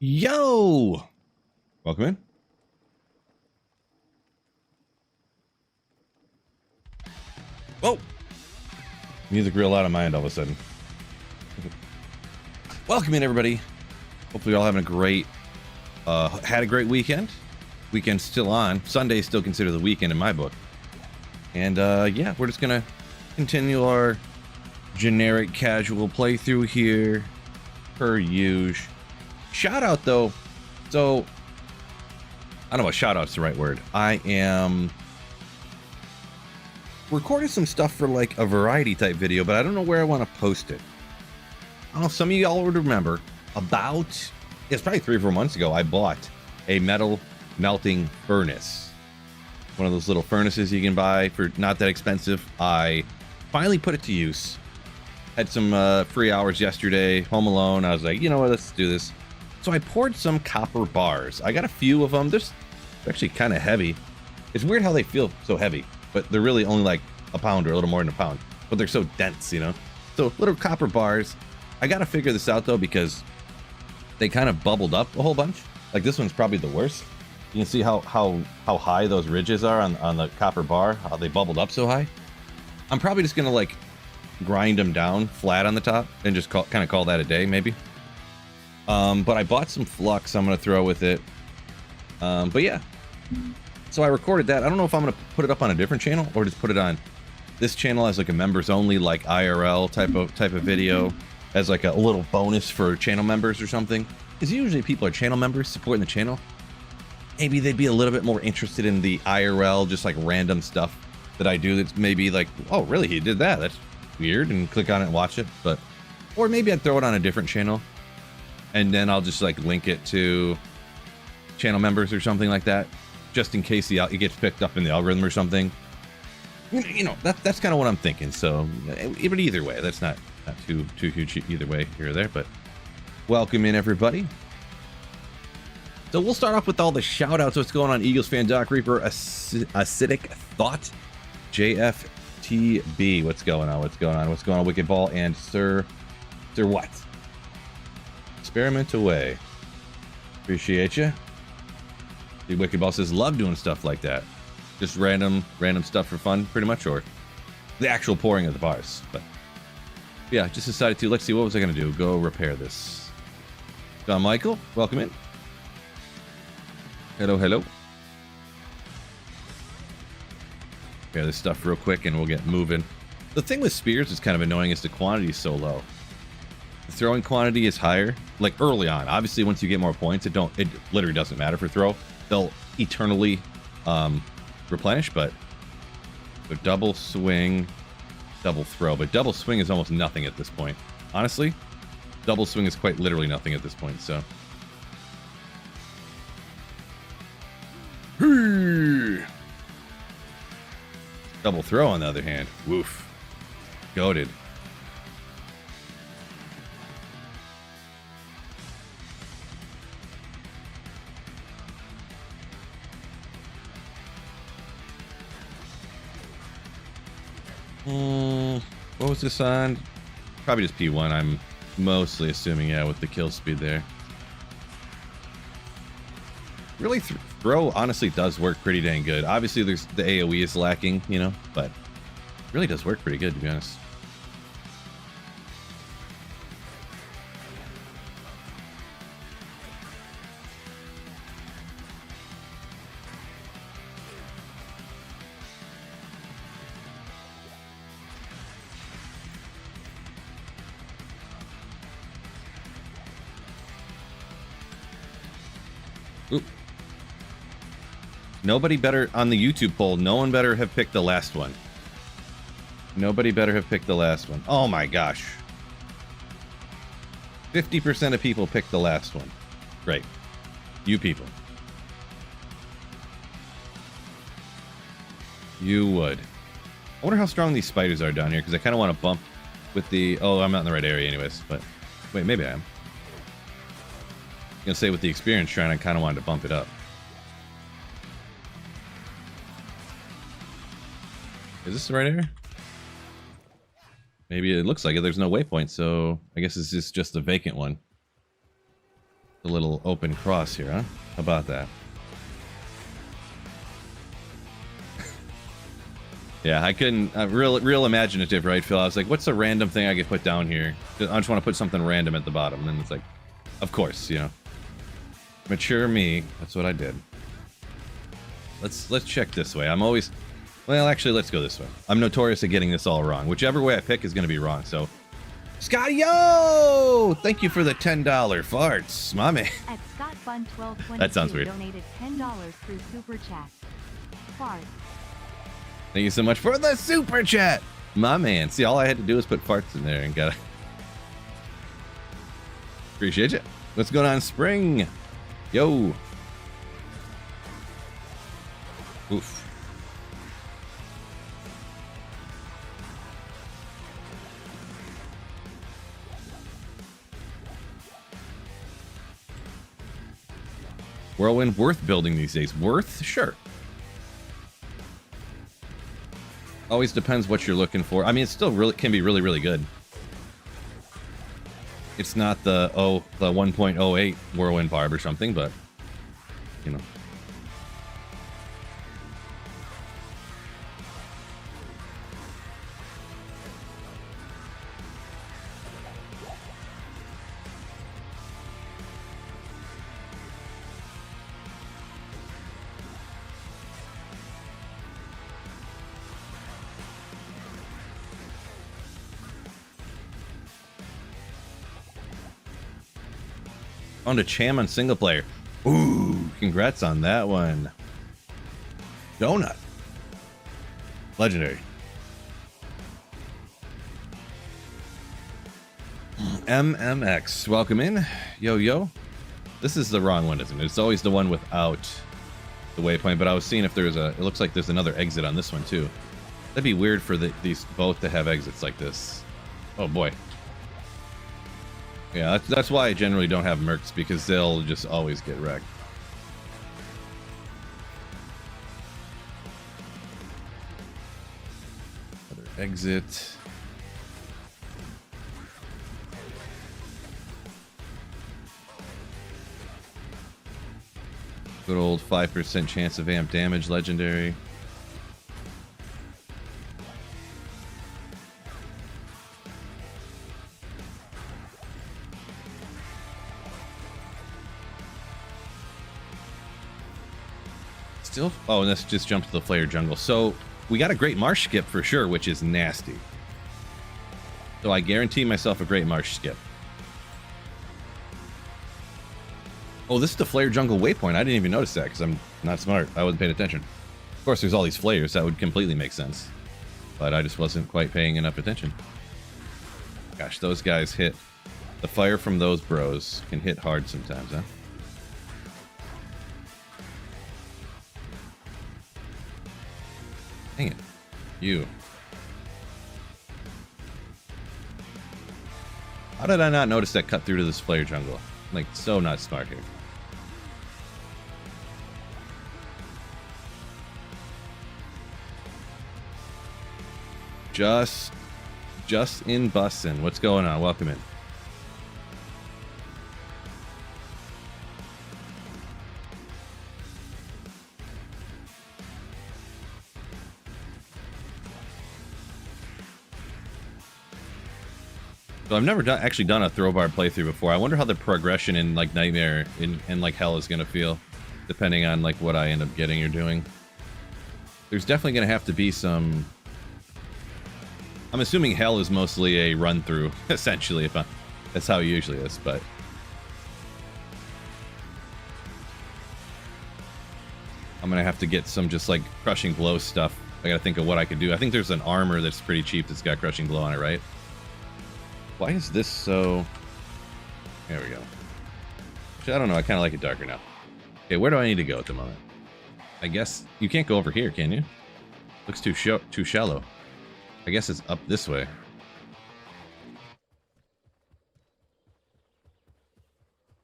Yo! Welcome in. Whoa! Music real loud on my end all of a sudden. Welcome in, everybody. Hopefully you're all having a great, had a great weekend. Weekend's still on. Sunday's still considered the weekend in my book. And, yeah, we're just gonna continue our generic casual playthrough here, per usual. Shout out, though. So, I don't know if shout out's the right word. I am recording some stuff for like a variety type video, but I don't know where I want to post it. I don't know if some of y'all would remember it's probably 3 or 4 months ago, I bought a metal melting furnace. One of those little furnaces you can buy for not that expensive. I finally put it to use. Had some free hours yesterday, home alone. I was like, you know what, let's do this. So I poured some copper bars. I got a few of them. They're actually kind of heavy. It's weird how they feel so heavy, but they're really only like a pound or a little more than a pound. But they're so dense, you know? So little copper bars. I got to figure this out, though, because they kind of bubbled up a whole bunch. Like this one's probably the worst. You can see how high those ridges are on the copper bar, how they bubbled up so high. I'm probably just going to like grind them down flat on the top and just kind of call that a day, maybe. But I bought some flux I'm going to throw with it. But yeah, so I recorded that. I don't know if I'm going to put it up on a different channel or just put it on this channel as like a members only, like IRL type of video, as like a little bonus for channel members or something. Because usually people are channel members supporting the channel. Maybe they'd be a little bit more interested in the IRL, just like random stuff that I do. That's maybe like, oh, really? He did that? That's weird. And click on it and watch it. But, or maybe I'd throw it on a different channel. And then I'll just like link it to channel members or something like that, just in case it gets picked up in the algorithm or something. You know, that's kind of what I'm thinking. So, but either way, that's not too huge either way here or there. But welcome in, everybody. So we'll start off with all the shout outs. What's going on? Eagles fan, Doc Reaper, Acidic Thought, JFTB. What's going on? What's going on? What's going on? Wicked Ball and Sir what? Experiment away. Appreciate you. The Wicked Ball says love doing stuff like that. Just random stuff for fun, pretty much, or the actual pouring of the bars. But yeah, just decided to. Let's see, what was I gonna do? Go repair this. John Michael, welcome in. Hello. Repair this stuff real quick, and we'll get moving. The thing with spears is kind of annoying is the quantity is so low. The throwing quantity is higher, like early on. Obviously, once you get more points, it literally doesn't matter for throw. They'll eternally replenish, but the double swing, double throw. But double swing is almost nothing at this point. Honestly, double swing is quite literally nothing at this point, so. Double throw, on the other hand, woof. Goated. What was this on? Probably just P1, I'm mostly assuming, yeah, with the kill speed there. Really, throw honestly does work pretty dang good. Obviously, there's the AoE is lacking, you know, but it really does work pretty good, to be honest. Oop. Nobody better on the YouTube poll. No one better have picked the last one. Nobody better have picked the last one. Oh my gosh. 50% of people picked the last one. Great. You people. You would. I wonder how strong these spiders are down here, because I kind of want to bump with the... Oh, I'm not in the right area anyways, but... Wait, maybe I am. I'm gonna say with the experience shrine, I kind of wanted to bump it up. Is this the right area? Maybe it looks like it. There's no waypoint, so I guess this is just a vacant one. The little open cross here, huh? How about that? Yeah, I couldn't. Real imaginative, right, Phil? I was like, what's a random thing I could put down here? I just want to put something random at the bottom. And then it's like, of course, you know. Mature me. That's what I did. Let's check this way. I'm always... Well, actually, let's go this way. I'm notorious at getting this all wrong. Whichever way I pick is going to be wrong, so... Scotty, yo! Thank you for the $10 farts, my man. At ScottFun1222 that sounds weird. Donated $10 through Super Chat. Farts. Thank you so much for the super chat, my man. See, all I had to do was put farts in there and got it. Appreciate you. What's going on, Spring? Yo. Oof. Whirlwind worth building these days. Worth? Sure. Always depends what you're looking for. I mean, it still really can be really good. It's not the 1.08 Whirlwind Barb or something, but you know. On to Cham on single player. Ooh, congrats on that one. Donut. Legendary. MMX. Welcome in. Yo, yo. This is the wrong one, isn't it? It's always the one without the waypoint, but I was seeing if there's a... It looks like there's another exit on this one, too. That'd be weird for these both to have exits like this. Oh, boy. Yeah, that's why I generally don't have mercs, because they'll just always get wrecked. Another exit. Good old 5% chance of amp damage, legendary. Still, oh, and let's just jump to the Flare Jungle. So we got a great marsh skip for sure, which is nasty. So I guarantee myself a great marsh skip. Oh, this is the Flare Jungle waypoint. I didn't even notice that because I'm not smart. I wasn't paying attention. Of course, there's all these flares. That would completely make sense. But I just wasn't quite paying enough attention. Gosh, those guys hit. The fire from those bros can hit hard sometimes, huh? Dang it. You. How did I not notice that cut through to this Flare Jungle? Like, so not smart here. Just in bussin'. What's going on? Welcome in. So I've never actually done a Throwbar playthrough before. I wonder how the progression in like Nightmare and like Hell is gonna feel, depending on like what I end up getting or doing. There's definitely gonna have to be some. I'm assuming Hell is mostly a run through, essentially. That's how it usually is, but. I'm gonna have to get some just like Crushing Blow stuff. I gotta think of what I could do. I think there's an armor that's pretty cheap that's got Crushing Blow on it, right? Why is this so... There we go. Actually, I don't know. I kind of like it darker now. Okay, where do I need to go at the moment? I guess you can't go over here, can you? Looks too shallow. I guess it's up this way.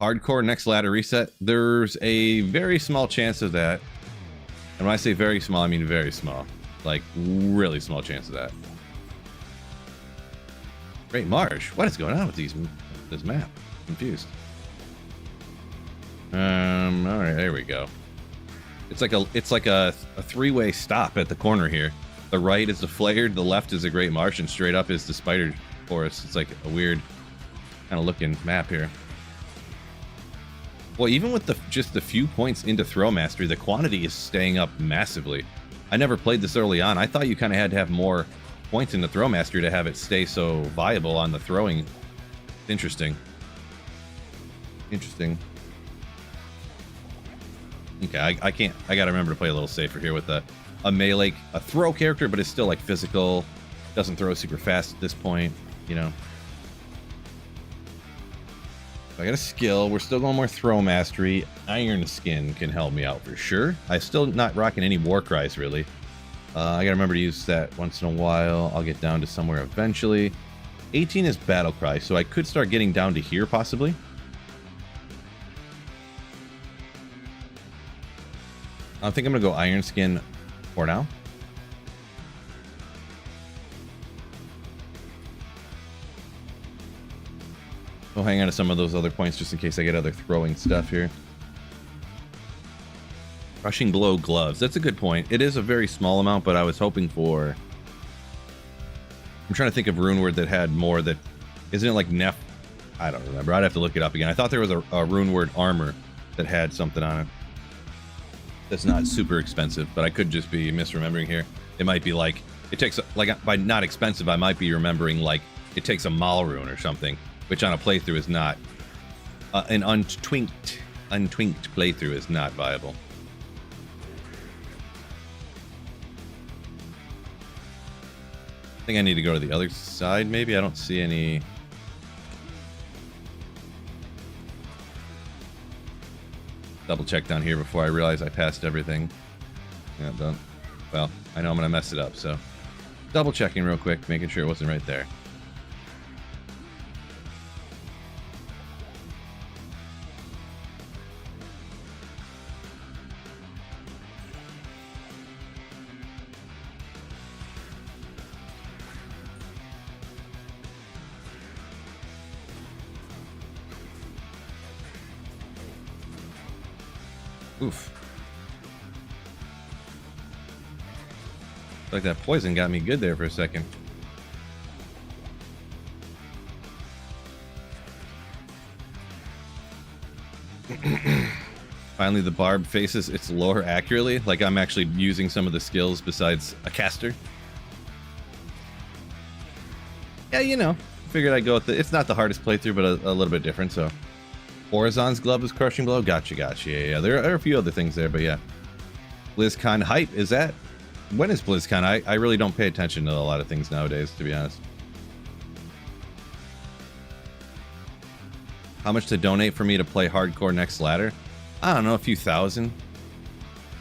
Hardcore next ladder reset. There's a very small chance of that. And when I say very small, I mean very small. Like, really small chance of that. Great Marsh. What is going on with this map? I'm confused. All right, there we go. It's like a three-way stop at the corner here. The right is the flared, the left is a Great Marsh, and straight up is the Spider Forest. It's like a weird kind of looking map here. Well, even with just the few points into Throw Mastery, the quantity is staying up massively. I never played this early on. I thought you kind of had to have more points in the Throw Mastery to have it stay so viable on the throwing. Interesting. Interesting. Okay, I can't. I gotta remember to play a little safer here with a melee, a throw character, but it's still like physical. Doesn't throw super fast at this point, you know. I got a skill. We're still going more Throw Mastery. Iron Skin can help me out for sure. I'm still not rocking any War Cries, really. I gotta remember to use that once in a while. I'll get down to somewhere eventually. 18 is Battle Cry, so I could start getting down to here, possibly. I think I'm gonna go Iron Skin for now. We'll hang on to some of those other points just in case I get other throwing stuff here. Crushing Blow Gloves. That's a good point. It is a very small amount, but I was hoping for... I'm trying to think of Rune Word that had more that... Isn't it like Nef? I don't remember. I'd have to look it up again. I thought there was a Rune Word armor that had something on it. That's not super expensive, but I could just be misremembering here. It might be like... It takes... Like, by not expensive, I might be remembering like... It takes a Mal Rune or something, which on a playthrough is not... an untwinked playthrough is not viable. I think I need to go to the other side, maybe? I don't see any... Double check down here before I realize I passed everything. Yeah, done. Well, I know I'm going to mess it up, so... Double checking real quick, making sure it wasn't right there. Oof. Like that poison got me good there for a second. Finally, the Barb faces its lore accurately. Like I'm actually using some of the skills besides a caster. Yeah, you know. Figured I'd go with it's not the hardest playthrough, but a little bit different, so... Horizon's glove is Crushing Blow. Gotcha. Yeah. There are a few other things there, but yeah. BlizzCon hype, is that? When is BlizzCon? I really don't pay attention to a lot of things nowadays, to be honest. How much to donate for me to play hardcore next ladder? I don't know, a few thousand.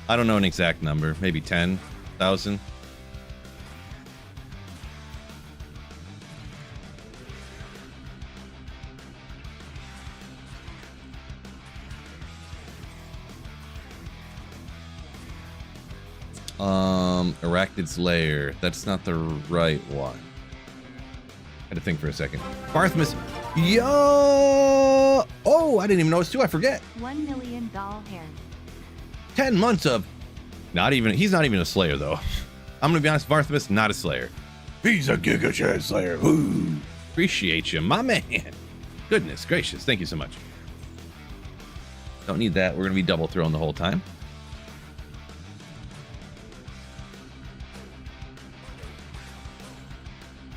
I don't know an exact number. Maybe 10,000. Arachnid's Lair. That's not the right one. I had to think for a second. Barthmas. Yo! Oh, I didn't even notice too. I forget. 1 million doll hair. 10 months of... Not even... He's not even a Slayer, though. I'm gonna be honest. Barthmas, not a Slayer. He's a Giga Chad Slayer. Ooh. Appreciate you, my man. Goodness gracious. Thank you so much. Don't need that. We're gonna be double throwing the whole time.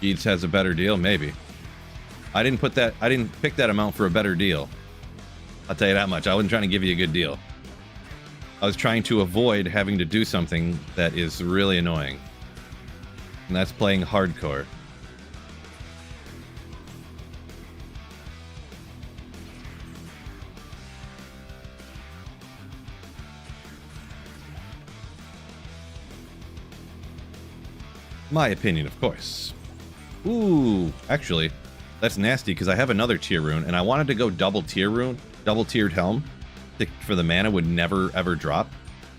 Geeds has a better deal, maybe. I didn't pick that amount for a better deal. I'll tell you that much. I wasn't trying to give you a good deal. I was trying to avoid having to do something that is really annoying. And that's playing hardcore. My opinion, of course. Ooh, actually, that's nasty because I have another tier rune and I wanted to go double tier rune, double tiered helm for the mana would never ever drop.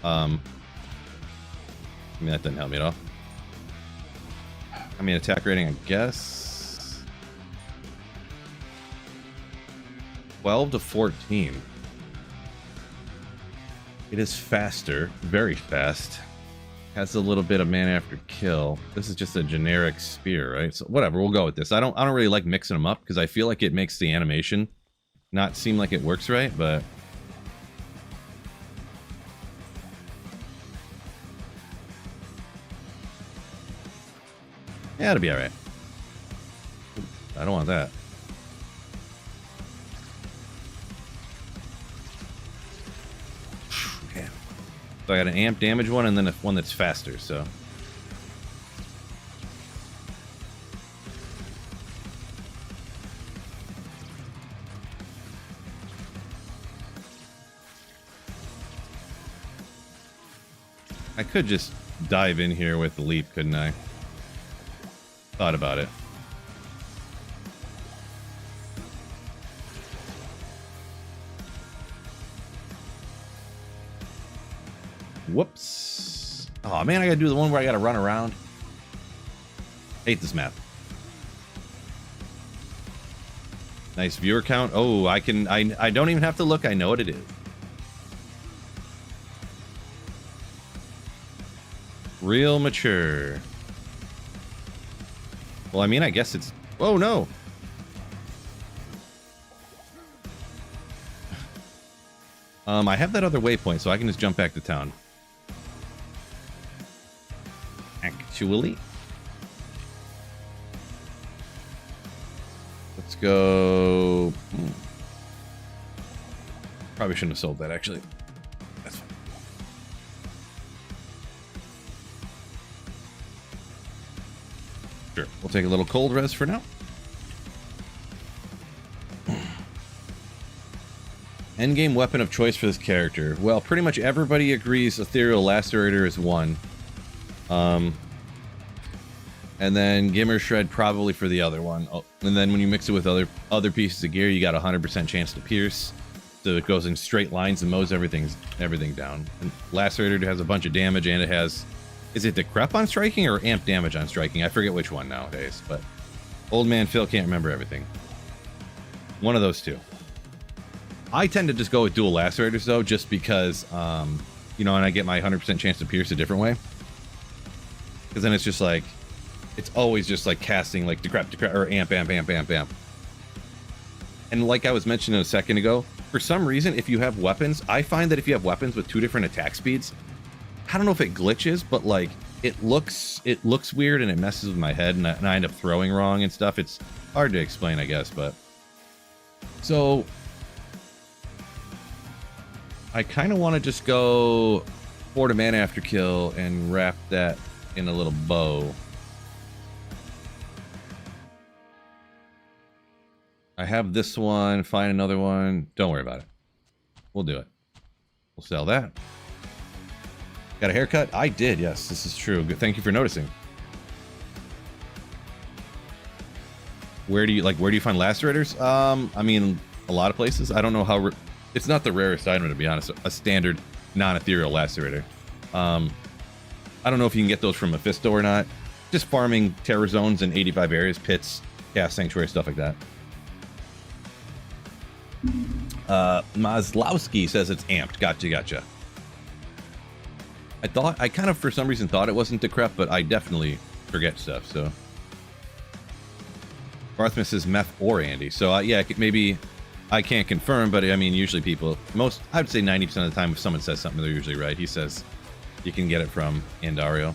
I mean, that didn't help me at all. I mean, attack rating, I guess 12 to 14. It is faster, very fast. Has a little bit of man after kill. This is just a generic spear, right? So whatever, we'll go with this. I don't really like mixing them up because I feel like it makes the animation not seem like it works right, but yeah, it'll be all right. I don't want that. Okay. So I got an amp damage one and then one that's faster, so. I could just dive in here with the leap, couldn't I? Thought about it. Whoops. Oh man, I gotta do the one where I gotta run around. Hate this map. Nice viewer count. Oh, I don't even have to look, I know what it is. Real mature. Well, I mean, I guess it's... Oh, no. I have that other waypoint, so I can just jump back to town. Actually. Let's go... Probably shouldn't have sold that, actually. That's fine. Sure. We'll take a little cold res for now. Endgame weapon of choice for this character. Well, pretty much everybody agrees Ethereal Lacerator is one. And then Gimmer Shred probably for the other one. Oh, and then when you mix it with other pieces of gear, you got a 100% chance to pierce. So it goes in straight lines and mows everything down. And Lacerator has a bunch of damage, and it has... Is it Decrep on striking or amp damage on striking? I forget which one nowadays, but Old Man Phil can't remember everything. One of those two. I tend to just go with dual Lacerators, though, just because, you know, and I get my 100% chance to pierce a different way. Because then it's just like... It's always just like casting like Decrep, or amp. And like I was mentioning a second ago, for some reason, if you have weapons, I find that if you have weapons with 2 different attack speeds, I don't know if it glitches, but like it looks weird and it messes with my head, and I end up throwing wrong and stuff. It's hard to explain, I guess, but so I kind of want to just go 4 to man after kill and wrap that in a little bow. I have this one, find another one. Don't worry about it. We'll do it. We'll sell that. Got a haircut? I did, yes, this is true. Good. Thank you for noticing. Where do you find lacerators? I mean, a lot of places. I don't know how... It's not the rarest item, to be honest. A standard non-ethereal lacerator. I don't know if you can get those from Mephisto or not. Just farming terror zones in 85 areas, pits, chaos sanctuary, stuff like that. Mazlowski says it's amped. Gotcha. I kind of for some reason thought it wasn't Decrep, but I definitely forget stuff, so. Barthmas says Meth or Andy, so yeah, maybe I can't confirm, but I mean, usually people, I would say 90% of the time if someone says something, they're usually right. He says you can get it from Andario.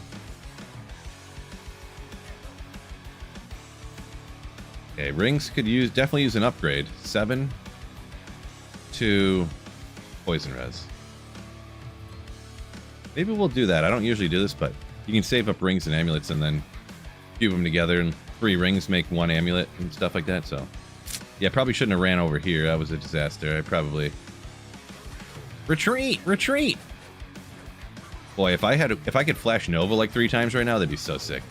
Okay, rings could definitely use an upgrade. 7 to poison res. Maybe we'll do that. I don't usually do this, but you can save up rings and amulets and then cube them together, and 3 rings make 1 amulet and stuff like that. So yeah, probably shouldn't have ran over here. That was a disaster. I probably... Retreat! Boy, if I could flash Nova like 3 times right now, that'd be so sick.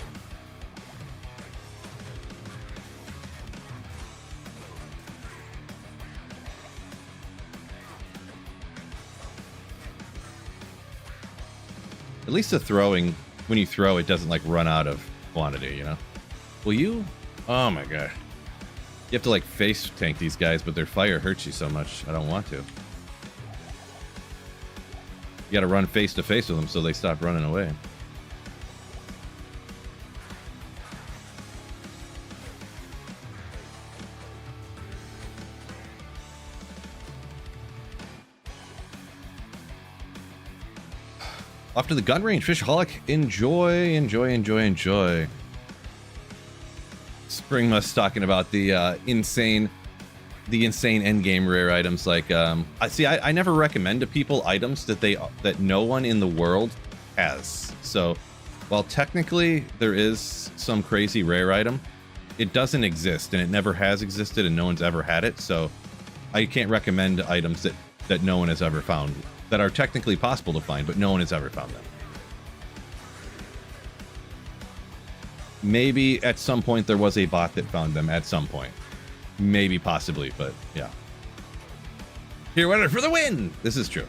At least the throwing, when you throw, it doesn't like run out of quantity, you know? Will you? Oh my god. You have to like face tank these guys, but their fire hurts you so much. I don't want to. You got to run face to face with them so they stop running away. Off to the gun range, Fishaholic. Enjoy, enjoy, enjoy, enjoy. Spring Must talking about the insane endgame rare items. Like, I never recommend to people items that no one in the world has. So, while technically there is some crazy rare item, it doesn't exist, and it never has existed, and no one's ever had it. So, I can't recommend items that no one has ever found, that are technically possible to find, but no one has ever found them. Maybe at some point there was a bot that found them at some point. Maybe, possibly, but yeah. Here, winner for the win! This is true.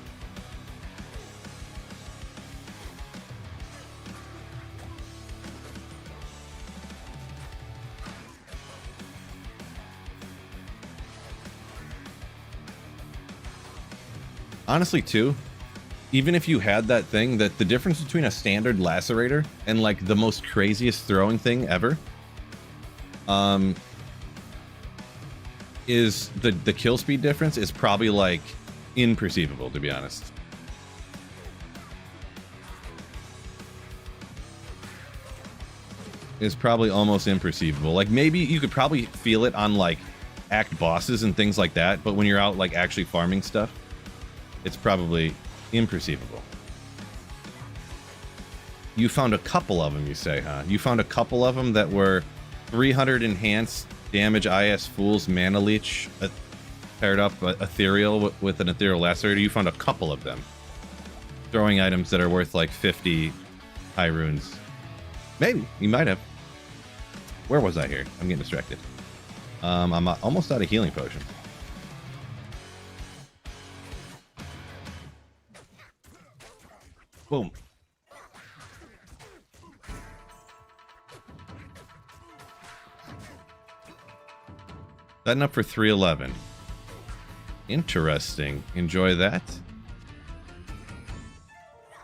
Honestly, too, even if you had that thing, that the difference between a standard lacerator and like the most craziest throwing thing ever, is the kill speed difference is probably like imperceivable, to be honest. Is probably almost imperceivable. Like, maybe you could probably feel it on like act bosses and things like that, but when you're out like actually farming stuff, it's probably imperceivable. You found a couple of them, you say, huh? You found a couple of them that were 300 enhanced damage IS Fools Mana Leech paired up ethereal with an ethereal lacerator. You found a couple of them. Throwing items that are worth like 50 high runes. Maybe. You might have. Where was I here? I'm getting distracted. I'm almost out of healing potion. Boom. Setting up for 311. Interesting. Enjoy that.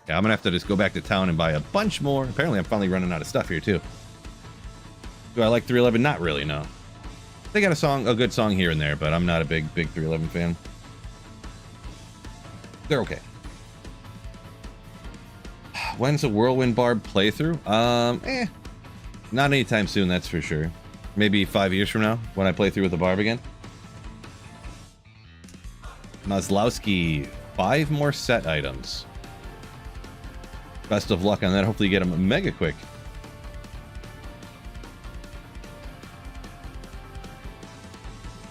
Yeah, I'm gonna have to just go back to town and buy a bunch more. Apparently, I'm finally running out of stuff here too. Do I like 311? Not really, no. They got a good song here and there, but I'm not a big 311 fan. They're okay. When's a Whirlwind Barb playthrough? Not anytime soon, that's for sure. Maybe 5 years from now, when I play through with the Barb again. Maslowski, 5 more set items. Best of luck on that. Hopefully you get them mega quick.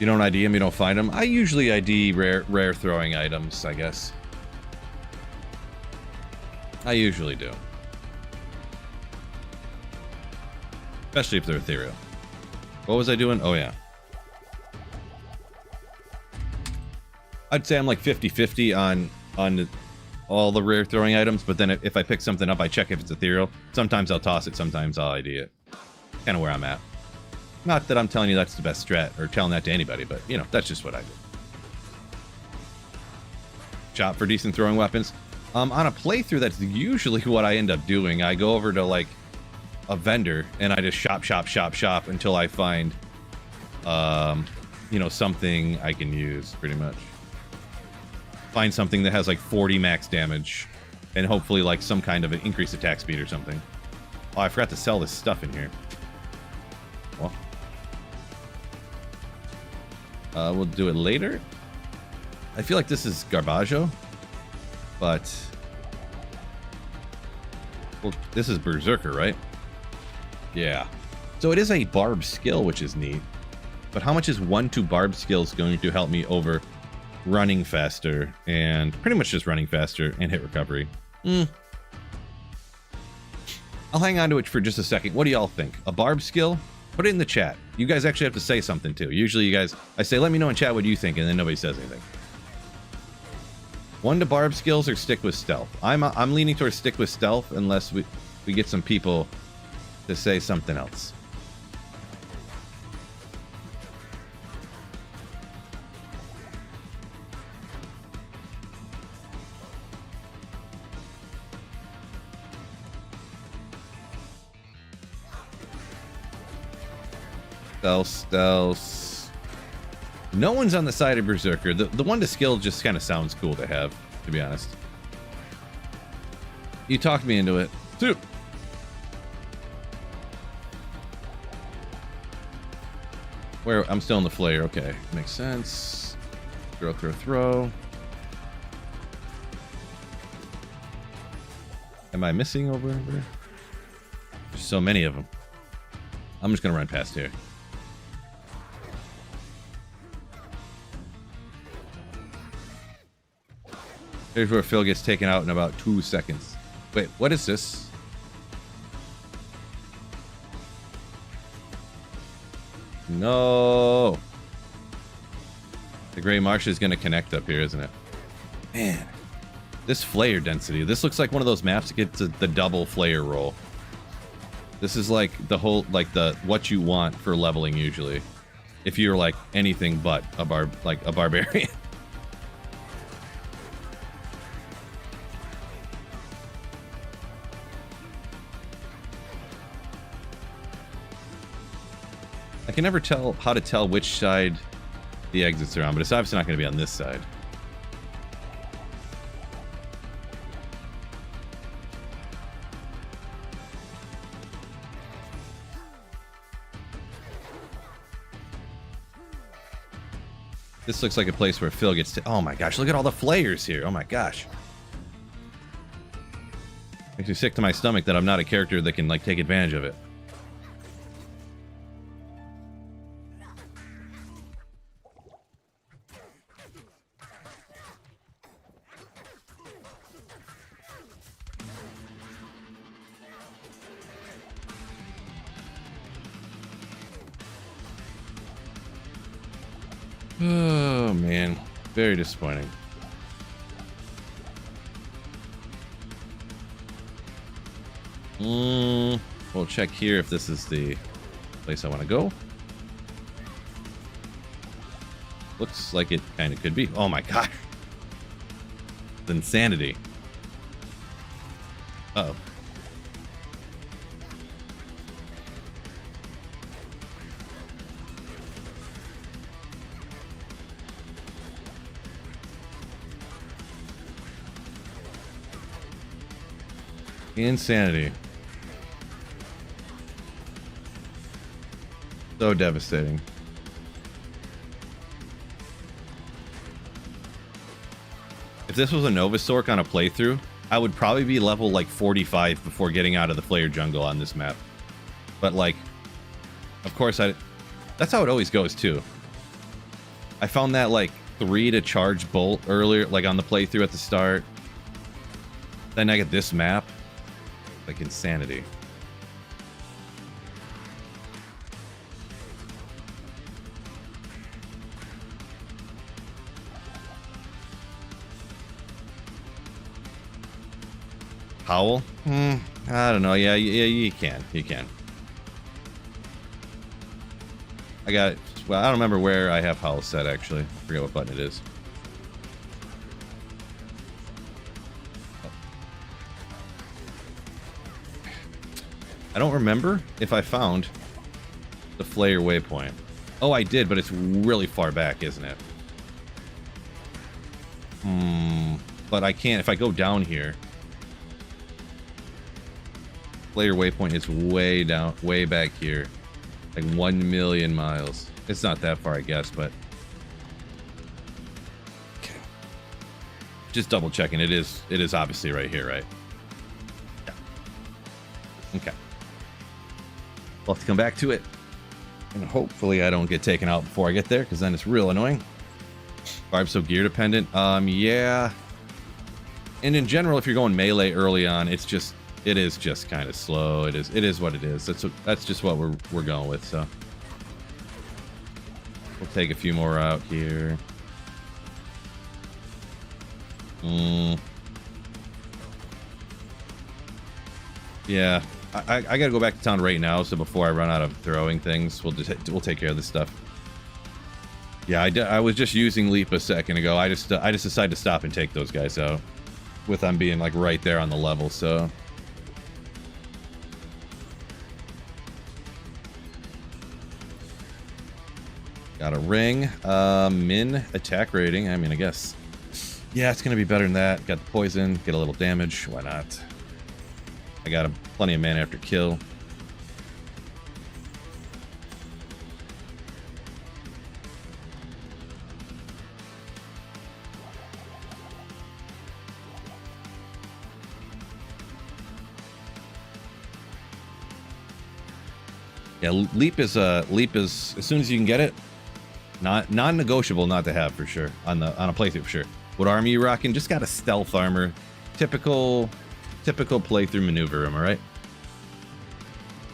You don't ID them, you don't find them. I usually ID rare throwing items, I guess. I usually do. Especially if they're ethereal. What was I doing? Oh, yeah. I'd say I'm like 50-50 on all the rare throwing items, but then if I pick something up, I check if it's ethereal. Sometimes I'll toss it, sometimes I'll ID it. Kind of where I'm at. Not that I'm telling you that's the best strat, or telling that to anybody, but, you know, that's just what I do. Shop for decent throwing weapons. On a playthrough, that's usually what I end up doing. I go over to, like, a vendor, and I just shop until I find, you know, something I can use, pretty much. Find something that has, like, 40 max damage, and hopefully, like, some kind of an increased attack speed or something. Oh, I forgot to sell this stuff in here. Well, we'll do it later. I feel like this is Garbaggio, but... well, this is Berserker, right? Yeah. So it is a Barb skill, which is neat. But how much is 1-2 Barb skills going to help me over running faster, and pretty much just running faster and hit recovery? I'll hang on to it for just a second. What do y'all think? A Barb skill? Put it in the chat. You guys actually have to say something too. Usually you guys, I say, let me know in chat what you think, and then nobody says anything. 1 to Barb skills or stick with stealth? I'm leaning towards stick with stealth unless we get some people to say something else. Stealth. No one's on the side of Berserker. The one to skill just kind of sounds cool to have, to be honest. You talked me into it. Soup. Where I'm still in the flare. Okay, makes sense. Throw. Am I missing over there? There's so many of them. I'm just gonna run past here. Here's where Phil gets taken out in about 2 seconds. Wait, what is this? No. The Gray Marsh is going to connect up here, isn't it? Man, this flare density. This looks like one of those maps that gets the double flare roll. This is like the whole, like the what you want for leveling usually. If you're like anything but a barbarian. I can never tell how to tell which side the exits are on, but it's obviously not going to be on this side. This looks like a place where Phil gets to... Oh my gosh, look at all the flayers here. Oh my gosh. Makes me sick to my stomach that I'm not a character that can, like, take advantage of it. Oh man, very disappointing. We'll check here if this is the place I want to go. Looks like it kind of could be. Oh my gosh. It's insanity. Uh-oh. Insanity. So devastating. If this was a Novasork on a playthrough, I would probably be level like 45 before getting out of the Flare jungle on this map. But like, of course that's how it always goes too. I found that like 3 to charge bolt earlier, like on the playthrough at the start. Then I get this map. Like insanity. Howl? I don't know. Yeah, you can. You can. I got it. Well, I don't remember where I have Howl set, actually. I forget what button it is. I don't remember if I found the Flare waypoint. Oh, I did, but it's really far back, isn't it? But I can't, if I go down here. Flare waypoint is way down, way back here. Like 1 million miles. It's not that far, I guess, but... Okay. Just double checking. It is obviously right here, right? Yeah. Okay. We'll have to come back to it. And hopefully I don't get taken out before I get there, because then it's real annoying. Barb's so gear dependent. Yeah. And in general, if you're going melee early on, it is just kind of slow. It is what it is. That's just what we're going with, so. We'll take a few more out here. Yeah. I gotta go back to town right now, so before I run out of throwing things, we'll take care of this stuff. Yeah, I was just using Leap a second ago. I just decided to stop and take those guys out, with them being like right there on the level. So Got a ring. Min attack rating. I mean, I guess. Yeah, it's going to be better than that. Got the poison. Get a little damage. Why not? I got plenty of mana after kill. Yeah, leap is as soon as you can get it, non-negotiable not to have for sure on a playthrough for sure. What armor you rocking? Just got a stealth armor, typical playthrough maneuver. Am I right?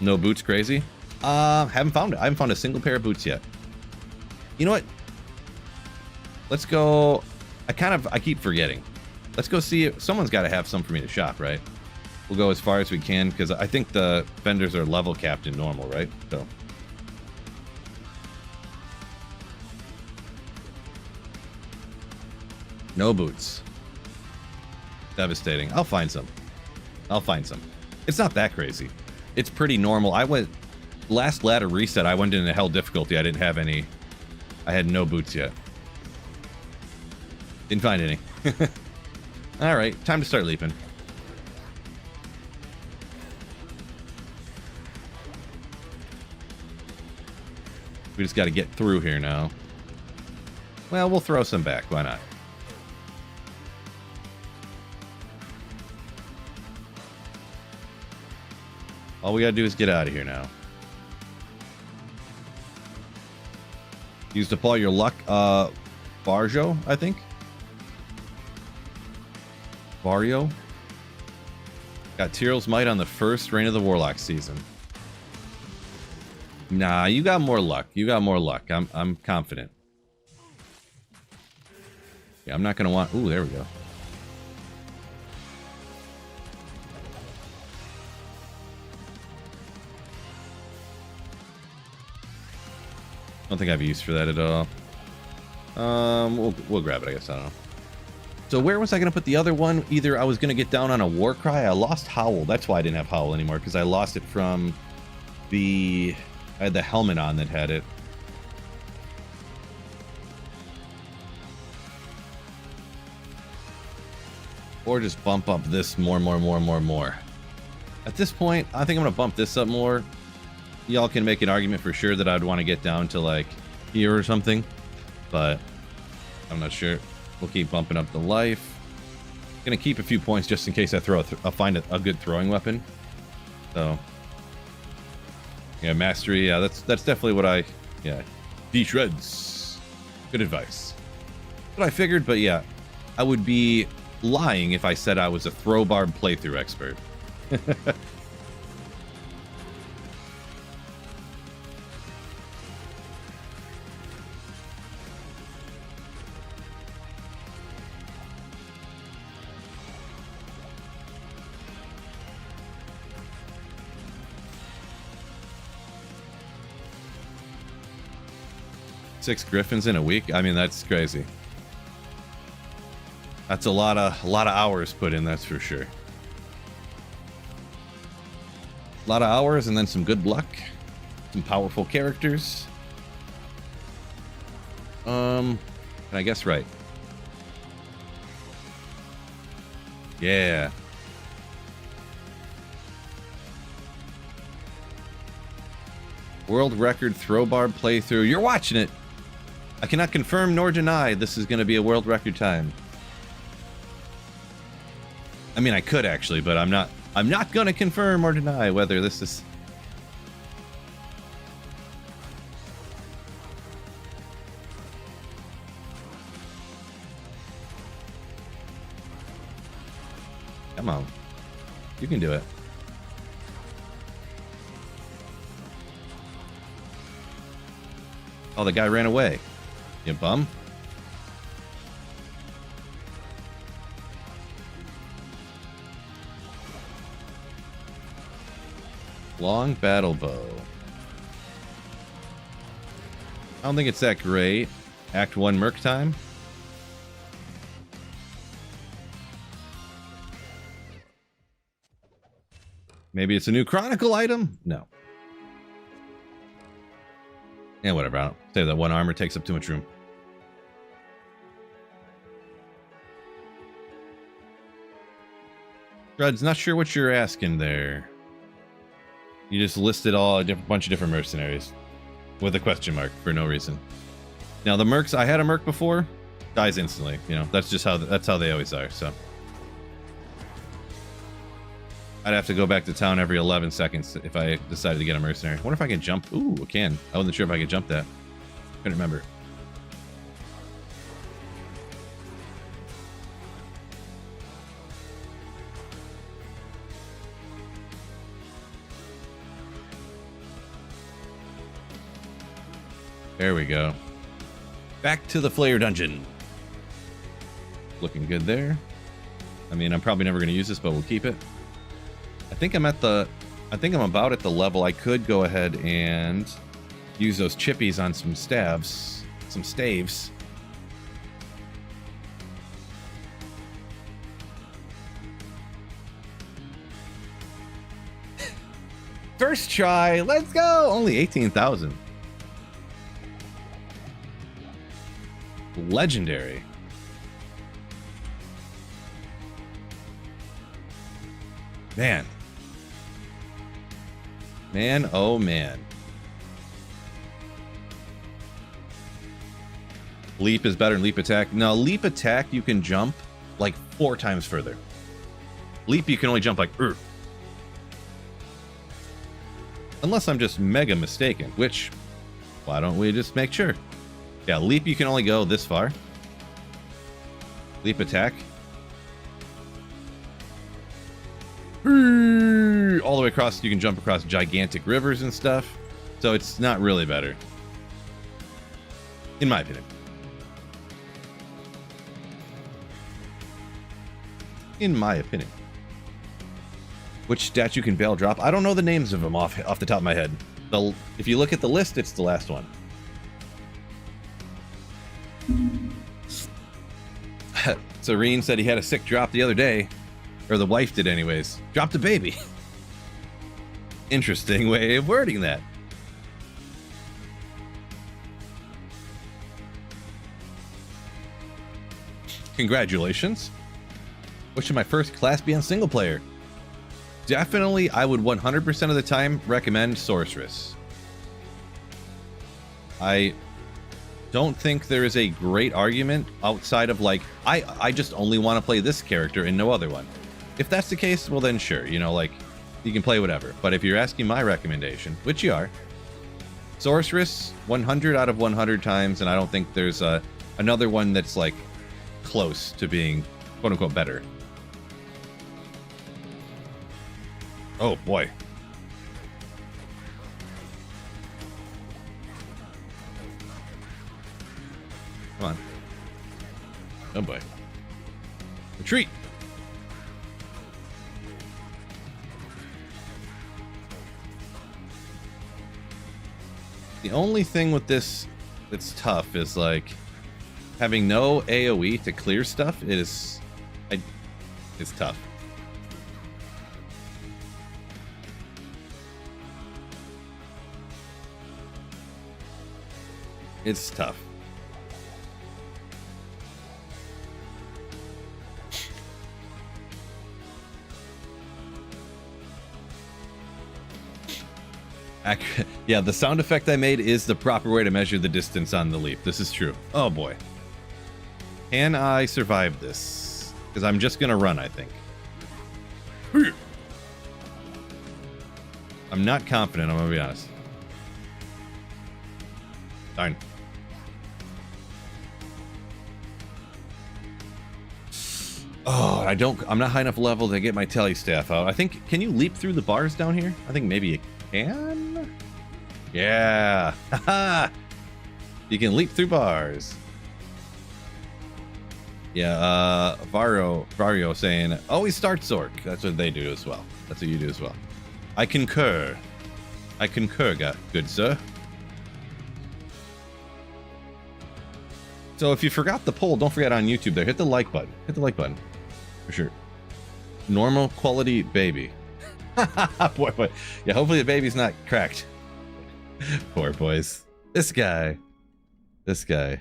No boots, crazy. Haven't found it. I haven't found a single pair of boots yet. You know what? Let's go. I keep forgetting. Let's go see if someone's got to have some for me to shop, right? We'll go as far as we can, because I think the vendors are level capped in normal, right? So. No boots. Devastating. I'll find some. It's not that crazy. It's pretty normal. Last ladder reset, I went into hell difficulty. I didn't have any. I had no boots yet. Didn't find any. Alright, time to start leaping. We just got to get through here now. Well, we'll throw some back. Why not? All we got to do is get out of here now. Use up all your luck. Barjo, I think. Vario. Got Tyrell's Might on the first Reign of the Warlock season. Nah, you got more luck. I'm confident. Yeah, I'm not gonna want. Ooh, there we go. Don't think I have use for that at all. We'll grab it, I guess. I don't know. So where was I gonna put the other one? Either I was gonna get down on a war cry. I lost Howl. That's why I didn't have Howl anymore, because I lost it from the. I had the helmet on that had it. Or just bump up this more. At this point, I think I'm gonna bump this up more. Y'all can make an argument for sure that I'd want to get down to like here or something, but I'm not sure. We'll keep bumping up the life. Gonna keep a few points just in case I find a good throwing weapon. So yeah, mastery. Yeah, that's definitely what I. Yeah, D-shreds. Good advice. What I figured, but yeah, I would be lying if I said I was a throw barb playthrough expert. 6 griffins in a week. I mean, that's crazy. That's a lot of hours put in, that's for sure. A lot of hours and then some good luck. Some powerful characters. And I guess right. Yeah. World record throw barb playthrough. You're watching it. I cannot confirm nor deny this is going to be a world record time. I mean, I could actually, but I'm not going to confirm or deny whether this is. Come on. You can do it. Oh, the guy ran away. You bum. Long battle bow. I don't think it's that great. Act 1 Merc time. Maybe it's a new Chronicle item? No. Yeah, whatever. I don't say that one armor takes up too much room. Dread's not sure what you're asking there. You just listed a bunch of different mercenaries with a question mark for no reason. Now the mercs, I had a merc before, dies instantly. You know, that's just how they always are. So I'd have to go back to town every 11 seconds if I decided to get a mercenary. I wonder if I can jump. Ooh, I can. I wasn't sure if I could jump that. Couldn't remember. There we go. Back to the Flayer Dungeon. Looking good there. I mean, I'm probably never going to use this, but we'll keep it. I think I'm about at the level I could go ahead and use those chippies on some staves. First try, let's go! Only 18,000. Legendary. Man, oh man. Leap is better than leap attack. No, leap attack you can jump like 4 times further. Leap you can only jump like unless I'm just mega mistaken, which why don't we just make sure? Yeah, leap you can only go this far. Leap attack. All the way across, you can jump across gigantic rivers and stuff. So it's not really better. In my opinion. In my opinion. Which statue can Veil drop? I don't know the names of them off the top of my head. If you look at the list, it's the last one. Serene said he had a sick drop the other day. Or the wife did anyways. Dropped a baby. Interesting way of wording that. Congratulations. What should my first class be on single player? Definitely, I would 100% of the time recommend Sorceress. I don't think there is a great argument outside of like, I just only want to play this character and no other one. If that's the case, well then sure, you know, like, you can play whatever. But if you're asking my recommendation, which you are, Sorceress 100 out of 100 times, and I don't think there's another one that's like close to being quote unquote better. Oh boy. Come on. Oh boy. Retreat. The only thing with this that's tough is like having no AoE to clear stuff. It's tough. It's tough. Yeah, the sound effect I made is the proper way to measure the distance on the leap. This is true. Oh boy. Can I survive this? Because I'm just going to run, I think. I'm not confident, I'm going to be honest. Darn. Oh, I'm not high enough level to get my tele staff out. I think, can you leap through the bars down here? I think maybe you can. Yeah. You can leap through bars. Yeah, Vario saying, always start Zork. That's what they do as well. That's what you do as well. I concur. I concur, good sir. So if you forgot the poll, don't forget on YouTube there, hit the like button. Hit the like button. For sure. Normal quality baby. boy. Yeah, hopefully the baby's not cracked. Poor boys. This guy. This guy.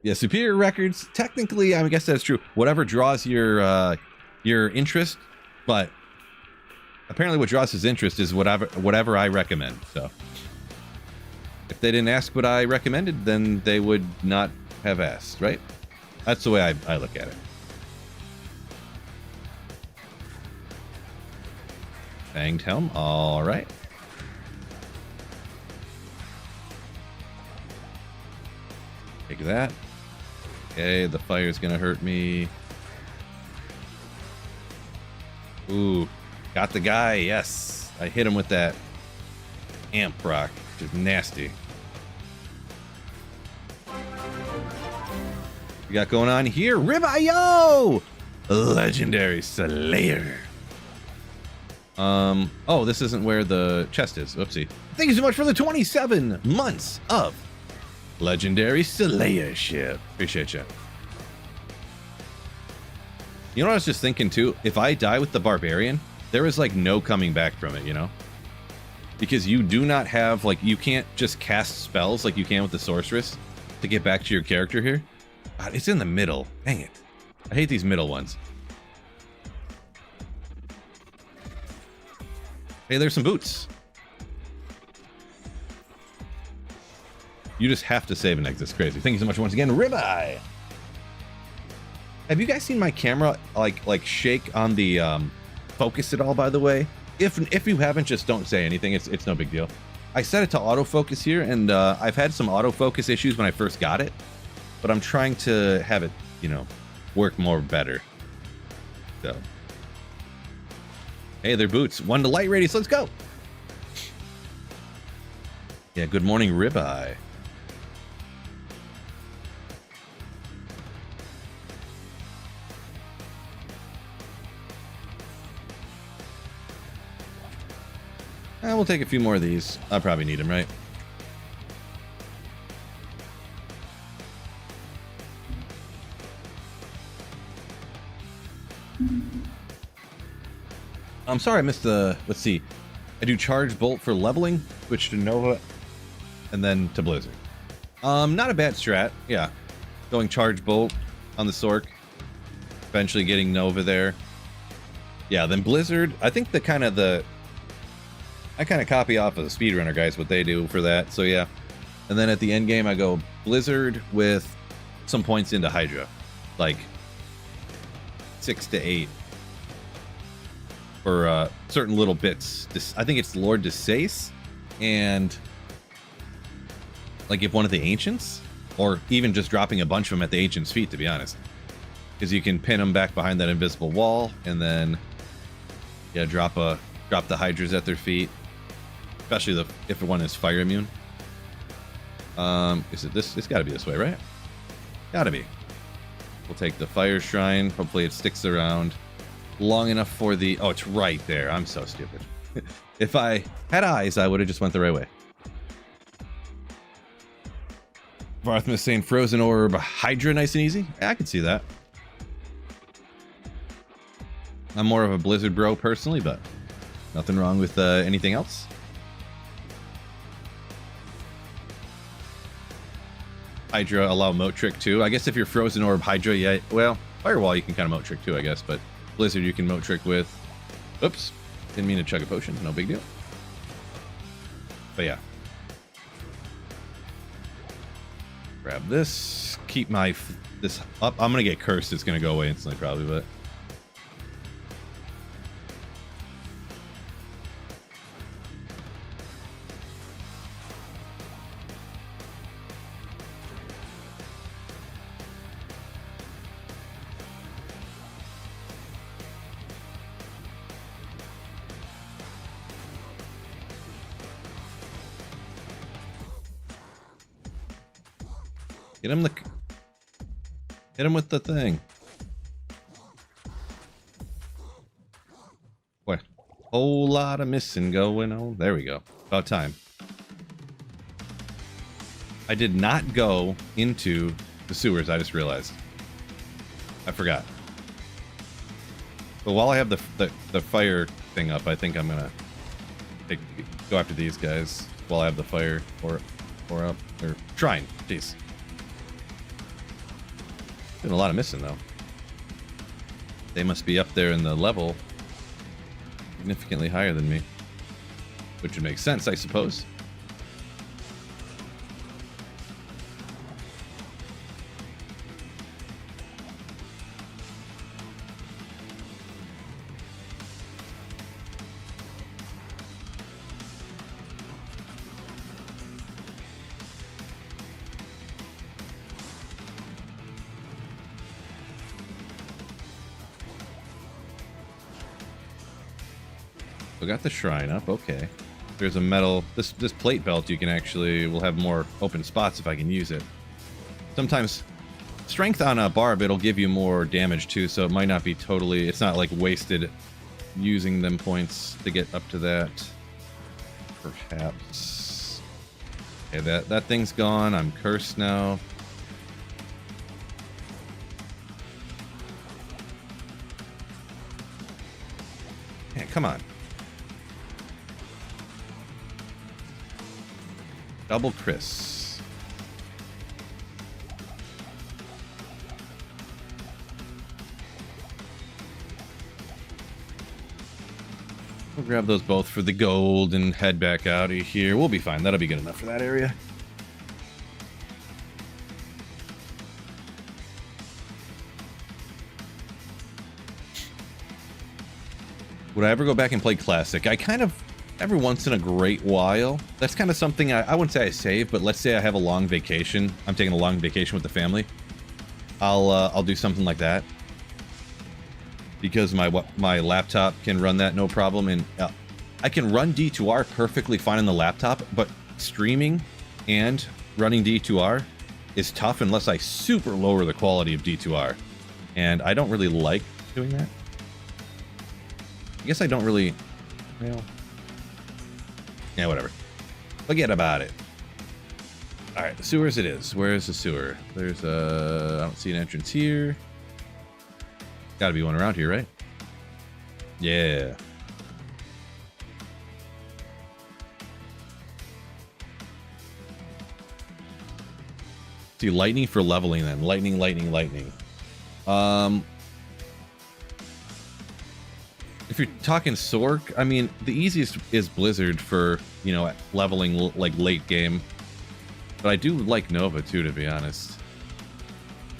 Yeah, Superior Records. Technically, I guess that's true. Whatever draws your interest, but apparently what draws his interest is whatever I recommend. So if they didn't ask what I recommended, then they would not have asked, right? That's the way I look at it. Fanged Helm. All right. Take that. Okay, the fire's gonna hurt me. Ooh, got the guy. Yes, I hit him with that amp rock, which is nasty. We got going on here. Rib-I-Yo! Legendary Slayer. Oh, this isn't where the chest is. Oopsie. Thank you so much for the 27 months of Legendary Slayership. Appreciate you. You know what I was just thinking too? If I die with the Barbarian, there is like no coming back from it, you know? Because you do not have, like, you can't just cast spells like you can with the Sorceress to get back to your character here. God, it's in the middle. Dang it. I hate these middle ones. Hey, there's some boots. You just have to save and exit. It's crazy. Thank you so much once again, Ribeye. Have you guys seen my camera like shake on the focus at all? By the way, if you haven't, just don't say anything. It's no big deal. I set it to autofocus here, and I've had some autofocus issues when I first got it, but I'm trying to have it, you know, work more better. So. Hey, they're boots. 1 to light radius. Let's go. Yeah, good morning, Ribeye. We'll take a few more of these. I'll probably need them, right? I'm sorry I missed the... Let's see. I do Charge Bolt for leveling, switch to Nova, and then to Blizzard. Not a bad strat. Yeah. Going Charge Bolt on the Sork. Eventually getting Nova there. Yeah, then Blizzard. I think I kind of copy off of the speedrunner guys what they do for that. So yeah. And then at the end game I go Blizzard with some points into Hydra. Like 6 to 8. For certain little bits. I think it's Lord Desace and like if one of the Ancients, or even just dropping a bunch of them at the Ancient's feet, to be honest. Because you can pin them back behind that invisible wall and then yeah, drop the Hydras at their feet. Especially if one is fire immune. Is it this? It's got to be this way, right? Gotta be. We'll take the Fire Shrine. Hopefully it sticks around long enough for the... Oh, it's right there. I'm so stupid. If I had eyes, I would have just went the right way. Varthmas saying Frozen Orb Hydra nice and easy. Yeah, I can see that. I'm more of a Blizzard bro personally, but nothing wrong with anything else. Hydra allow moat trick too. I guess if you're Frozen Orb Hydra, yeah, well, Firewall you can kind of moat trick too, I guess, but Blizzard you can moat trick with. Oops, didn't mean to chug a potion, no big deal. But yeah. Grab this, keep this up. I'm gonna get cursed, it's gonna go away instantly probably, but hit him with the thing. What? Whole lot of missing going on. There we go. About time. I did not go into the sewers, I just realized. I forgot. But while I have the fire thing up, I think I'm gonna go after these guys. while I have the fire or up or shrine. Jeez. Doing a lot of missing though. They must be up there in the level significantly higher than me, which would make sense, I suppose. We got the shrine up, okay. There's a metal, this plate belt you can actually, will have more open spots if I can use it. Sometimes, strength on a Barb, it'll give you more damage too, so it might not be totally, it's not like wasted using them points to get up to that. Perhaps. Okay, that thing's gone, I'm cursed now. Yeah, come on. Double Chris. We'll grab those both for the gold and head back out of here. We'll be fine. That'll be good enough for that area. Would I ever go back and play Classic? I kind of... Every once in a great while. That's kind of something I wouldn't say I save, but let's say I have a long vacation. I'm taking a long vacation with the family. I'll do something like that because my laptop can run that no problem, and I can run D2R perfectly fine on the laptop. But streaming and running D2R is tough unless I super lower the quality of D2R, and I don't really like doing that. I guess I don't really. Well. Yeah, whatever. Forget about it. Alright, the sewers it is. Where is the sewer? There's a... I don't see an entrance here. Gotta be one around here, right? Yeah. See, lightning for leveling then. Lightning, lightning, lightning. If you're talking Sork, I mean, the easiest is Blizzard for, you know, leveling like late game. But I do like Nova too, to be honest.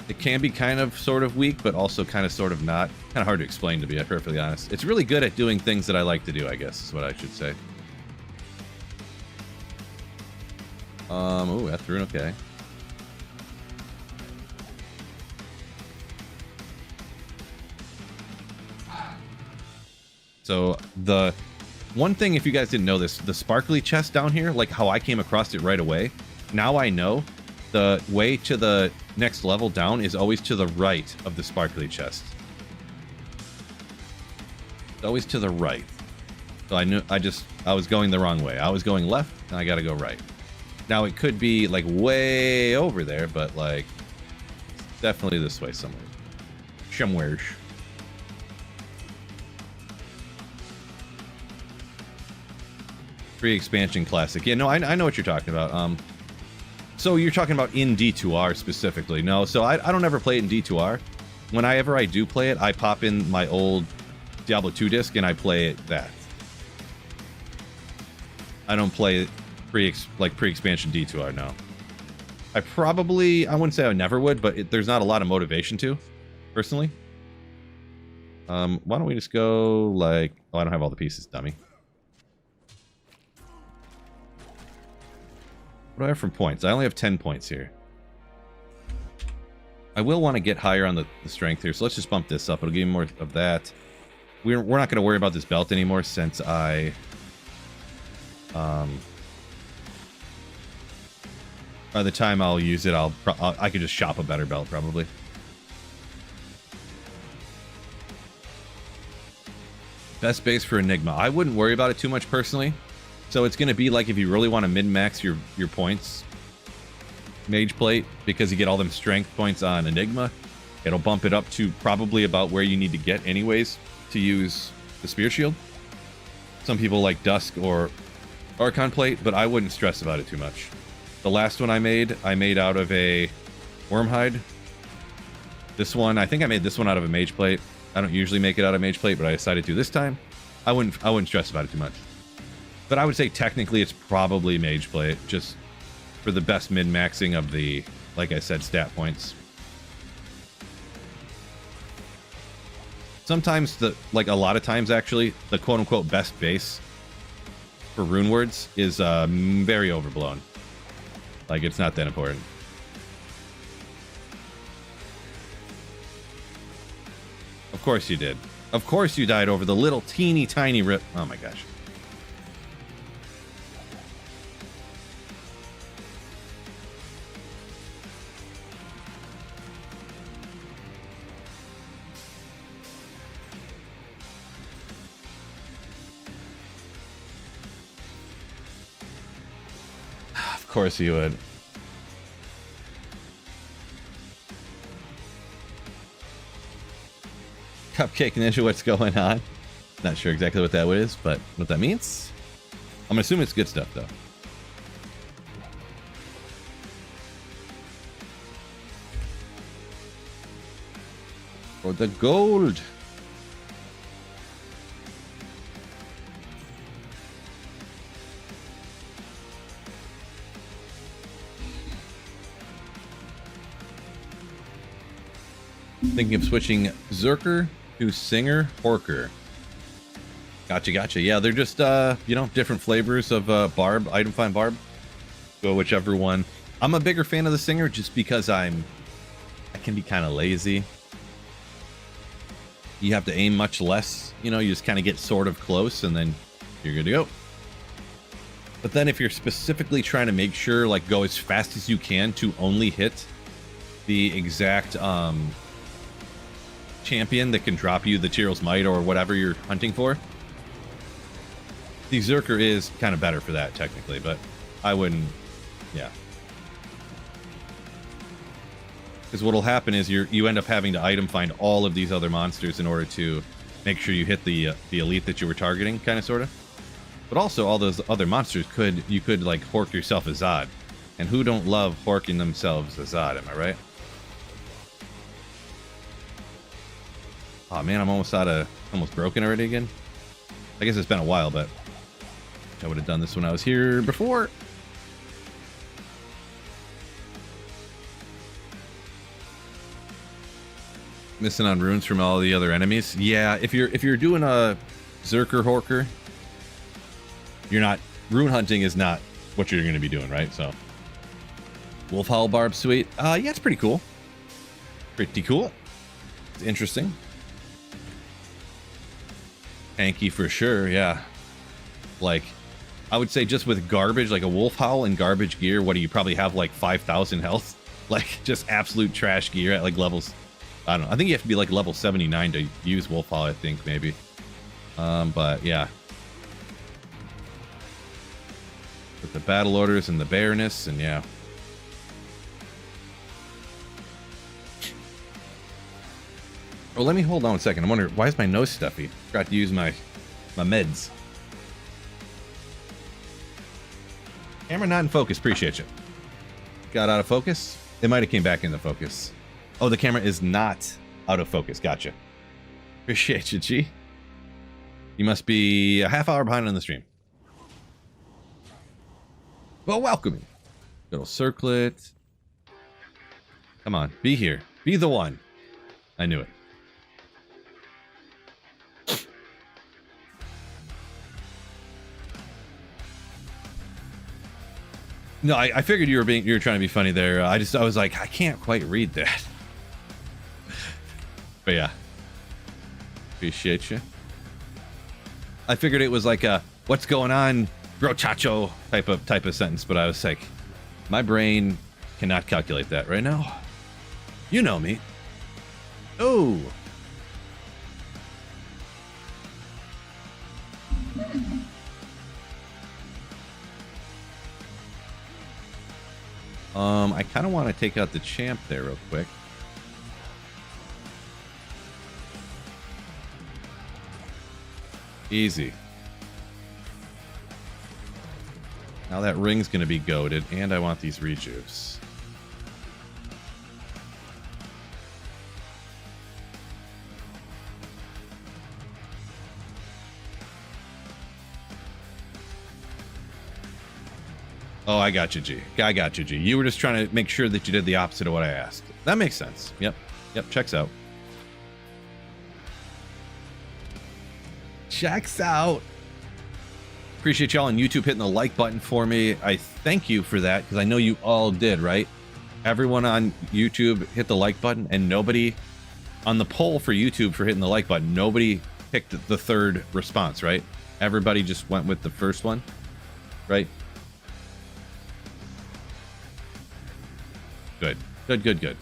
It can be kind of sort of weak, but also kind of sort of not. Kind of hard to explain, to be perfectly honest. It's really good at doing things that I like to do, I guess, is what I should say. Oh, that's rune, okay. So the one thing, if you guys didn't know this, the sparkly chest down here, like how I came across it right away, now I know the way to the next level down is always to the right of the sparkly chest. It's always to the right. So I knew, I was going the wrong way. I was going left, and I gotta go right. Now it could be like way over there, but like definitely this way somewhere. Somewhere. Expansion classic. Yeah, no, I know what you're talking about. So you're talking about in D2R specifically. No, so I don't ever play it in D2R. Whenever I do play it, I pop in my old Diablo 2 disc and I play it that. I don't play pre-expansion D2R, no. I wouldn't say I never would, but there's not a lot of motivation to, personally. Why don't we just go like... Oh, I don't have all the pieces, dummy. What do I have for points? I only have 10 points here. I will want to get higher on the strength here, so let's just bump this up. It'll give me more of that. We're not going to worry about this belt anymore since I... by the time I'll use it, I could just shop a better belt, probably. Best base for Enigma. I wouldn't worry about it too much, personally. So it's going to be like if you really want to min-max your points, Mage Plate, because you get all them strength points on Enigma, it'll bump it up to probably about where you need to get anyways to use the Spear Shield. Some people like Dusk or Archon plate, but I wouldn't stress about it too much. The last one I made out of a worm hide. This one, I think I made this one out of a mage plate. I don't usually make it out of mage plate, but I decided to this time. I wouldn't stress about it too much. But I would say technically it's probably mage plate, just for the best min-maxing of the, like I said, stat points. Sometimes like a lot of times actually, the quote-unquote best base for rune words is very overblown. Like, it's not that important. Of course you did. Of course you died over the little teeny tiny rip. Oh my gosh. Of course you would. Cupcake Ninja, what's going on? Not sure exactly what that is, but what that means. I'm assuming it's good stuff, though. For the gold. Thinking of switching Zerker to Singer Horker. Gotcha. Yeah, they're just, you know, different flavors of Barb, item find Barb. Go whichever one. I'm a bigger fan of the Singer just because I can be kind of lazy. You have to aim much less. You know, you just kind of get sort of close and then you're good to go. But then if you're specifically trying to make sure, like, go as fast as you can to only hit the exact, champion that can drop you the Tyrell's Might or whatever you're hunting for. The Zerker is kind of better for that technically, but I wouldn't, yeah. Because what'll happen is you end up having to item find all of these other monsters in order to make sure you hit the elite that you were targeting, kind of, sort of. But also all those other monsters you could like hork yourself a Zod, and who don't love horking themselves a Zod? Am I right? Oh man, I'm almost broken already again. I guess it's been a while, but I would have done this when I was here before. Missing on runes from all the other enemies. Yeah, if you're doing a Zerker Horker, you're not, rune hunting is not what you're going to be doing, right? So Wolf Howl Barb Suite. Yeah, it's pretty cool. Pretty cool. It's interesting. Tanky for sure, yeah. Like, I would say just with garbage, like a Wolf Howl and garbage gear, what do you probably have, like 5,000 health? Like, just absolute trash gear at like levels, I don't know. I think you have to be like level 79 to use Wolf Howl, I think, maybe. But yeah. With the battle orders and the bareness, and yeah. Oh, let me hold on a second. I'm wondering, why is my nose stuffy? Forgot to use my meds. Camera not in focus. Appreciate you. Got out of focus? It might have came back into focus. Oh, the camera is not out of focus. Gotcha. Appreciate you, G. You must be a half hour behind on the stream. Well, welcome. Little circlet. Come on, be here. Be the one. I knew it. No, I figured you were trying to be funny there. I was like, I can't quite read that. But yeah. Appreciate you. I figured it was like a what's going on, brochacho type of sentence, but I was like, my brain cannot calculate that right now. You know me. Oh. I kind of want to take out the champ there real quick. Easy. Now that ring's going to be goaded, and I want these rejuves. Oh, I got you, G. I got you, G. You were just trying to make sure that you did the opposite of what I asked. That makes sense. Yep. Yep. Checks out. Checks out. Appreciate y'all on YouTube hitting the like button for me. I thank you for that because I know you all did, right? Everyone on YouTube hit the like button, and nobody on the poll for YouTube for hitting the like button, nobody picked the third response, right? Everybody just went with the first one, right? Good. Good, good, good.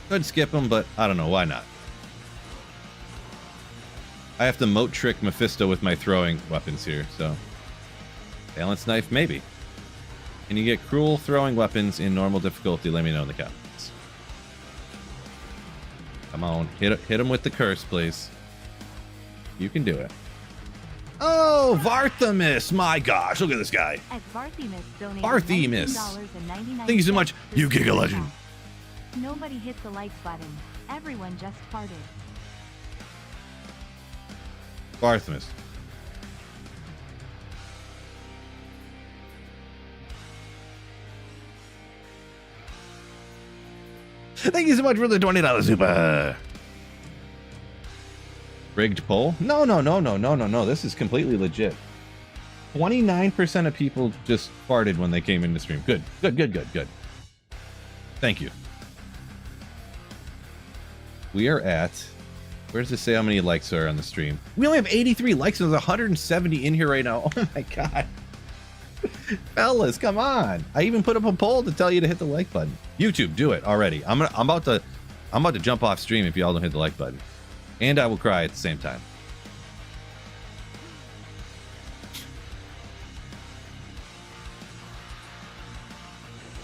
Could skip him, but I don't know. Why not? I have to moat trick Mephisto with my throwing weapons here, so... Balance knife, maybe. Can you get cruel throwing weapons in normal difficulty? Let me know in the comments. Come on. Hit him with the curse, please. You can do it. Oh, Varthamus! My gosh, look at this guy. Barthemus. Thank you so much, you Giga Legend. Nobody hit the like button. Everyone just farted. Barthemus. Thank you so much for the $20 super. Rigged poll? No, no, no, no, no, no, no. This is completely legit. 29% of people just farted when they came in the stream. Good, good, good, good, good. Thank you. We are at... Where does it say how many likes are on the stream? We only have 83 likes and there's 170 in here right now. Oh my god. Fellas, come on. I even put up a poll to tell you to hit the like button. YouTube, do it already. I'm about to jump off stream if y'all don't hit the like button. And I will cry at the same time.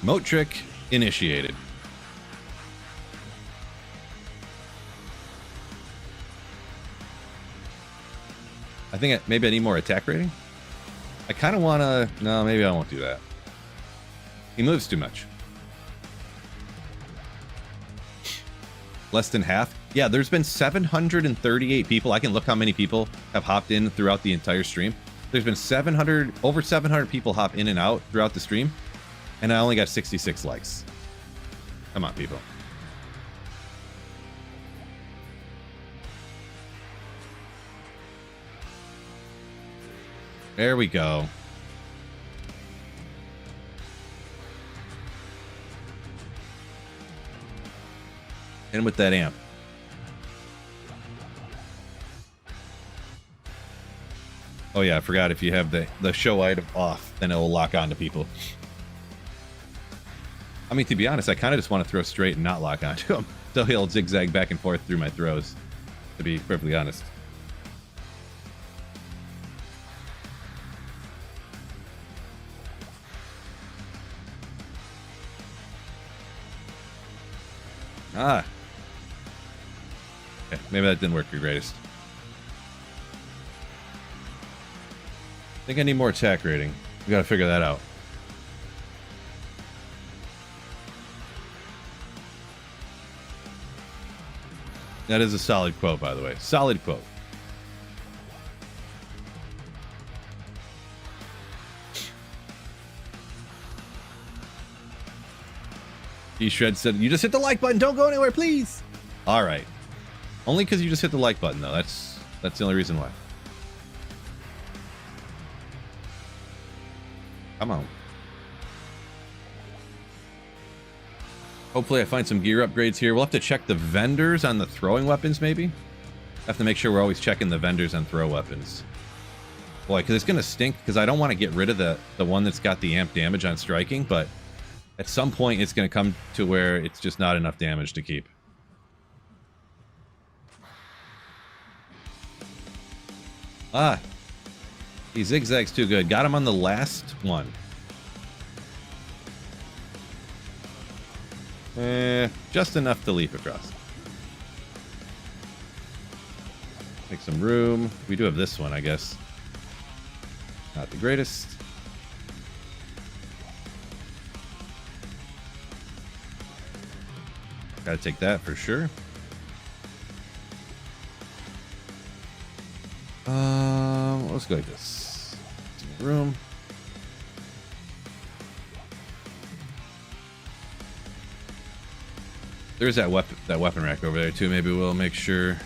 Moat trick initiated. I think maybe I need more attack rating. I kind of want to... No, maybe I won't do that. He moves too much. Less than half? Yeah, there's been 738 people. I can look how many people have hopped in throughout the entire stream. There's been over 700 people hop in and out throughout the stream. And I only got 66 likes. Come on, people. There we go. And with that amp. Oh yeah, I forgot if you have the show item off, then it will lock on to people. I mean, to be honest, I kind of just want to throw straight and not lock onto him. So he'll zigzag back and forth through my throws, to be perfectly honest. Ah. Okay, maybe that didn't work your greatest. I think I need more attack rating. We gotta figure that out. That is a solid quote, by the way. Solid quote. Shred said, you just hit the like button. Don't go anywhere, please. All right. Only because you just hit the like button, though. That's the only reason why. Come on. Hopefully I find some gear upgrades here. We'll have to check the vendors on the throwing weapons, maybe. Have to make sure we're always checking the vendors on throw weapons. Boy, because it's going to stink, because I don't want to get rid of the one that's got the amp damage on striking, but at some point it's going to come to where it's just not enough damage to keep. Ah. He zigzags too good. Got him on the last one. Just enough to leap across. Make some room. We do have this one, I guess. Not the greatest. Gotta take that for sure. Let's go like this. Some room. There's that weapon rack over there too. Maybe we'll make sure,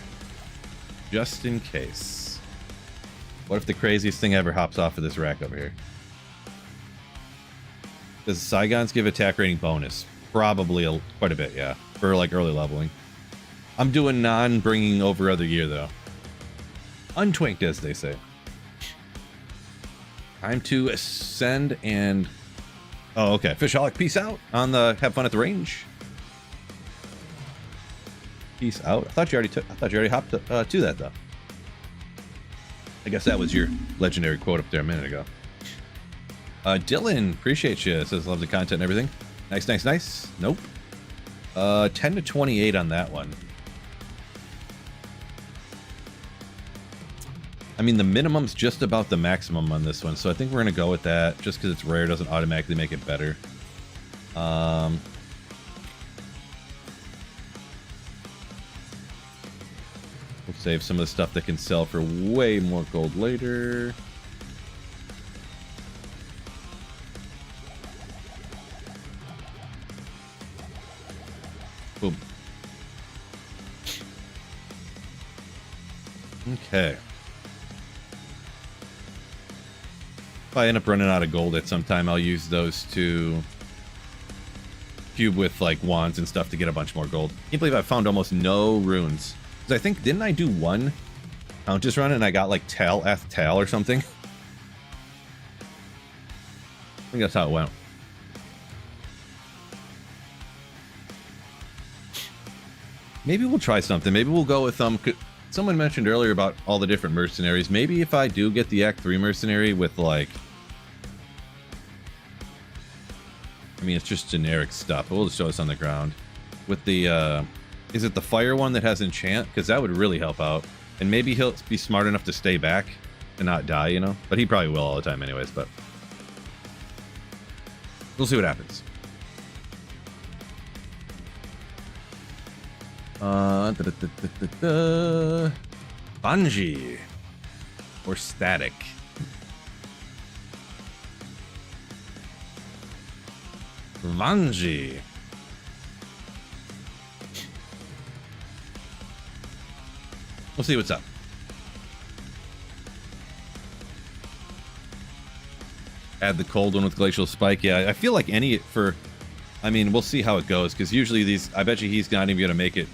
just in case. What if the craziest thing ever hops off of this rack over here? Does Saigons give attack rating bonus? Probably quite a bit, yeah. For like early leveling. I'm doing non-bringing over other gear though. Untwinked, as they say. Time to ascend and... Oh, okay. Fishaholic, peace out on the have fun at the range. Peace out. I thought you already hopped to that though. I guess that was your legendary quote up there a minute ago. Dylan, appreciate you. Says loves the content and everything. Nice, nice, nice. Nope. 10 to 28 on that one. I mean, the minimum's just about the maximum on this one, so I think we're gonna go with that. Just because it's rare doesn't automatically make it better. We'll save some of the stuff that can sell for way more gold later. Boom. Okay. If I end up running out of gold at some time, I'll use those to cube with like wands and stuff to get a bunch more gold. Can't believe I found almost no runes. Because I think, didn't I do one Countess run and I got like Tal or something? I think that's how it went. Maybe we'll try something. Maybe we'll go with someone mentioned earlier about all the different mercenaries. Maybe if I do get the Act 3 mercenary with like, I mean, it's just generic stuff. We'll just show us on the ground. With the, is it the fire one that has enchant? Because that would really help out. And maybe he'll be smart enough to stay back and not die, you know? But he probably will all the time anyways, but we'll see what happens. Bungee or static. Bungee. We'll see what's up. Add the cold one with Glacial Spike. Yeah, I feel like I mean, we'll see how it goes, because usually these, I bet you he's not even going to make it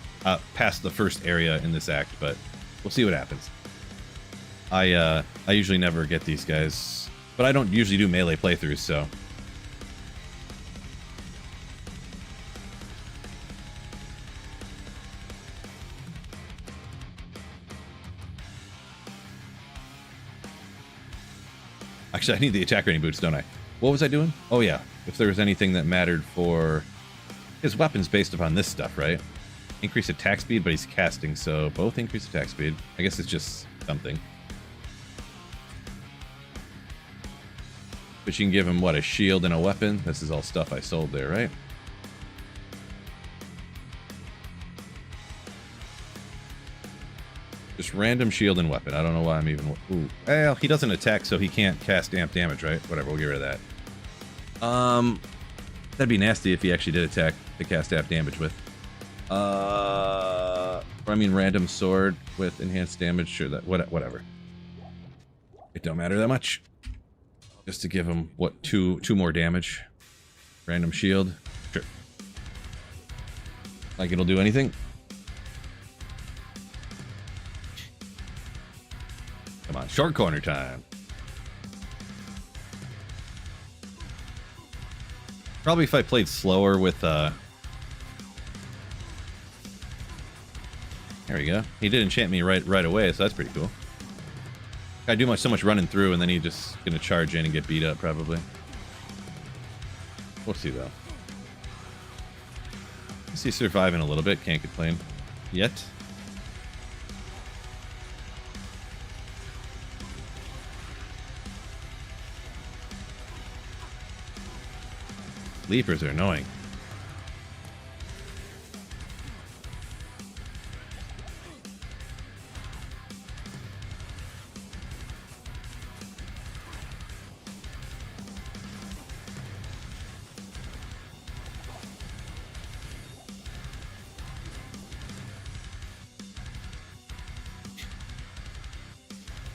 past the first area in this act, but we'll see what happens. I usually never get these guys, but I don't usually do melee playthroughs, so. Actually, I need the attack rating boots, don't I? What was I doing? Oh yeah, if there was anything that mattered for his weapons based upon this stuff, right? Increase attack speed, but he's casting, so both increase attack speed. I guess it's just something. But you can give him, what, a shield and a weapon? This is all stuff I sold there, right? Just random shield and weapon. I don't know why I'm even... Ooh. Well, he doesn't attack, so he can't cast amp damage, right? Whatever, we'll get rid of that. That'd be nasty if he actually did attack to cast amp damage with. I mean, random sword with enhanced damage. Sure, that whatever. It don't matter that much. Just to give him, what, two more damage. Random shield. Sure. Like it'll do anything. Come on, short corner time. Probably if I played slower with, there we go. He did enchant me right away, so that's pretty cool. I do so much running through, and then he's just gonna charge in and get beat up, probably. We'll see, though. He's surviving a little bit. Can't complain. Yet. Leapers are annoying.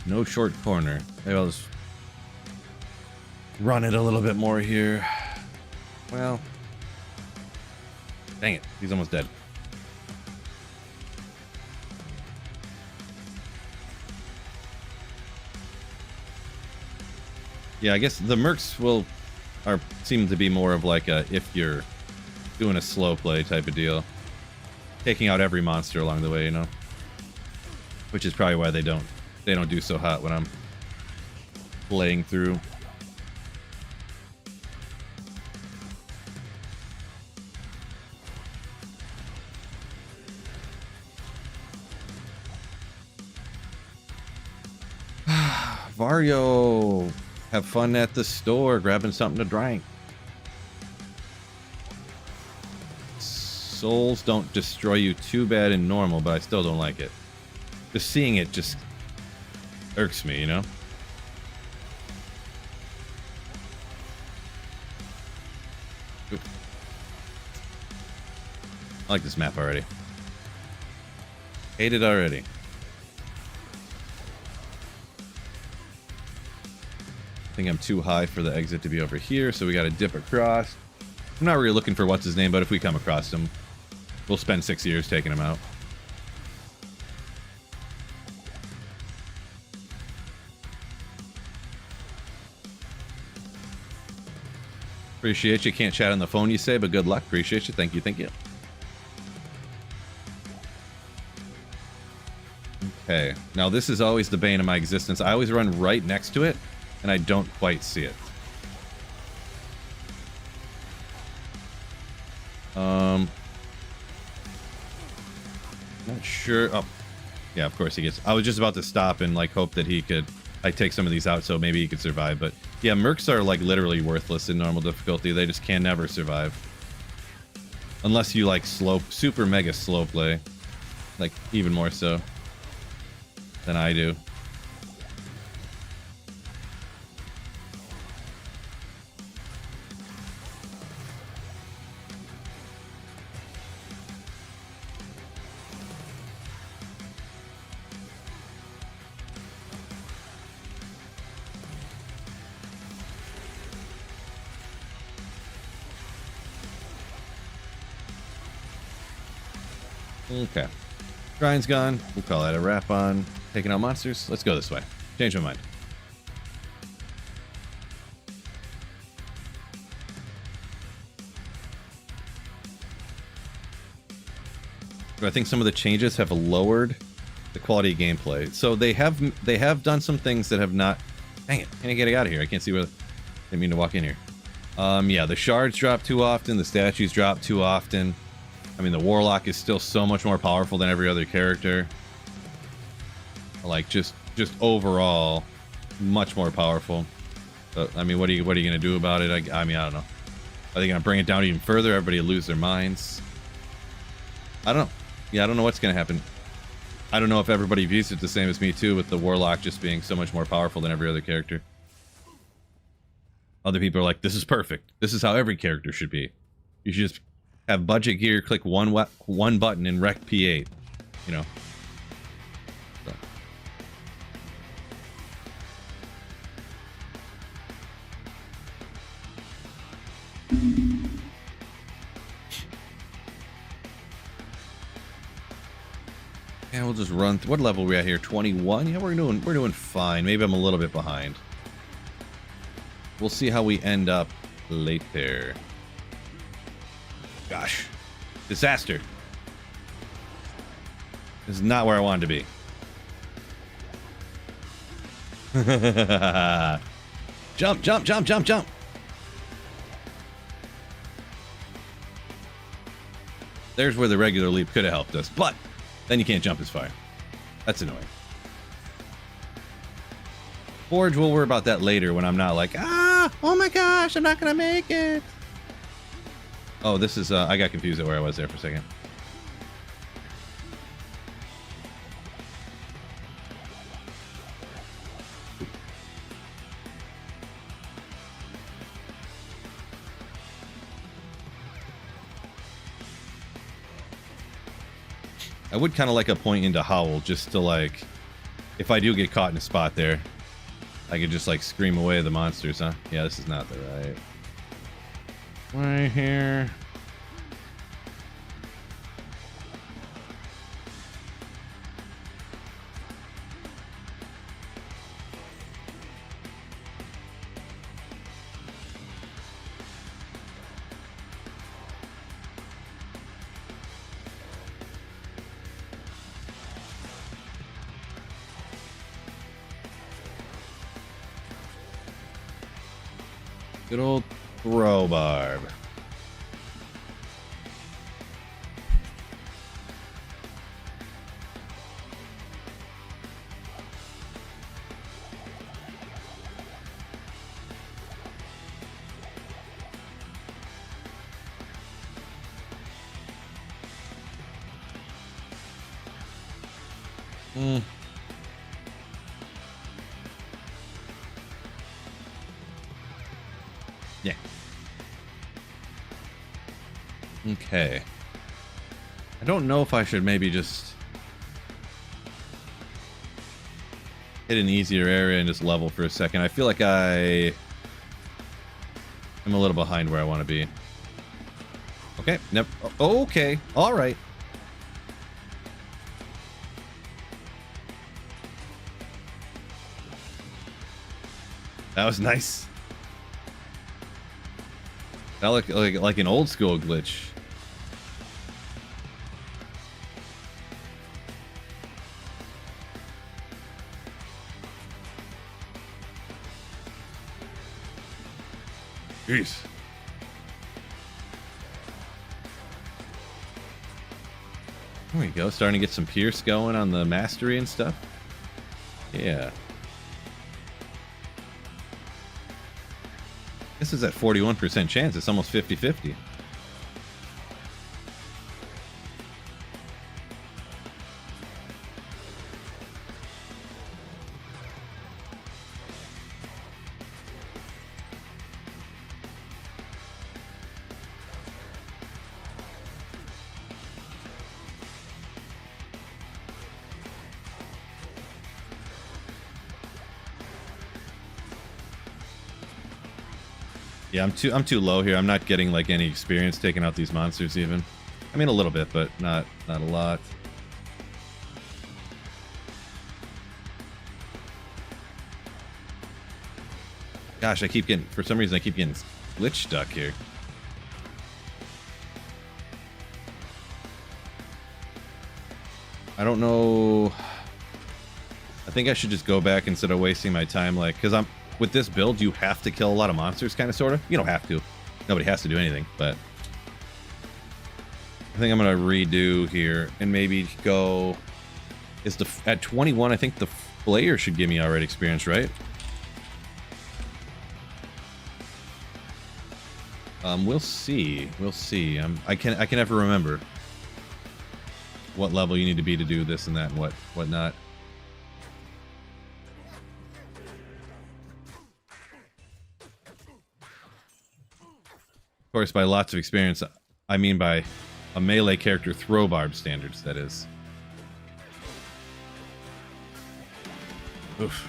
No short corner. Maybe I'll just run it a little bit more here. Well, dang it. He's almost dead. Yeah, I guess the mercs seem to be more of like a if you're doing a slow play type of deal. Taking out every monster along the way, you know? Which is probably why they don't do so hot when I'm playing through. Vario, have fun at the store grabbing something to drink. Souls don't destroy you too bad in normal, but I still don't like it. Just seeing it just irks me, you know? Oop. I like this map already. Hate it already. I think I'm too high for the exit to be over here, so we gotta dip across. I'm not really looking for what's his name, but if we come across him, we'll spend 6 years taking him out. Appreciate you. Can't chat on the phone, you say, but good luck. Appreciate you. Thank you. Thank you. Okay. Now, this is always the bane of my existence. I always run right next to it, and I don't quite see it. Not sure. Oh, yeah, of course he gets. I was just about to stop and like hope that he could take some of these out so maybe he could survive. But yeah, mercs are like literally worthless in normal difficulty. They just can never survive. Unless you like super mega slow play. Like even more so than I do. Okay. Grind's gone. We'll call that a wrap on taking out monsters. Let's go this way. Change my mind. I think some of the changes have lowered the quality of gameplay. So they have done some things that have not. Dang it! Can I get it out of here? I can't see where. I didn't mean to walk in here. Yeah, the shards drop too often. The statues drop too often. I mean, the Warlock is still so much more powerful than every other character. Like, just overall, much more powerful. But, I mean, what are you gonna do about it? I mean, I don't know. Are they gonna bring it down even further? Everybody will lose their minds. I don't know. Yeah, I don't know what's gonna happen. I don't know if everybody views it the same as me, too, with the Warlock just being so much more powerful than every other character. Other people are like, this is perfect. This is how every character should be. You should just have budget gear, click one button and wreck P8, you know. So. And we'll just run. What level are we at here? 21? Yeah, we're doing fine. Maybe I'm a little bit behind. We'll see how we end up later. Gosh. Disaster. This is not where I wanted to be. Jump, jump, jump, jump, jump. There's where the regular leap could have helped us, but then you can't jump as far. That's annoying. Forge, we'll worry about that later when I'm not like, oh my gosh, I'm not gonna make it. Oh, this is, I got confused at where I was there for a second. I would kind of like a point into Howl just to like, if I do get caught in a spot there, I could just like scream away the monsters, huh? Yeah, this is not the right. Right here. Good old throw Barb. Yeah. Okay. I don't know if I should maybe just hit an easier area and just level for a second. I feel like I'm a little behind where I want to be. Okay. Never. Okay. All right. That was nice. That looked like an old school glitch. Jeez. There we go. Starting to get some Pierce going on the mastery and stuff. Yeah. This is at 41% chance. It's almost 50-50. Yeah, I'm too low here. I'm not getting like any experience taking out these monsters even. I mean a little bit, but not a lot. Gosh, for some reason I keep getting glitch stuck here. I don't know. I think I should just go back instead of wasting my time, like, because with this build, you have to kill a lot of monsters, kind of, sort of. You don't have to. Nobody has to do anything, but I think I'm going to redo here and maybe go... At 21, I think the Flayer should give me already experience, right? We'll see. We'll see. I can never remember what level you need to be to do this and that and whatnot. Of course, by lots of experience, I mean by a melee character throw Barb standards, that is. Oof.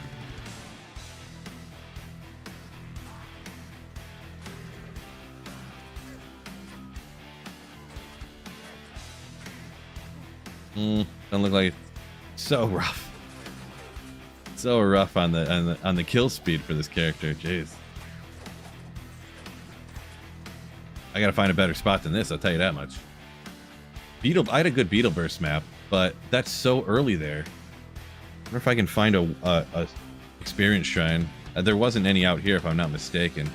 Don't look like it's so rough. So rough on the kill speed for this character. Jeez. I gotta find a better spot than this, I'll tell you that much. I had a good Beetle Burst map, but that's so early there. I wonder if I can find a experience shrine. There wasn't any out here if I'm not mistaken.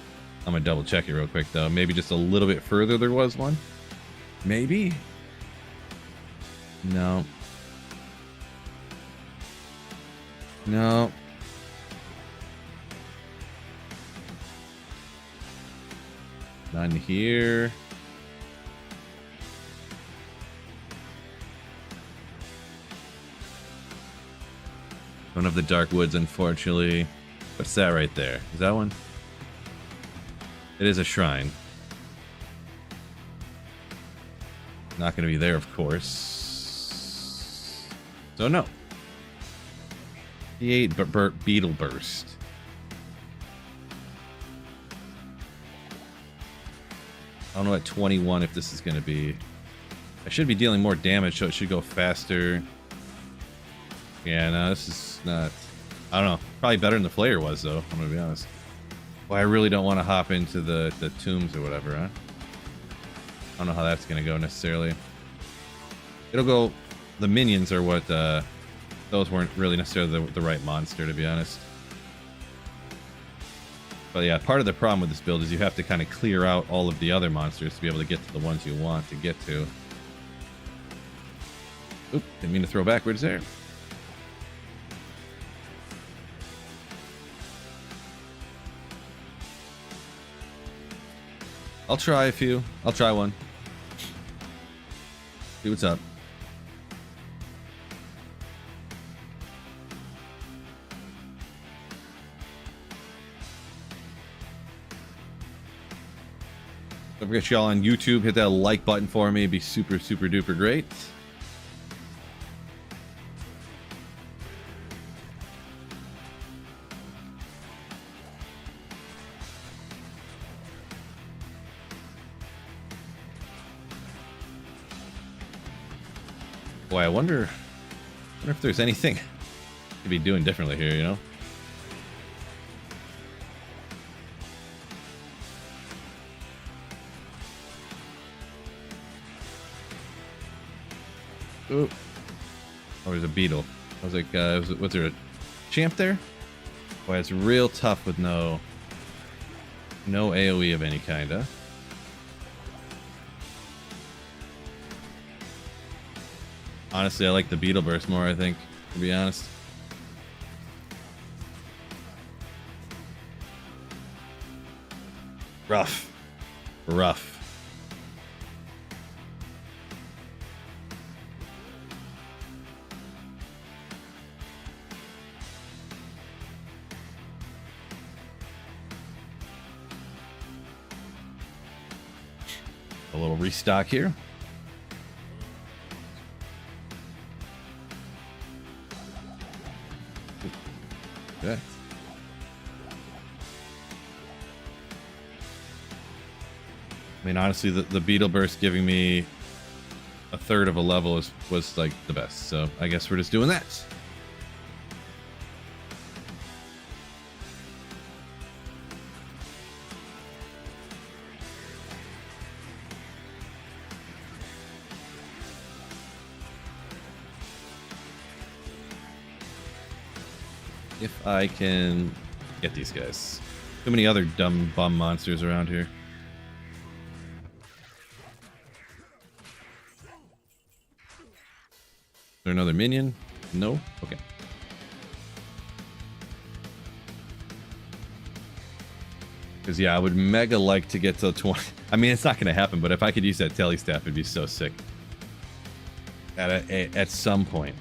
I'm gonna double check it real quick though. Maybe just a little bit further there was one. Maybe? No. No. None here. Don't have the dark woods, unfortunately. What's that right there? Is that one? It is a shrine. Not going to be there, of course. So no. D8 Beetle Burst. I don't know at 21 if this is going to be... I should be dealing more damage, so it should go faster. Yeah, no, this is not... I don't know. Probably better than the Flayer was, though. I'm going to be honest. Well, I really don't want to hop into the tombs or whatever, huh? I don't know how that's going to go necessarily. It'll go... The minions are what... those weren't really necessarily the right monster, to be honest. But yeah, part of the problem with this build is you have to kind of clear out all of the other monsters to be able to get to the ones you want to get to. Oop, didn't mean to throw backwards there. I'll try a few. I'll try one. See what's up. Don't forget y'all on YouTube, hit that like button for me. It'd be super, super duper great. Boy, I wonder if there's anything to be doing differently here, you know? Ooh. Oh, there's a beetle. I was like, was there a champ there? Boy, it's real tough with no AoE of any kind, huh? Honestly, I like the beetle burst more, I think, to be honest. Rough. Rough. A little restock here. Okay. I mean, honestly, the beetle burst giving me a third of a level was like the best. So I guess we're just doing that. If I can get these guys. Too many other dumb bum monsters around here. Is there another minion? No? Okay. Because, yeah, I would mega like to get to 20. I mean, it's not going to happen, but if I could use that telly staff, it'd be so sick. At some point.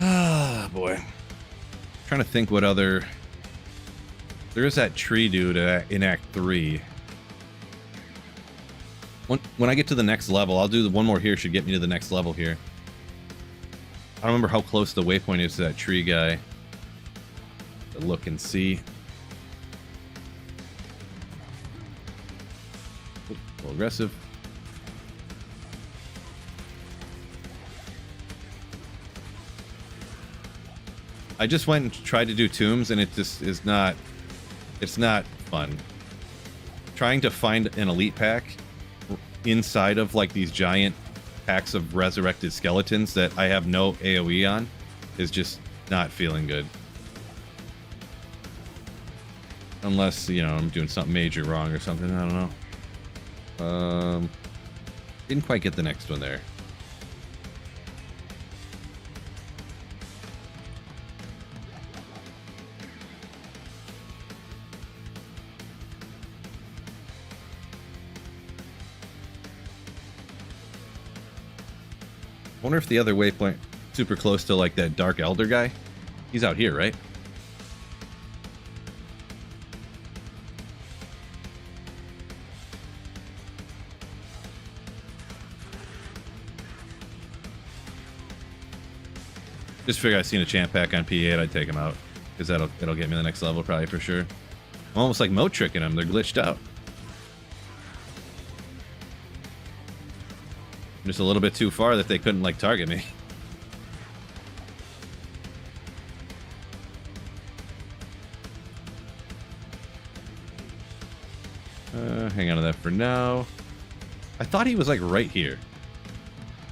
Ah, boy. Trying to think what other... There is that tree dude in Act 3. When I get to the next level, I'll do the one more here. Should get me to the next level here. I don't remember how close the waypoint is to that tree guy. To look and see. Ooh, a little aggressive. I just went and tried to do tombs, and it just is not... It's not fun. Trying to find an elite pack inside of, like, these giant packs of resurrected skeletons that I have no AoE on is just not feeling good. Unless, you know, I'm doing something major wrong or something. I don't know. Didn't quite get the next one there. I wonder if the other waypoint super close to like that Dark Elder guy. He's out here, right? Just figure I seen a champ pack on P8, I'd take him out. Because it'll get me the next level probably for sure. I'm almost like Mo tricking them, they're glitched out. I'm just a little bit too far that they couldn't like target me. Hang on to that for now. I thought he was like right here.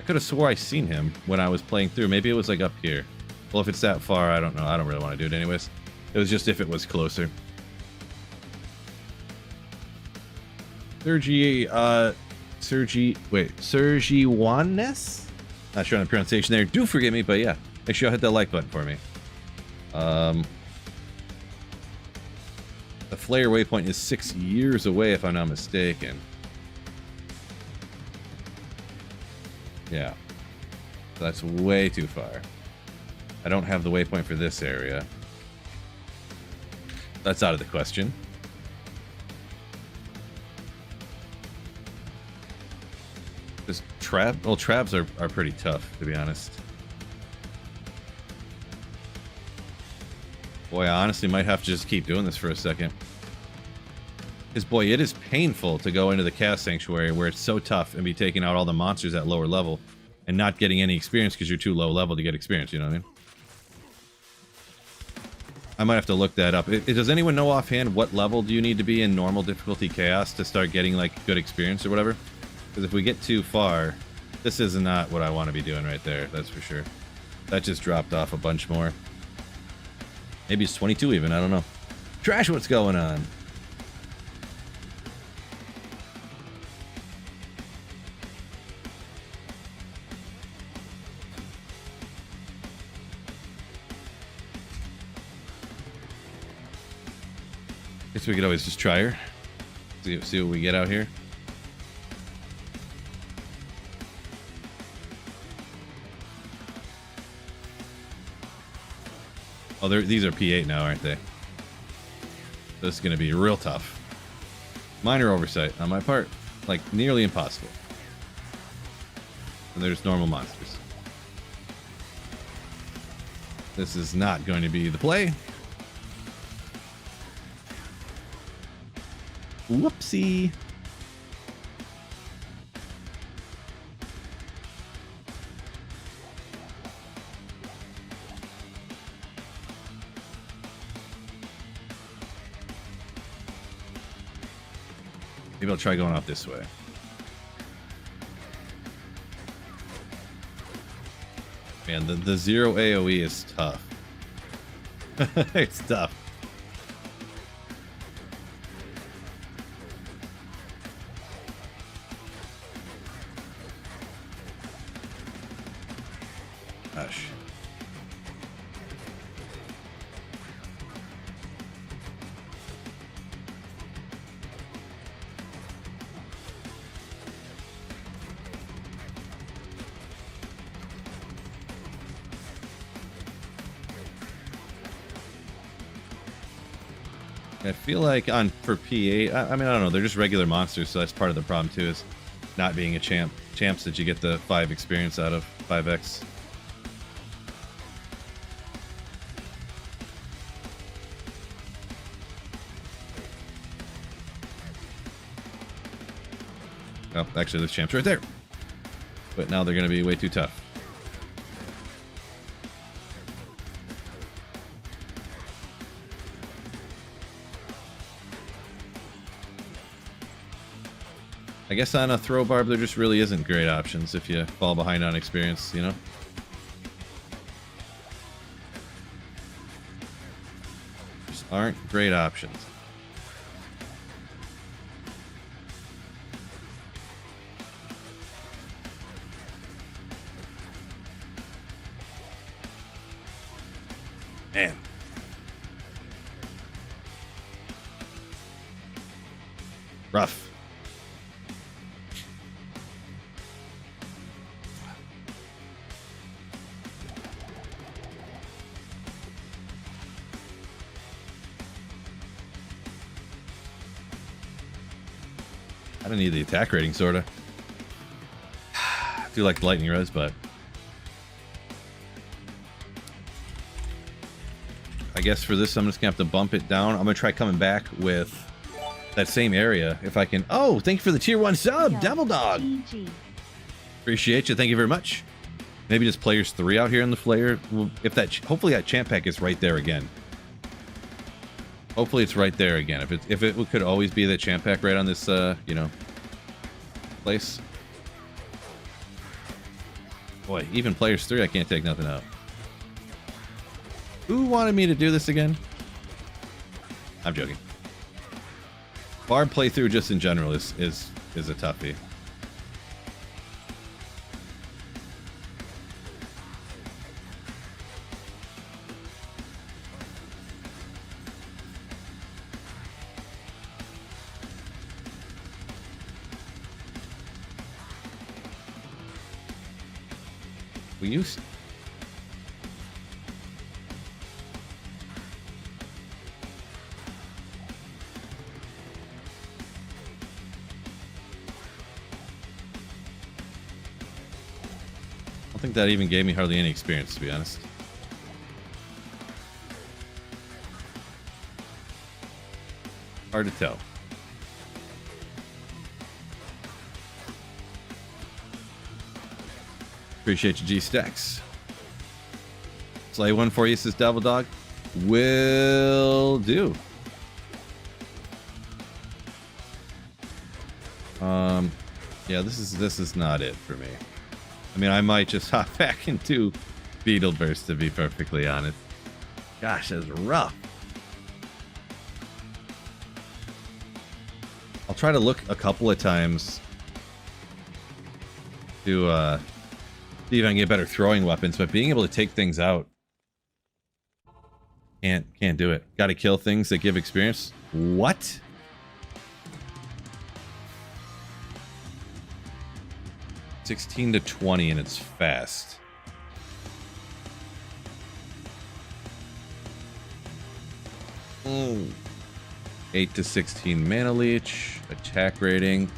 I could have swore I seen him when I was playing through. Maybe it was like up here. Well, if it's that far, I don't know. I don't really want to do it anyways. It was just if it was closer. Sergi Juanes? Not sure on the pronunciation there. Do forgive me, but yeah. Make sure you hit that like button for me. The Flare waypoint is 6 years away, if I'm not mistaken. Yeah. That's way too far. I don't have the waypoint for this area. That's out of the question. This trap? Well, traps are pretty tough, to be honest. Boy, I honestly might have to just keep doing this for a second. Because, boy, it is painful to go into the Cast Sanctuary where it's so tough and be taking out all the monsters at lower level and not getting any experience because you're too low level to get experience, you know what I mean? I might have to look that up. Does anyone know offhand what level do you need to be in normal difficulty Chaos to start getting, like, good experience or whatever? Because if we get too far, this is not what I want to be doing right there, that's for sure. That just dropped off a bunch more. Maybe it's 22 even, I don't know. Trash, what's going on? Guess we could always just try her. See what we get out here. Oh, these are P8 now, aren't they? This is going to be real tough. Minor oversight on my part. Like, nearly impossible. And there's normal monsters. This is not going to be the play. Whoopsie. Maybe I'll try going out this way. Man, the zero AoE is tough. It's tough. Gosh. I feel like for P8, I mean, I don't know, they're just regular monsters, so that's part of the problem too, is not being a champ. Champs that you get the 5 experience out of, 5x. Oh, actually, there's champs right there. But now they're going to be way too tough. I guess on a throw barb, there just really isn't great options if you fall behind on experience, you know? Just aren't great options. Man. Rough. I don't need the attack rating, sorta. I do like the lightning res, but I guess for this I'm just gonna have to bump it down. I'm gonna try coming back with that same area if I can. Oh, thank you for the tier 1 sub, Devil Dog. Appreciate you. Thank you very much. Maybe just players 3 out here in the flare. If that, hopefully that champ pack is right there again. Hopefully it's right there again. If it could always be the champ pack right on this, you know, place. Boy, even players 3, I can't take nothing out. Who wanted me to do this again? I'm joking. Barb playthrough just in general is a toughie. We used. I don't think that even gave me hardly any experience, to be honest. Hard to tell. Appreciate you, G-Stacks. Slay one for you, says Devil Dog. Will do. Yeah, this is not it for me. I mean, I might just hop back into Beetle Burst, to be perfectly honest. Gosh, that's rough. I'll try to look a couple of times to see if I can get better throwing weapons, but being able to take things out, can't do it. Got to kill things that give experience. What? $16 to $20 and it's fast. Oh. 8 to 16 mana leech, attack rating.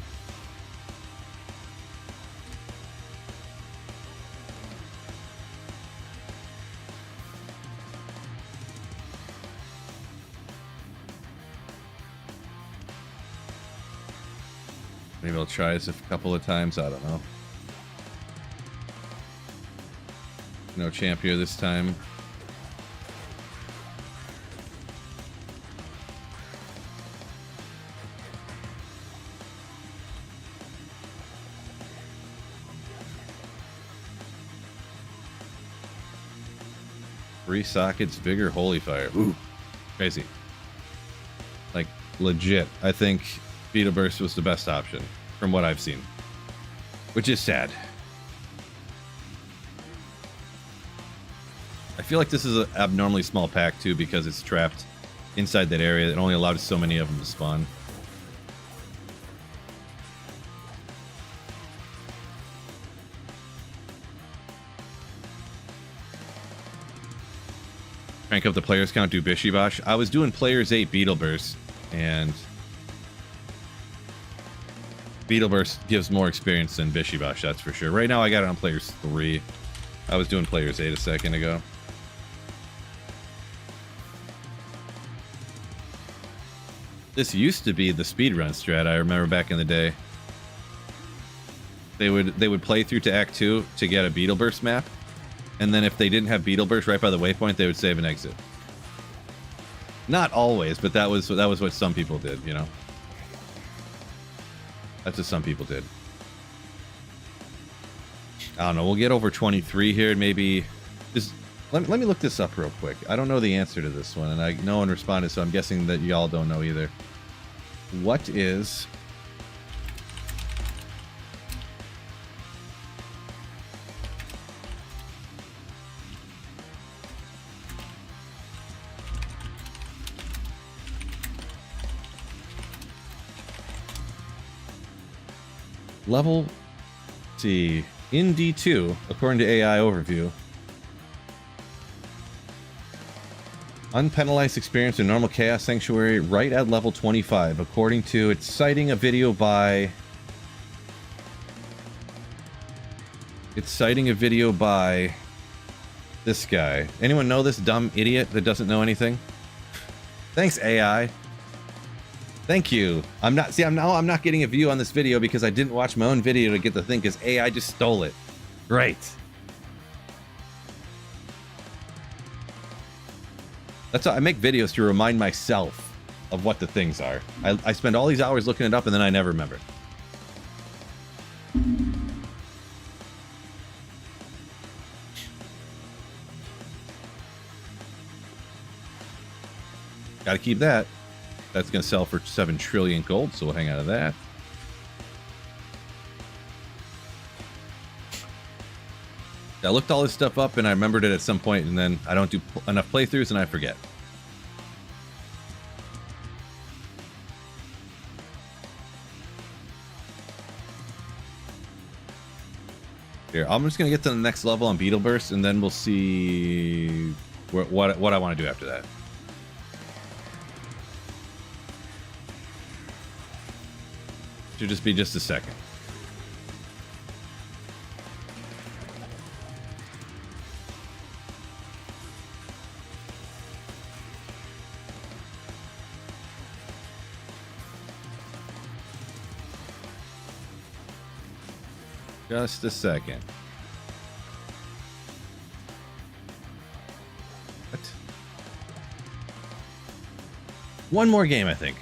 Maybe I'll try this a couple of times. I don't know. No champ here this time. Three sockets, vigor, holy fire. Ooh, crazy. Like, legit. I think Beetle Burst was the best option from what I've seen, which is sad. I feel like this is an abnormally small pack too because it's trapped inside that area that only allowed so many of them to spawn. Crank up the players count, do Bishi Bosh. I was doing players 8 Beetle Burst, and Beetle Burst gives more experience than Bishi Bosh, that's for sure. Right now I got it on players 3. I was doing players 8 a second ago. This used to be the speedrun strat, I remember back in the day. They would play through to Act 2 to get a Beetle Burst map, and then if they didn't have Beetle Burst right by the waypoint, they would save and exit. Not always, but that was what some people did, you know. That's what some people did. I don't know. We'll get over 23 here and maybe just let me look this up real quick. I don't know the answer to this one, and no one responded, so I'm guessing that y'all don't know either. What is level? Let's see, in D2, according to AI overview, unpenalized experience in normal chaos sanctuary right at level 25, according to it's citing a video by this guy. Anyone know this dumb idiot that doesn't know anything? Thanks, AI. Thank you. I'm not getting a view on this video because I didn't watch my own video to get the thing because AI just stole it. Great. That's how I make videos, to remind myself of what the things are. I spend all these hours looking it up and then I never remember. Gotta keep that. That's gonna sell for 7 trillion gold, so we'll hang out of that. I looked all this stuff up and I remembered it at some point, and then I don't do enough playthroughs and I forget. Here, I'm just gonna get to the next level on Beetle Burst, and then we'll see what I want to do after that. Should just be just a second. Just a second. What? One more game, I think.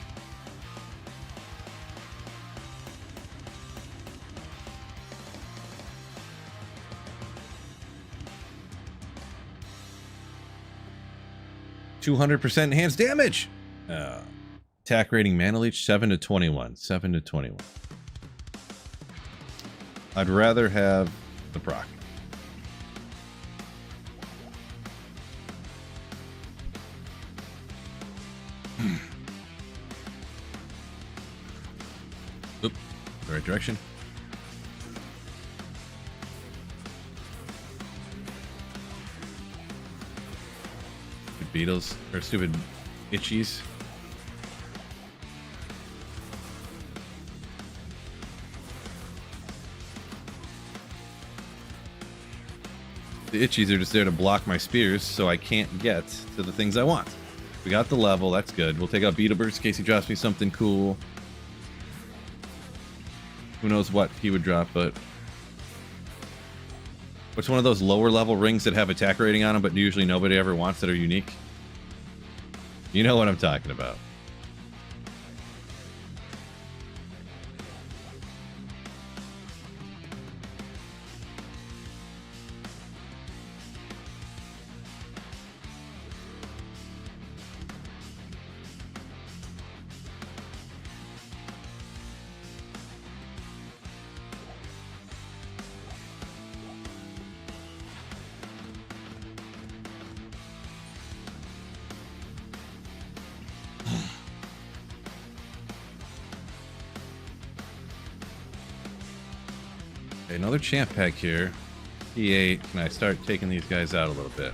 %200% enhanced damage. Attack rating, mana leech 7 to 21. 7 to 21. I'd rather have the proc. Oop, the right direction. Stupid beetles, or stupid itchies. The itchies are just there to block my spears, so I can't get to the things I want. We got the level, that's good. We'll take out Beetle Burst in case he drops me something cool. Who knows what he would drop, but... What's one of those lower level rings that have attack rating on them, but usually nobody ever wants, that are unique? You know what I'm talking about. Another champ pack here. P8. Can I start taking these guys out a little bit?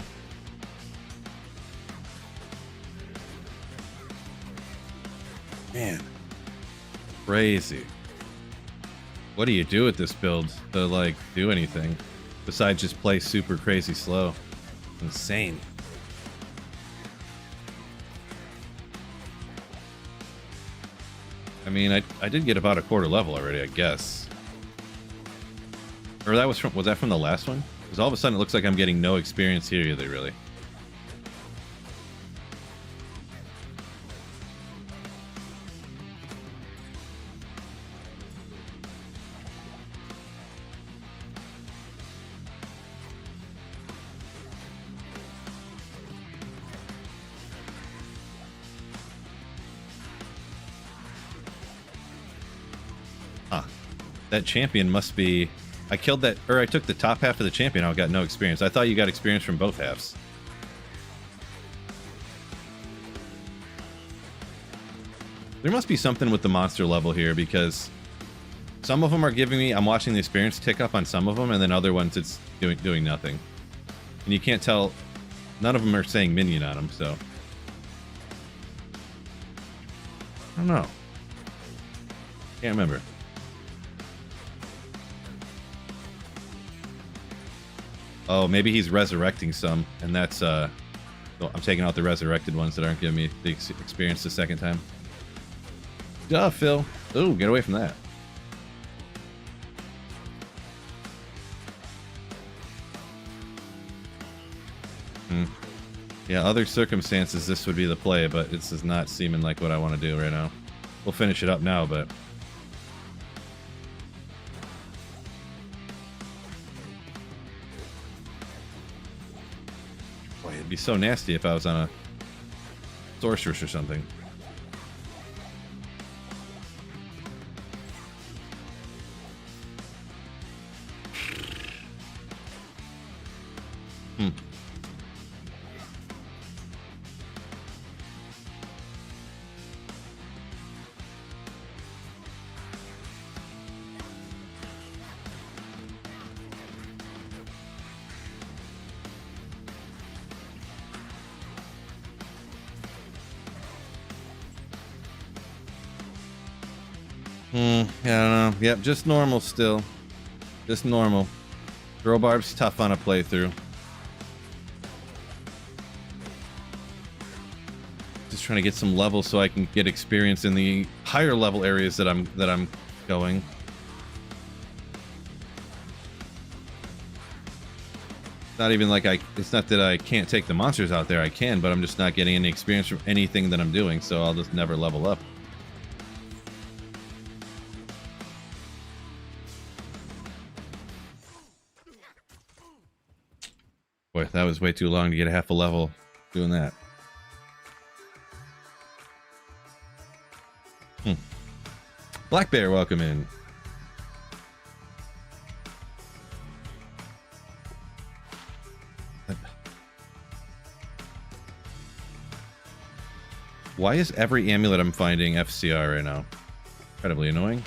Man. Crazy. What do you do with this build to, like, do anything besides just play super crazy slow? Insane. I mean, I did get about a quarter level already, I guess. Or that was that from the last one? Because all of a sudden it looks like I'm getting no experience here either, really. That champion must be... I killed that... Or I took the top half of the champion. I got no experience. I thought you got experience from both halves. There must be something with the monster level here, because some of them are giving me... I'm watching the experience tick up on some of them, and then other ones it's doing nothing. And you can't tell... None of them are saying minion on them, so... I don't know. Can't remember. Oh, maybe he's resurrecting some, and that's, I'm taking out the resurrected ones that aren't giving me the experience the second time. Duh, Phil. Ooh, get away from that. Yeah, other circumstances, this would be the play, but this is not seeming like what I want to do right now. We'll finish it up now, but... Boy, it'd be so nasty if I was on a sorceress or something. Yeah, I don't know. Yep, just normal still. Just normal. Throw Barb's tough on a playthrough. Just trying to get some levels so I can get experience in the higher level areas that I'm going. Not even like it's not that I can't take the monsters out there, I can, but I'm just not getting any experience from anything that I'm doing, so I'll just never level up. Boy, that was way too long to get a half a level doing that. Black Bear, welcome in. Why is every amulet I'm finding FCR right now? Incredibly annoying.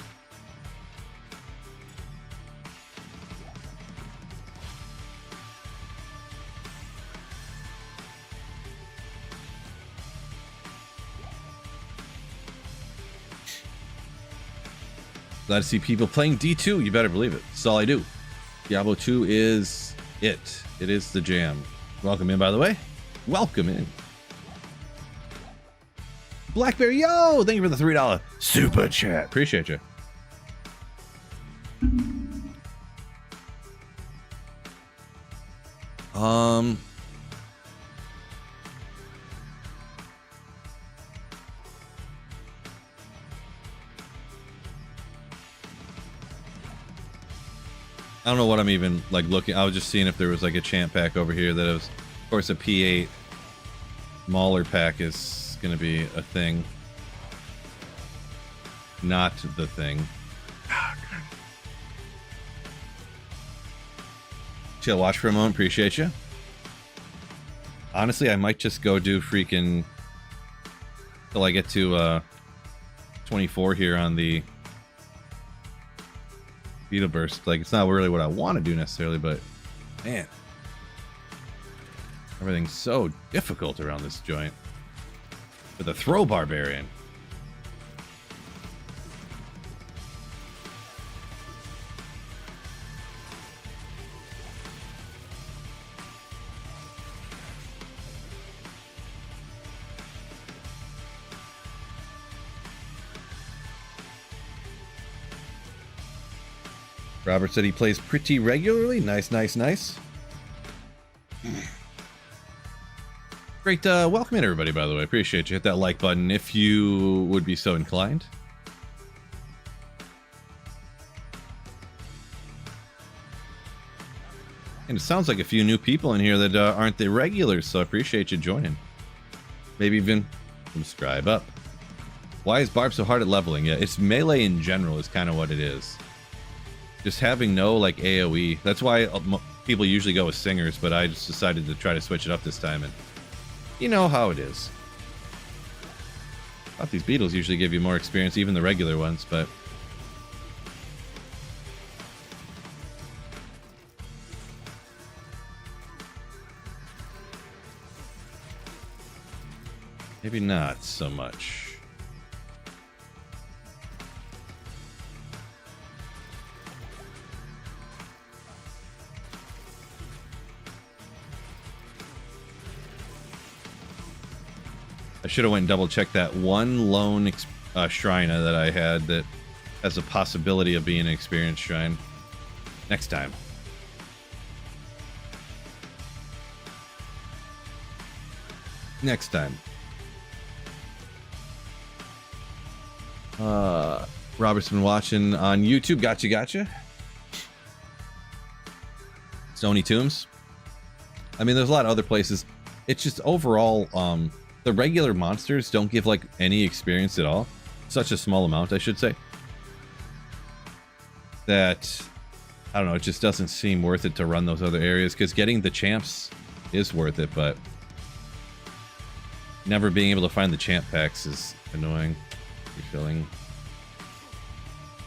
Glad to see people playing D2. You better believe it. That's all I do. Diablo 2 is it. It is the jam. Welcome in, by the way. Welcome in. Blackberry, yo! Thank you for the $3 super chat. Appreciate you. I don't know what I'm even like looking. I was just seeing if there was like a champ pack over here that was, of course, a P8 Mauler pack is going to be a thing. Not the thing. Chill, watch for a moment. Appreciate you. Honestly, I might just go do freaking till I get to 24 here on the Beetle Burst. Like, it's not really what I want to do necessarily, but man, everything's so difficult around this joint. For the Throw Barbarian. Robert said he plays pretty regularly. Nice, nice, nice. Great, welcome in everybody, by the way. Appreciate you. Hit that like button if you would be so inclined. And it sounds like a few new people in here that aren't the regulars, so I appreciate you joining. Maybe even subscribe up. Why is Barb so hard at leveling? Yeah, it's melee in general is kind of what it is. Just having no like AoE. That's why people usually go with singers, but I just decided to try to switch it up this time, and you know how it is. I thought these beetles usually give you more experience, even the regular ones, but maybe not so much. I should have went and double checked that one lone shrine that I had that has a possibility of being an experience shrine. Next time. Next time. Robert's been watching on YouTube. Gotcha. Stony Tombs. I mean, there's a lot of other places. It's just overall, the regular monsters don't give like any experience at all. Such a small amount, I should say. That, I don't know, it just doesn't seem worth it to run those other areas, because getting the champs is worth it, but never being able to find the champ packs is annoying.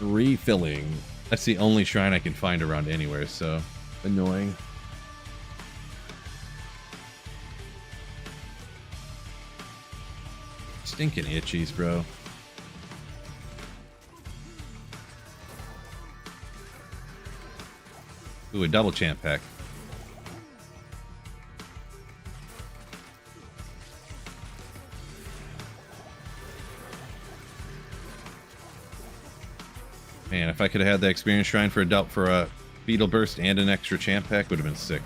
Refilling. That's the only shrine I can find around anywhere, so annoying. Stinking itchies, bro. Ooh, a double champ pack. Man, if I could have had the experience shrine for a beetle burst and an extra champ pack, would have been sick.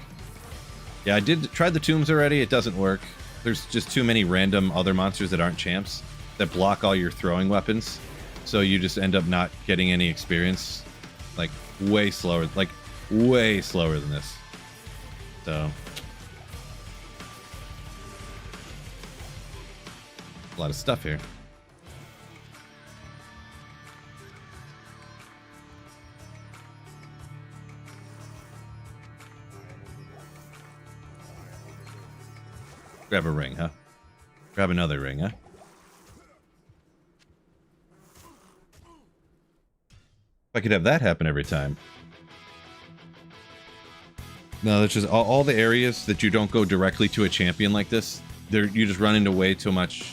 Yeah, I did try the tombs already. It doesn't work. There's just too many random other monsters that aren't champs that block all your throwing weapons, so you just end up not getting any experience. Like way slower than this. So a lot of stuff here. Grab a ring, huh? Grab another ring, huh? If I could have that happen every time. No, that's just all the areas that you don't go directly to a champion like this. You just run into way too much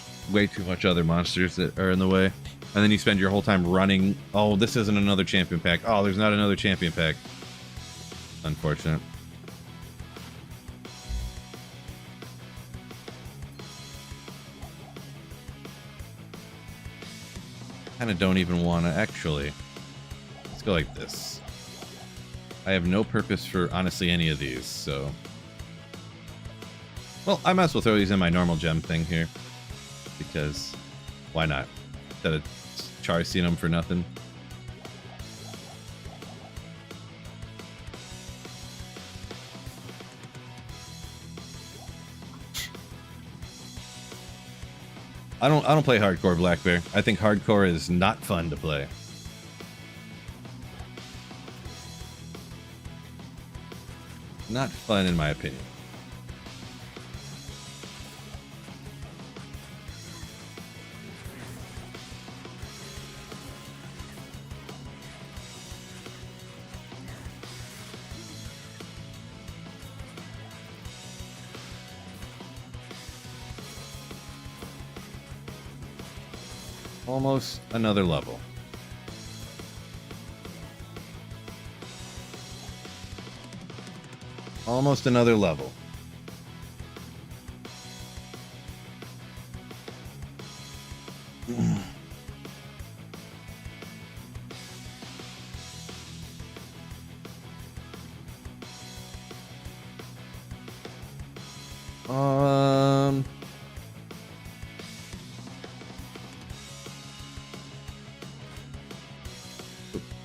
other monsters that are in the way. And then you spend your whole time running. Oh, this isn't another champion pack. Oh, there's not another champion pack. Unfortunate. Kind of don't even want to actually. Let's go like this. I have no purpose for honestly any of these, so. Well, I might as well throw these in my normal gem thing here, because why not? Instead of charging them for nothing. I don't play hardcore Black Bear. I think hardcore is not fun to play. Not fun in my opinion. Almost another level. Almost another level.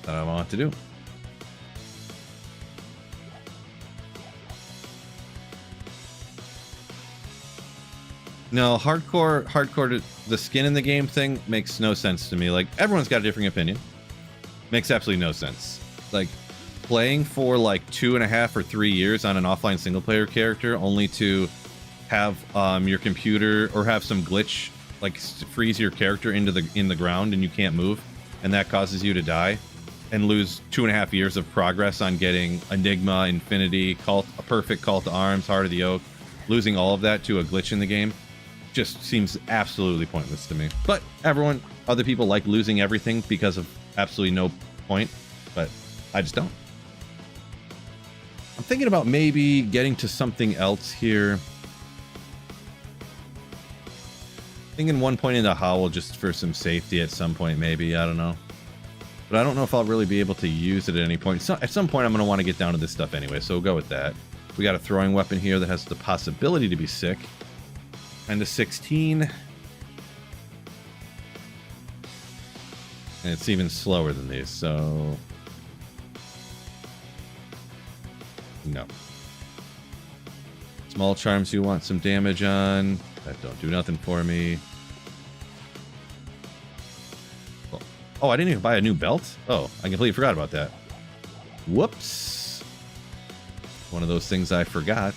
That I want to do. No, hardcore, the skin in the game thing makes no sense to me. Like, everyone's got a different opinion. Makes absolutely no sense. Like, playing for like 2.5 or 3 years on an offline single player character only to have your computer or have some glitch like freeze your character in the ground and you can't move, and that causes you to die and lose 2.5 years of progress on getting Enigma, Infinity, a perfect Call to Arms, Heart of the Oak, losing all of that to a glitch in the game just seems absolutely pointless to me. But other people like losing everything because of absolutely no point, but I just don't. I'm thinking about maybe getting to something else here. Thinking one point into Howl just for some safety at some point, maybe. I don't know. But I don't know if I'll really be able to use it at any point. So at some point, I'm going to want to get down to this stuff anyway, so we'll go with that. We got a throwing weapon here that has the possibility to be sick. And a 16. And it's even slower than these, so... No. Small charms you want some damage on. That don't do nothing for me. Oh, I didn't even buy a new belt? Oh, I completely forgot about that. Whoops. One of those things I forgot.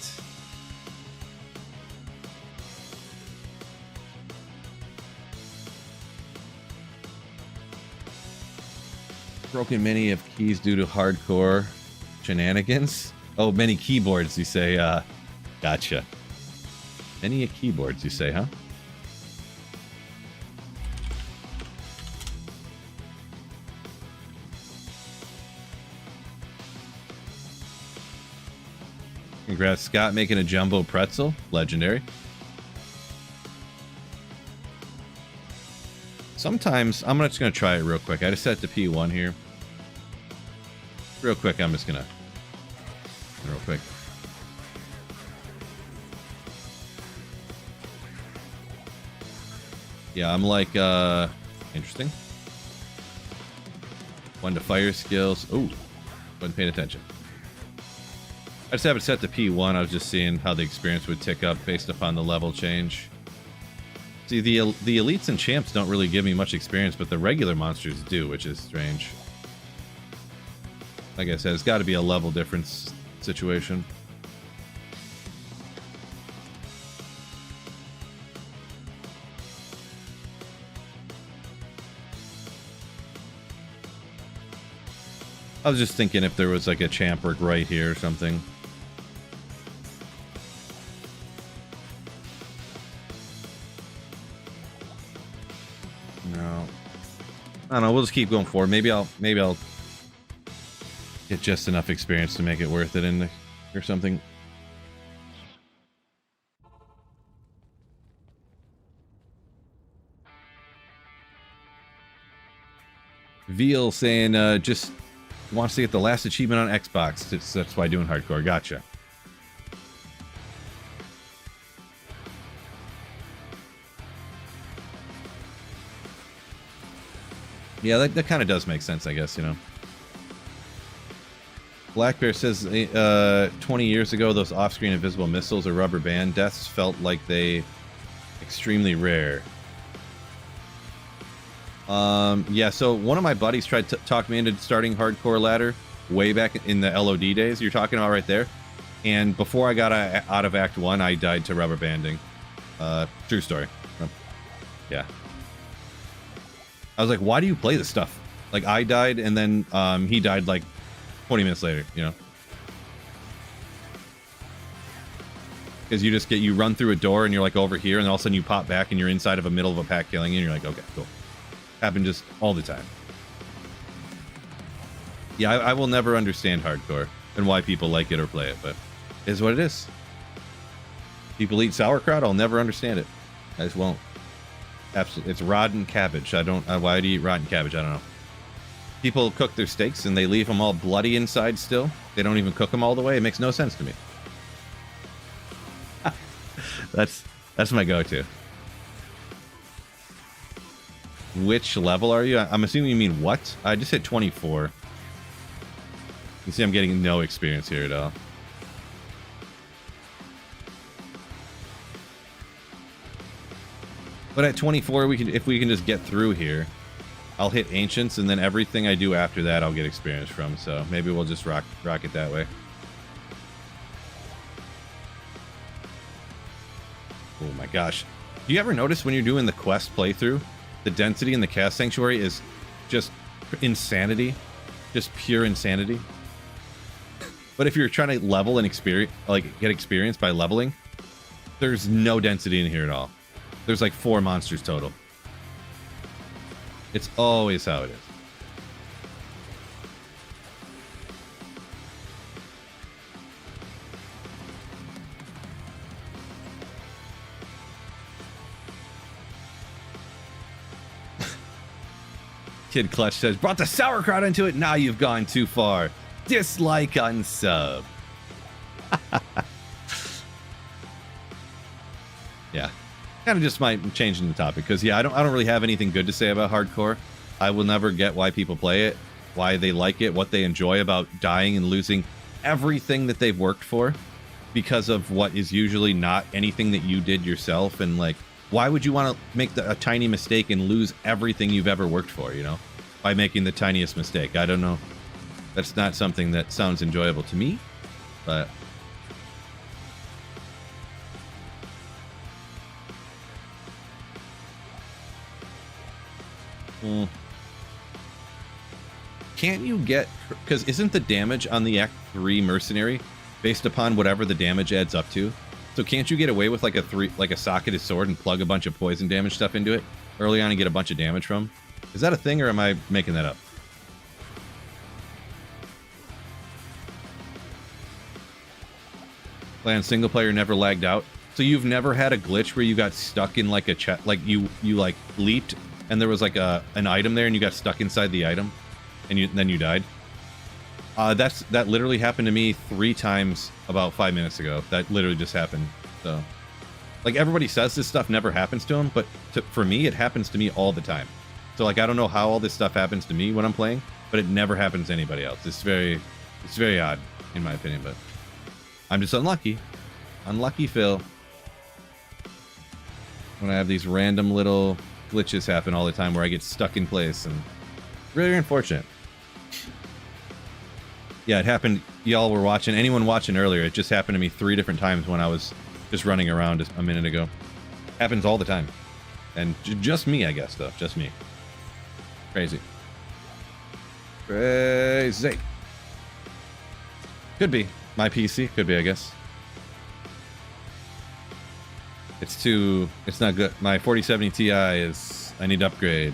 Broken many of keys due to hardcore shenanigans. Oh, many keyboards, you say. Gotcha. Many keyboards, you say, huh? Congrats, Scott, making a jumbo pretzel. Legendary. Sometimes, I'm just going to try it real quick. I just set it to P1 here. Real quick, I'm just going to... Real quick. Yeah, I'm like, interesting. One to fire skills. Ooh, wasn't paying attention. I just have it set to P1. I was just seeing how the experience would tick up based upon the level change. See, the elites and champs don't really give me much experience, but the regular monsters do, which is strange. Like I said, it's got to be a level difference situation. I was just thinking if there was like a champ work right here or something. No. I don't know, we'll just keep going forward. Maybe I'll get just enough experience to make it worth it in the, or something. Veal saying just wants to get the last achievement on Xbox. That's why doing hardcore. Gotcha. Yeah, that kind of does make sense, I guess, you know. Black Bear says 20 years ago, those off-screen invisible missiles or rubber band deaths felt like they extremely rare. Yeah, so one of my buddies tried to talk me into starting hardcore ladder way back in the LOD days you're talking about right there. And before I got out of Act 1, I died to rubber banding. True story. Yeah. I was like, why do you play this stuff? Like, I died, and then he died like 20 minutes later, you know? Because you run through a door, and you're like over here, and all of a sudden you pop back, and you're inside of a middle of a pack killing you, and you're like, okay, cool. Happen just all the time. Yeah, I will never understand hardcore and why people like it or play it, but it is what it is. People eat sauerkraut, I'll never understand it. I just won't. Absolutely, it's rotten cabbage. I don't. Why do you eat rotten cabbage? I don't know. People cook their steaks and they leave them all bloody inside still. They don't even cook them all the way. It makes no sense to me. That's my go-to. Which level are you? I'm assuming you mean what? I just hit 24. You see, I'm getting no experience here at all. But at 24, if we can just get through here, I'll hit Ancients, and then everything I do after that I'll get experience from. So maybe we'll just rock it that way. Oh my gosh. Do you ever notice when you're doing the quest playthrough, the density in the Cast Sanctuary is just insanity? Just pure insanity? But if you're trying to level and experience, like get experience by leveling, there's no density in here at all. There's like 4 monsters total. It's always how it is. Kid Clutch says, brought the sauerkraut into it. Now you've gone too far. Dislike, unsub. Yeah. Kind of just changing the topic because yeah, I don't really have anything good to say about hardcore. I will never get why people play it, why they like it, what they enjoy about dying and losing everything that they've worked for because of what is usually not anything that you did yourself. And like, why would you want to make a tiny mistake and lose everything you've ever worked for, you know, by making the tiniest mistake? I don't know. That's not something that sounds enjoyable to me, but can't you get, because isn't the damage on the Act 3 mercenary based upon whatever the damage adds up to? So can't you get away with like a socketed sword and plug a bunch of poison damage stuff into it early on and get a bunch of damage from? Is that a thing or am I making that up? Playing single player never lagged out. So you've never had a glitch where you got stuck in like a chest, like you like leaped and there was like an item there and you got stuck inside the item and then you died? That literally happened to me 3 times about 5 minutes ago. That literally just happened. So like everybody says this stuff never happens to them, but for me it happens to me all the time. So like I don't know how all this stuff happens to me when I'm playing, but it never happens to anybody else. It's very odd in my opinion, but I'm just unlucky. Unlucky Phil. When I have these random little glitches happen all the time where I get stuck in place and really unfortunate. Yeah, it happened. Y'all were watching. Anyone watching earlier, it just happened to me 3 different times when I was just running around a minute ago. Happens all the time. And just me, I guess, though. Just me. Crazy. Crazy. Could be. My PC. Could be, I guess. It's not good. My 4070 Ti is... I need to upgrade.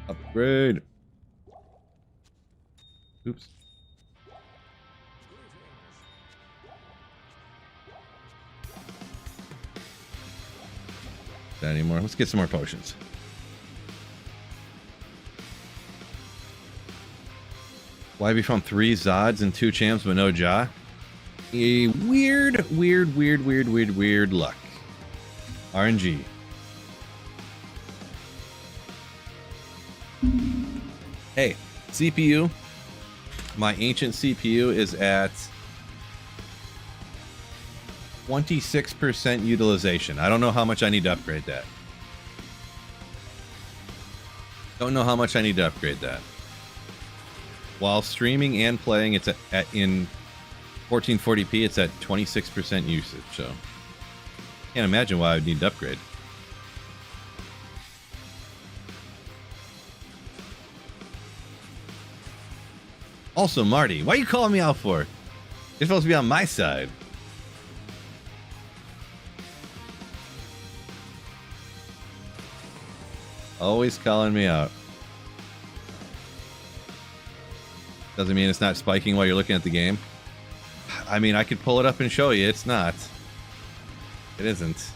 Upgrade. Oops. Not anymore. Let's get some more potions. Why be from 3 Zods and 2 champs but no Ja? A weird luck. RNG. Hey, CPU. My ancient CPU is at 26% utilization. I don't know how much I need to upgrade that. Don't know how much I need to upgrade that. While streaming and playing, it's in 1440p, it's at 26% usage, so can't imagine why I would need to upgrade. Also, Marty, why are you calling me out for? You're supposed to be on my side. Always calling me out. Doesn't mean it's not spiking while you're looking at the game. I mean, I could pull it up and show you. It's not. It isn't.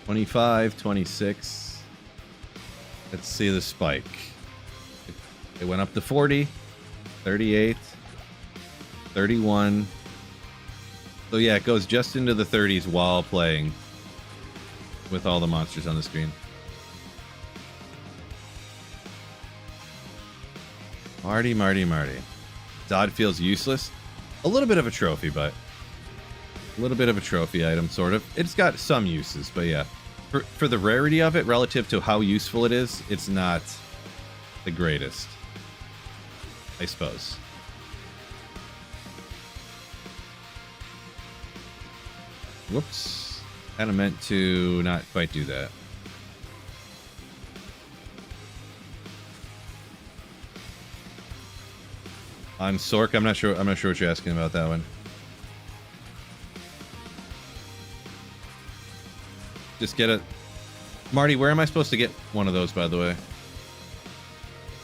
$25, $26. Let's see the spike. It went up to 40, 38, 31. So yeah, it goes just into the 30s while playing with all the monsters on the screen. Marty. Dodd feels useless. A little bit of a trophy, but a little bit of a trophy item, sort of. It's got some uses, but yeah. For the rarity of it, relative to how useful it is, it's not the greatest, I suppose. Whoops. Kind of meant to not quite do that. On Sork, I'm not sure what you're asking about that one. Just get it. Marty, where am I supposed to get one of those, by the way?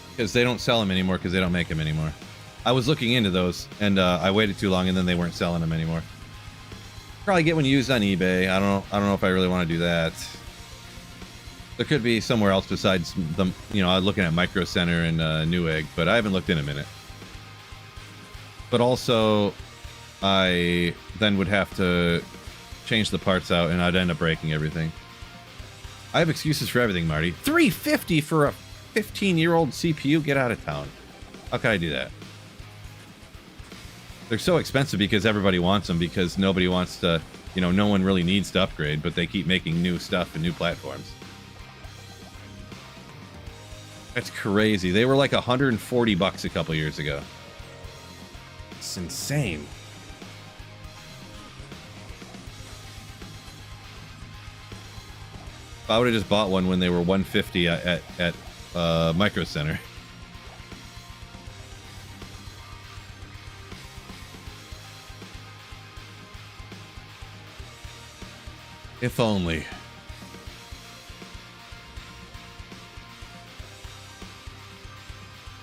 Because they don't sell them anymore because they don't make them anymore. I was looking into those, and I waited too long, and then they weren't selling them anymore. Probably get one used on eBay. I don't know if I really want to do that. There could be somewhere else besides them. You know, I'm looking at Micro Center and Newegg, but I haven't looked in a minute. But also, I then would have to change the parts out, and I'd end up breaking everything. I have excuses for everything, Marty. $350 for a 15-year-old CPU? Get out of town. How can I do that? They're so expensive because everybody wants them, because nobody wants to, you know, no one really needs to upgrade, but they keep making new stuff and new platforms. That's crazy. They were like $140 a couple years ago. It's insane. If I would have just bought one when they were $150 at Micro Center. If only.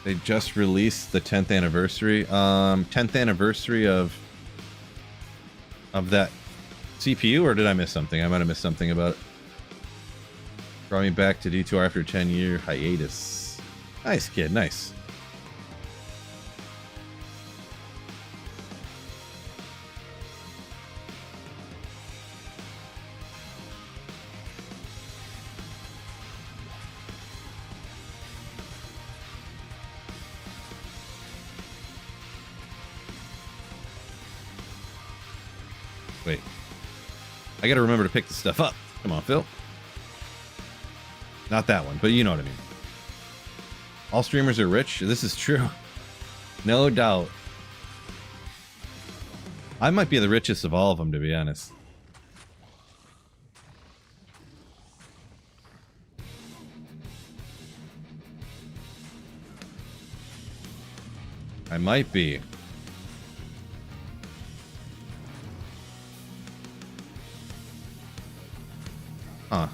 They just released the 10th anniversary. 10th anniversary of that CPU, or did I miss something? I might have missed something about it. Brought me back to D2R after a 10-year hiatus. Nice, kid, nice. Wait. I gotta remember to pick this stuff up. Come on, Phil. Not that one, but you know what I mean. All streamers are rich. This is true. No doubt. I might be the richest of all of them, to be honest. I might be. Huh.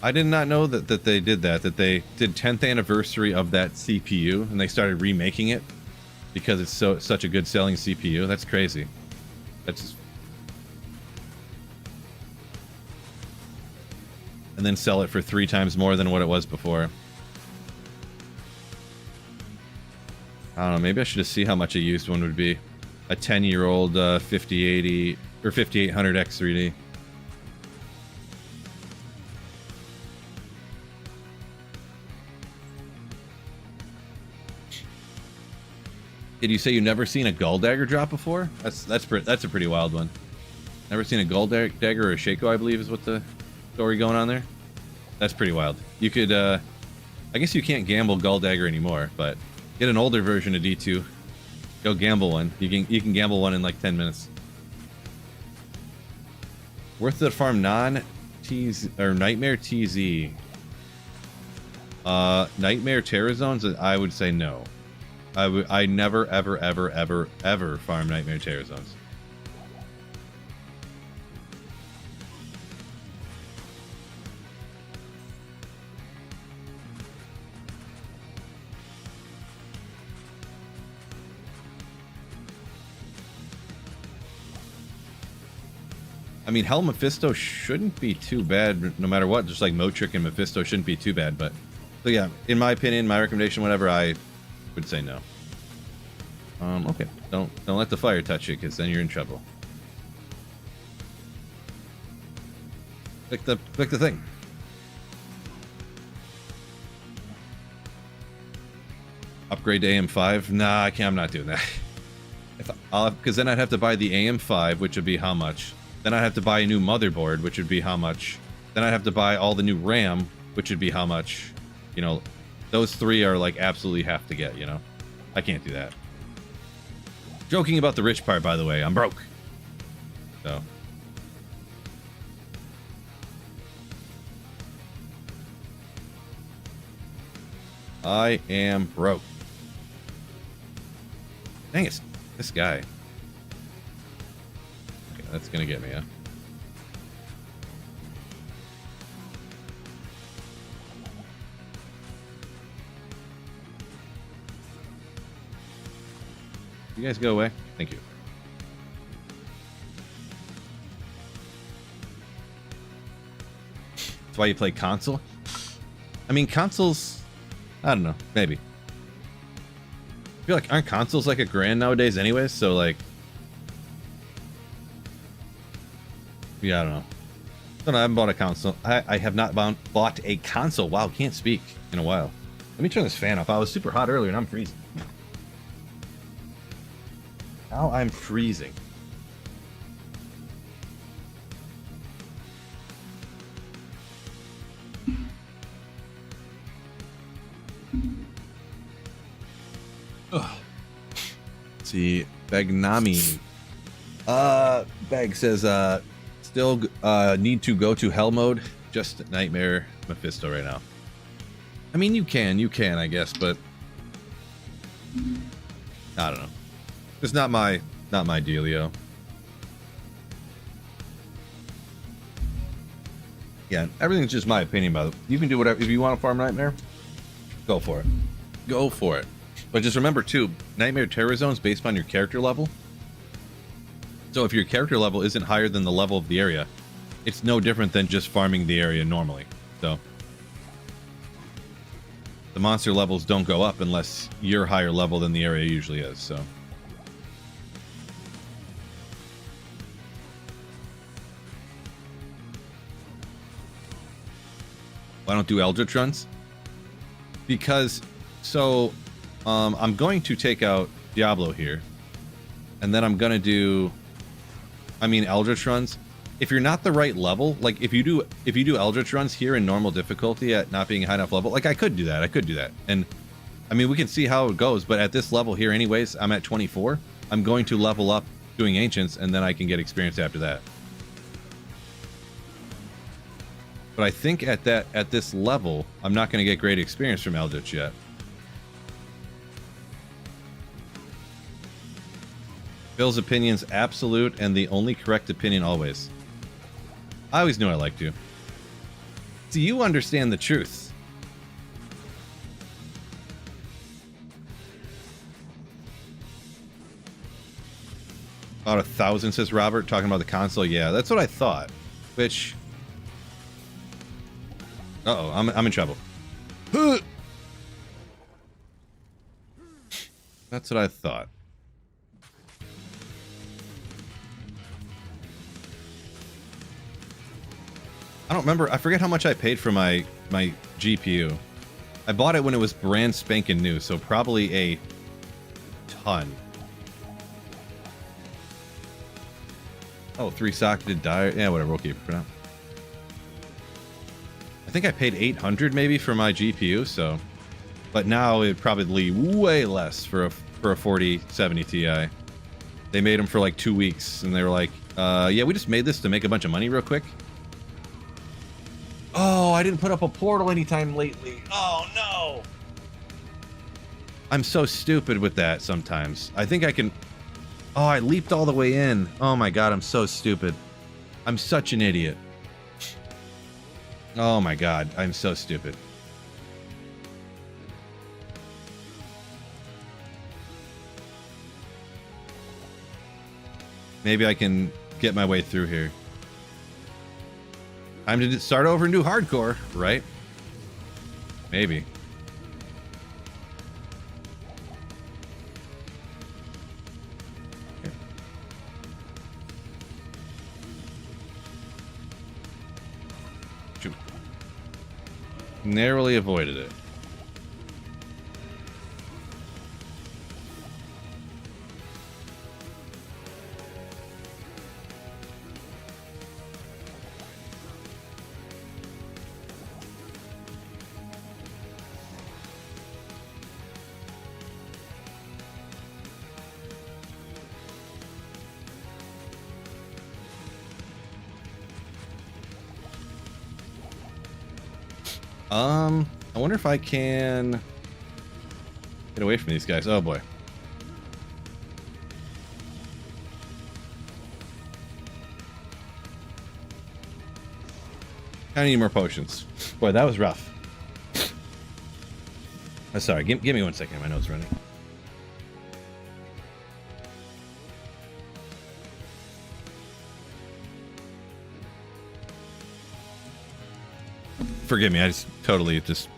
I did not know that they did that they did 10th anniversary of that CPU and they started remaking it because it's such a good selling CPU. That's crazy. That's just... And then sell it for 3 times more than what it was before. I don't know, maybe I should just see how much a used one would be. A 10-year-old 5080 or 5800 X3D. Did you say you never seen a Gull Dagger drop before? That's a pretty wild one. Never seen a Gull Dagger or a Shaco, I believe is what the story going on there. That's pretty wild. You could, I guess you can't gamble Gull Dagger anymore, but get an older version of D2. Go gamble one. You can gamble one in like 10 minutes. Worth the farm non-TZ or Nightmare TZ. Nightmare Terror Zones. I would say no. I never, ever, ever, ever, ever farm Nightmare Terror Zones. I mean, Hell Mephisto shouldn't be too bad, no matter what. Just like Motric and Mephisto shouldn't be too bad, but... So yeah, in my opinion, my recommendation, whatever, I would say no. Okay. Don't let the fire touch you, because then you're in trouble. Click the thing. Upgrade to AM5? Nah, I can't. I'm not doing that. Because then I'd have to buy the AM5, which would be how much? Then I'd have to buy a new motherboard, which would be how much? Then I'd have to buy all the new RAM, which would be how much? You know, those three are like absolutely have to get, you know? I can't do that. Joking about the rich part, by the way. I'm broke. So. I am broke. Dang it. This guy. Okay, that's gonna get me, huh? You guys go away. Thank you. That's why you play console? I mean, consoles... I don't know. Maybe. I feel like, aren't consoles like $1,000 nowadays anyways? So, like... Yeah, I don't know. I haven't bought a console. I have not bought a console. Wow, can't speak in a while. Let me turn this fan off. I was super hot earlier and I'm freezing. Now I'm freezing. Ugh. Let's see, Begnami. Beg says, still need to go to hell mode. Just Nightmare Mephisto right now. I mean, you can, I guess, but I don't know. It's not my dealio. Yeah, everything's just my opinion about it. You can do whatever. If you want to farm Nightmare, go for it. Go for it. But just remember, too, Nightmare Terror Zone is based on your character level. So if your character level isn't higher than the level of the area, it's no different than just farming the area normally. So the monster levels don't go up unless you're higher level than the area usually is, so... Why don't do Eldritch runs? Because, so, I'm going to take out Diablo here, and then I'm gonna do, Eldritch runs. If you're not the right level, like if you do Eldritch runs here in normal difficulty at not being a high enough level, like I could do that, and I mean we can see how it goes. But at this level here, anyways, I'm at 24. I'm going to level up doing Ancients, and then I can get experience after that. But I think at this level, I'm not going to get great experience from Eldritch yet. Phil's opinion's absolute and the only correct opinion always. I always knew I liked you. Do you understand the truth? About 1,000, says Robert, talking about the console. Yeah, that's what I thought. Which... Uh-oh, I'm in trouble. That's what I thought. I don't remember. I forget how much I paid for my GPU. I bought it when it was brand spanking new, so probably a ton. Oh, 3-socketed die. Yeah, whatever. We'll keep it for now. I think I paid 800 maybe for my GPU, so, but now it'd probably way less for a 4070 Ti. They made them for like 2 weeks, and they were like, yeah, we just made this to make a bunch of money real quick. Oh, I didn't put up a portal anytime lately. Oh no! I'm so stupid with that sometimes. I think I can... Oh, I leaped all the way in. Oh my god, I'm so stupid. I'm such an idiot. Oh my god, I'm so stupid. Maybe I can get my way through here. Time to start over and do hardcore, right? Maybe. Narrowly avoided it. I wonder if I can get away from these guys. Oh boy. I need more potions. Boy, that was rough. Oh, sorry, give me 1 second. My note's running. Forgive me, I just totally just...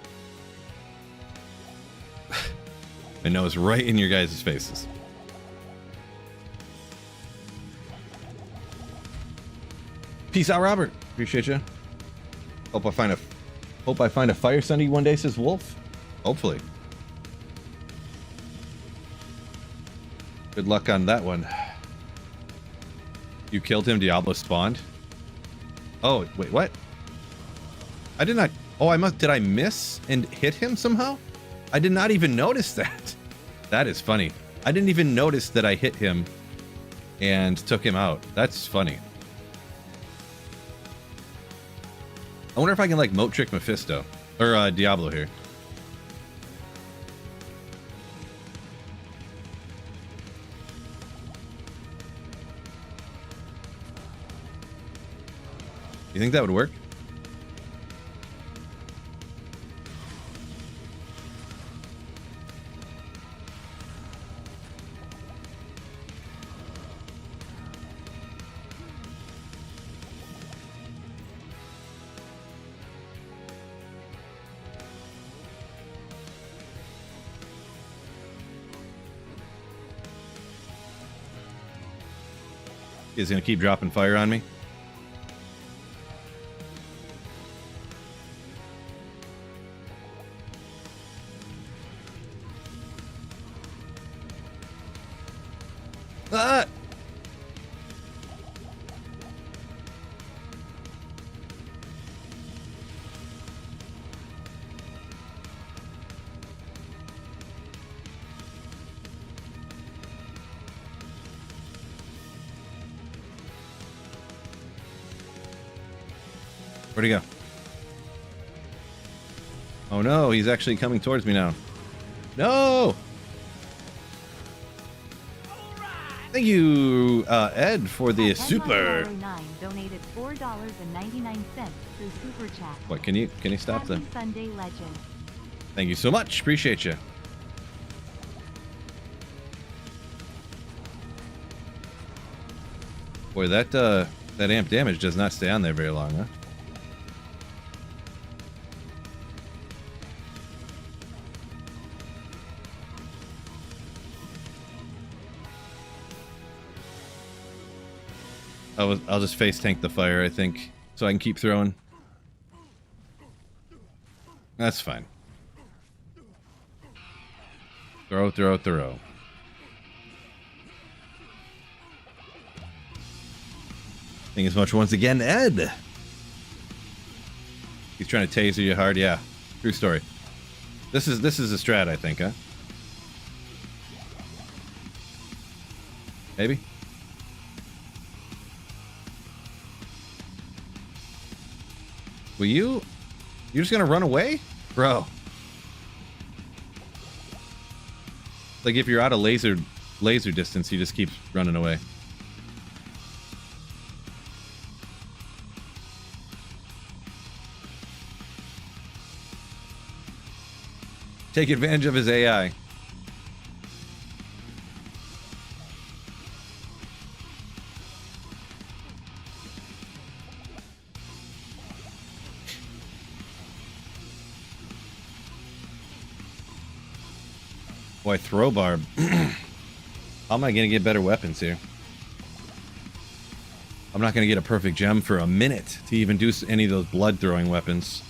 My nose right in your guys' faces. Peace out, Robert. Appreciate you. Hope I find a fire Sunday one day, says Wolf. Hopefully. Good luck on that one. You killed him, Diablo spawned. Oh, wait, what? I did not... Oh, did I miss and hit him somehow? I did not even notice that. That is funny. I didn't even notice that I hit him and took him out. That's funny. I wonder if I can, like, moat trick Mephisto. Or, Diablo here. You think that would work? He's gonna keep dropping fire on me. Ah! Where'd he go? Oh no, he's actually coming towards me now. No! Thank you, Ed, for the super. Donated $4.99 through super chat. What, can you stop Happy the Sunday legend. Thank you so much. Appreciate you. Boy, that amp damage does not stay on there very long, huh? I'll just face tank the fire, I think, so I can keep throwing. That's fine. Throw, throw, throw. Thank you as much once again, Ed. He's trying to taser you hard, yeah. True story. This is a strat, I think, huh? Maybe. Will you? You're just gonna run away? Bro. Like if you're out of laser distance, he just keeps running away. Take advantage of his AI. Boy, throw Barb. How am I gonna get better weapons here? I'm not gonna get a perfect gem for a minute to even do any of those blood throwing weapons.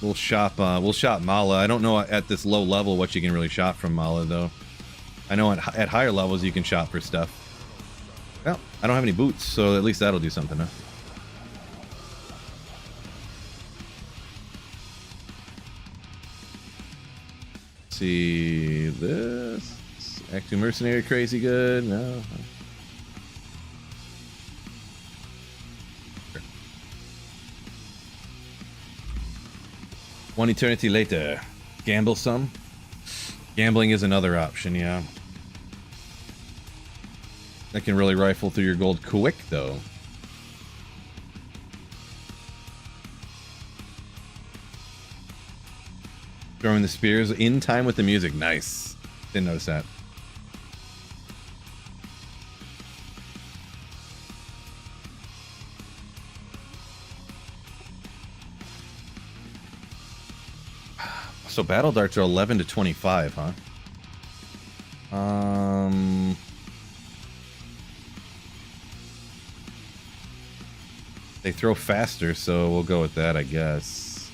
We'll shop Mala. I don't know at this low level what you can really shop from Mala though. I know at higher levels you can shop for stuff. Well, I don't have any boots, so at least that'll do something, huh? Let's see this. Act 2 Mercenary crazy good. No. Sure. One eternity later. Gamble some. Gambling is another option, yeah. That can really rifle through your gold quick, though. Throwing the spears in time with the music. Nice. Didn't notice that. So battle darts are 11 to 25, huh? They throw faster, so we'll go with that, I guess.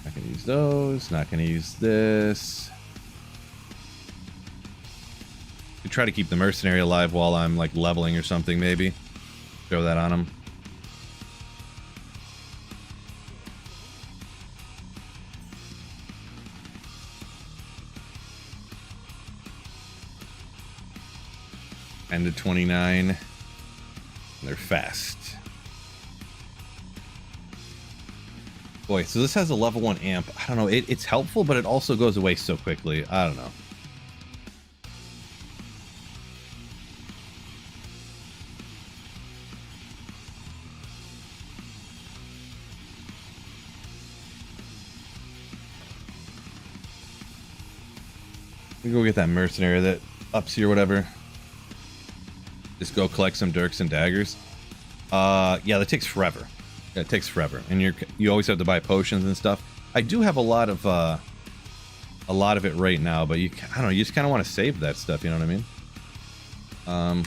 Not gonna use those. Not gonna use this. Could try to keep the mercenary alive while I'm like leveling or something, maybe. Throw that on him. And to 29. And they're fast. Boy, so this has a level 1 amp. I don't know, it's helpful, but it also goes away so quickly. I don't know. We go get that mercenary that ups you or whatever. Just go collect some dirks and daggers. Yeah, that takes forever. Yeah, it takes forever, and you always have to buy potions and stuff. I do have a lot of it right now, but I don't know. You just kind of want to save that stuff. You know what I mean? Oh,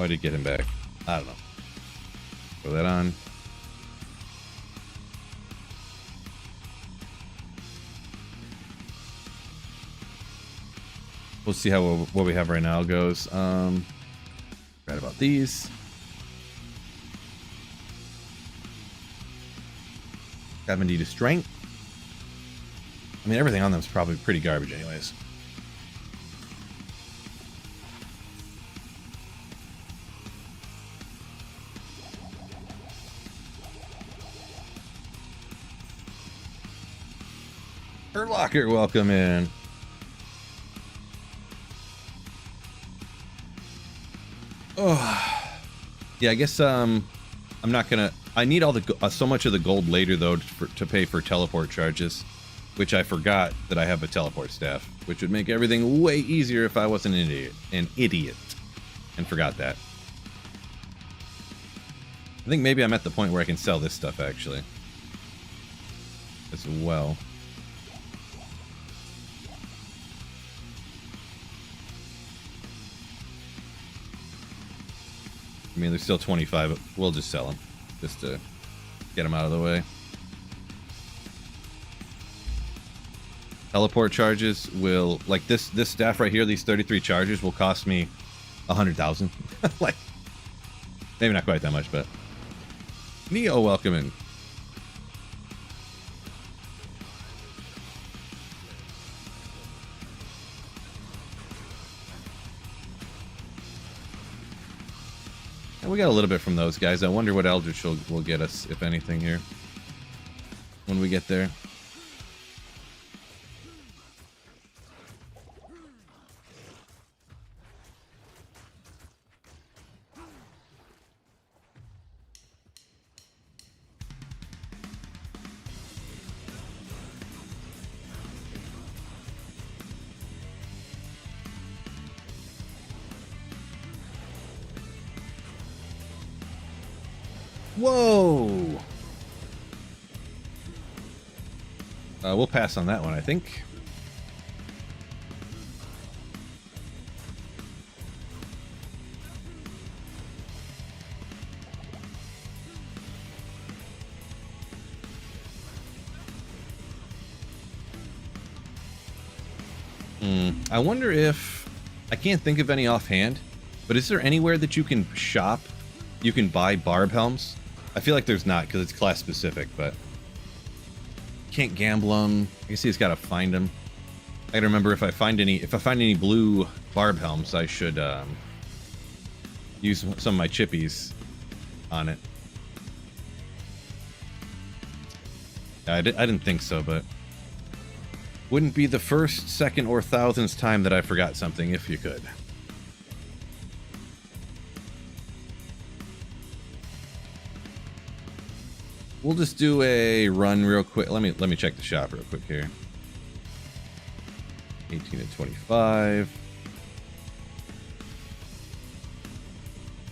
I did get him back. I don't know. Throw that on. We'll see how what we have right now goes. Right about these. 70 to strength. I mean, everything on them is probably pretty garbage anyways. Locker, welcome in. Oh, yeah. I guess I'm not gonna. I need all the so much of the gold later though to pay for teleport charges, which I forgot that I have a teleport staff, which would make everything way easier if I wasn't an idiot, and forgot that. I think maybe I'm at the point where I can sell this stuff actually as well. I mean, there's still 25, but we'll just sell them just to get them out of the way. Teleport charges will, like this staff right here, these 33 charges will cost me 100,000. Like, maybe not quite that much, but Neo, welcome in. And we got a little bit from those guys. I wonder what Eldritch will get us, if anything, here when we get there. Whoa! We'll pass on that one, I think. I wonder if... I can't think of any offhand, but is there anywhere that you can shop, you can buy Barb helms? I feel like there's not, because it's class specific, but... Can't gamble them. I guess you just gotta find them. I gotta remember if I find any blue Barb helms, I should use some of my chippies on it. I didn't think so, but wouldn't be the first, second, or thousandth time that I forgot something if you could. We'll just do a run real quick. Let me check the shop real quick here. 18 to 25.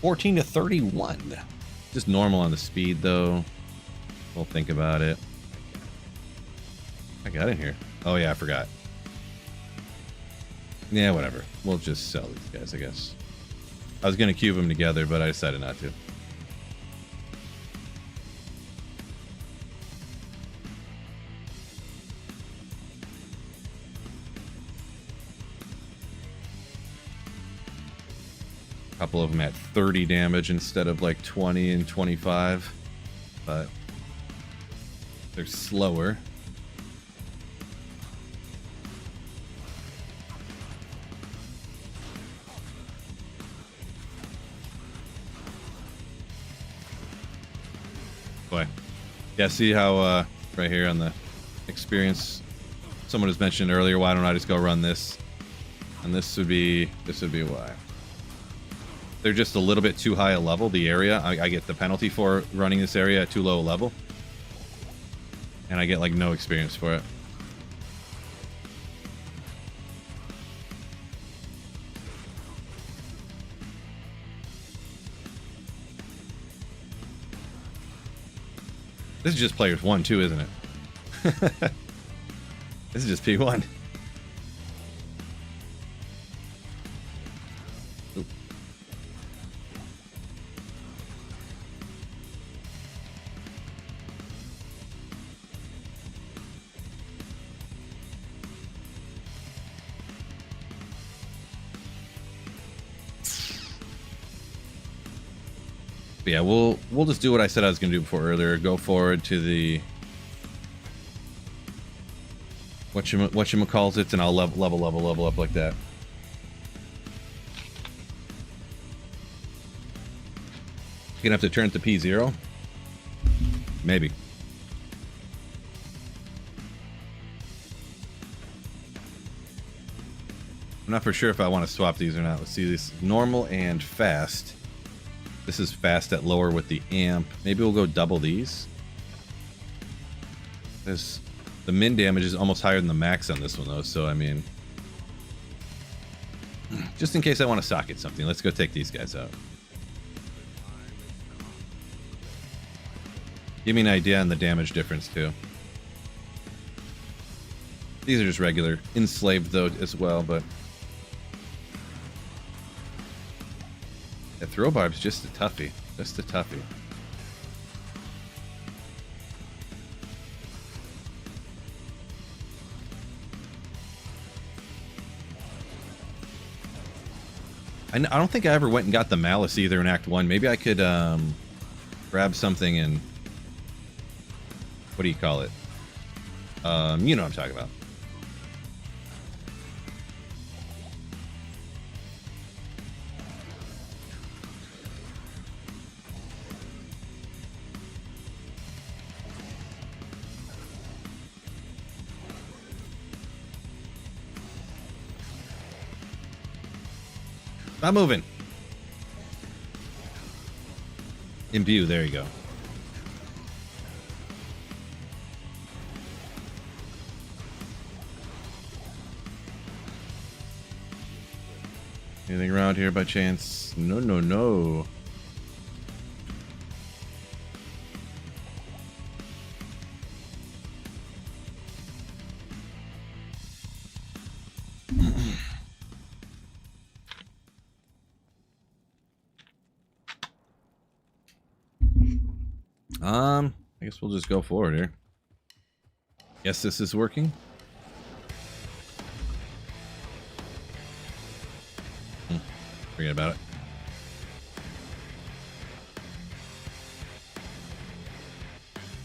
14 to 31. Just normal on the speed though. We'll think about it. I got in here. Oh yeah, I forgot. Yeah, whatever. We'll just sell these guys, I guess. I was gonna cube them together, but I decided not to. Couple of them at 30 damage instead of like 20 and 25, but they're slower. Boy, yeah, see how right here on the experience, someone was mentioned earlier, why don't I just go run this? And this would be why. They're just a little bit too high a level, the area. I get the penalty for running this area at too low a level. And I get like no experience for it. This is just players 1 too, isn't it? This is just P1. But yeah, we'll just do what I said I was going to do before earlier. Go forward to the whatchamacallit, and I'll level up like that. You're gonna have to turn it to P0? Maybe. I'm not for sure if I want to swap these or not. Let's see, this normal and fast. This is fast at lower with the amp. Maybe we'll go double these. The min damage is almost higher than the max on this one though, so I mean, just in case I want to socket something, let's go take these guys out. Give me an idea on the damage difference too. These are just regular, enslaved though as well, but that throw barb's just a toughie. Just a toughie. I don't think I ever went and got the Malice either in Act 1. Maybe I could grab something and... what do you call it? You know what I'm talking about. Stop moving. Imbue, there you go. Anything around here by chance? No, no, no. I guess we'll just go forward here. Guess this is working. Forget about it.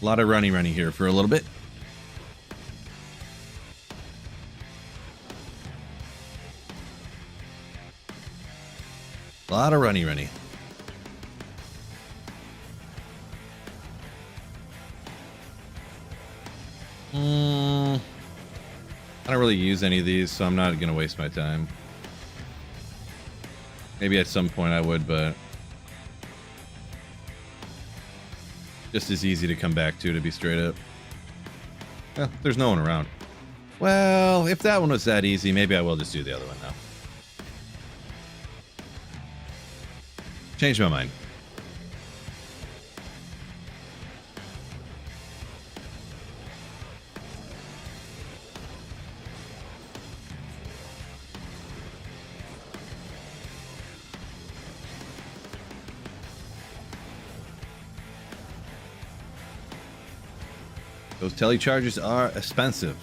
A lot of runny here for a little bit. A lot of runny. I don't really use any of these, so I'm not going to waste my time. Maybe at some point I would, but just as easy to come back to be straight up. Well, there's no one around. Well, if that one was that easy, maybe I will just do the other one now. Change my mind. Those telechargers are expensive.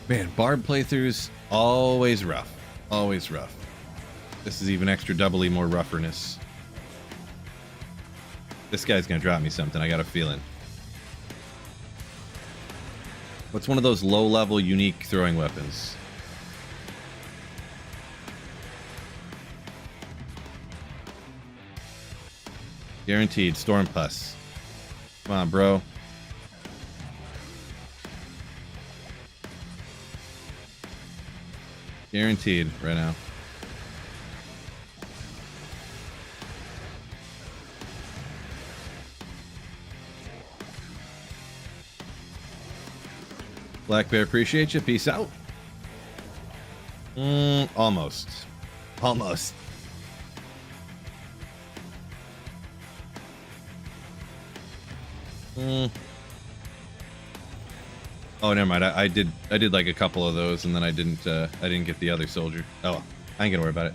Man, Barb playthroughs, always rough. Always rough. This is even extra doubly more roughness. This guy's gonna drop me something, I got a feeling. What's one of those low-level, unique throwing weapons? Guaranteed, Storm Pus. Come on, bro. Guaranteed right now. Black Bear, appreciate you. Peace out. Almost. Almost. Oh, never mind. I did like a couple of those, and then I didn't get the other soldier. Oh, well, I ain't gonna worry about it.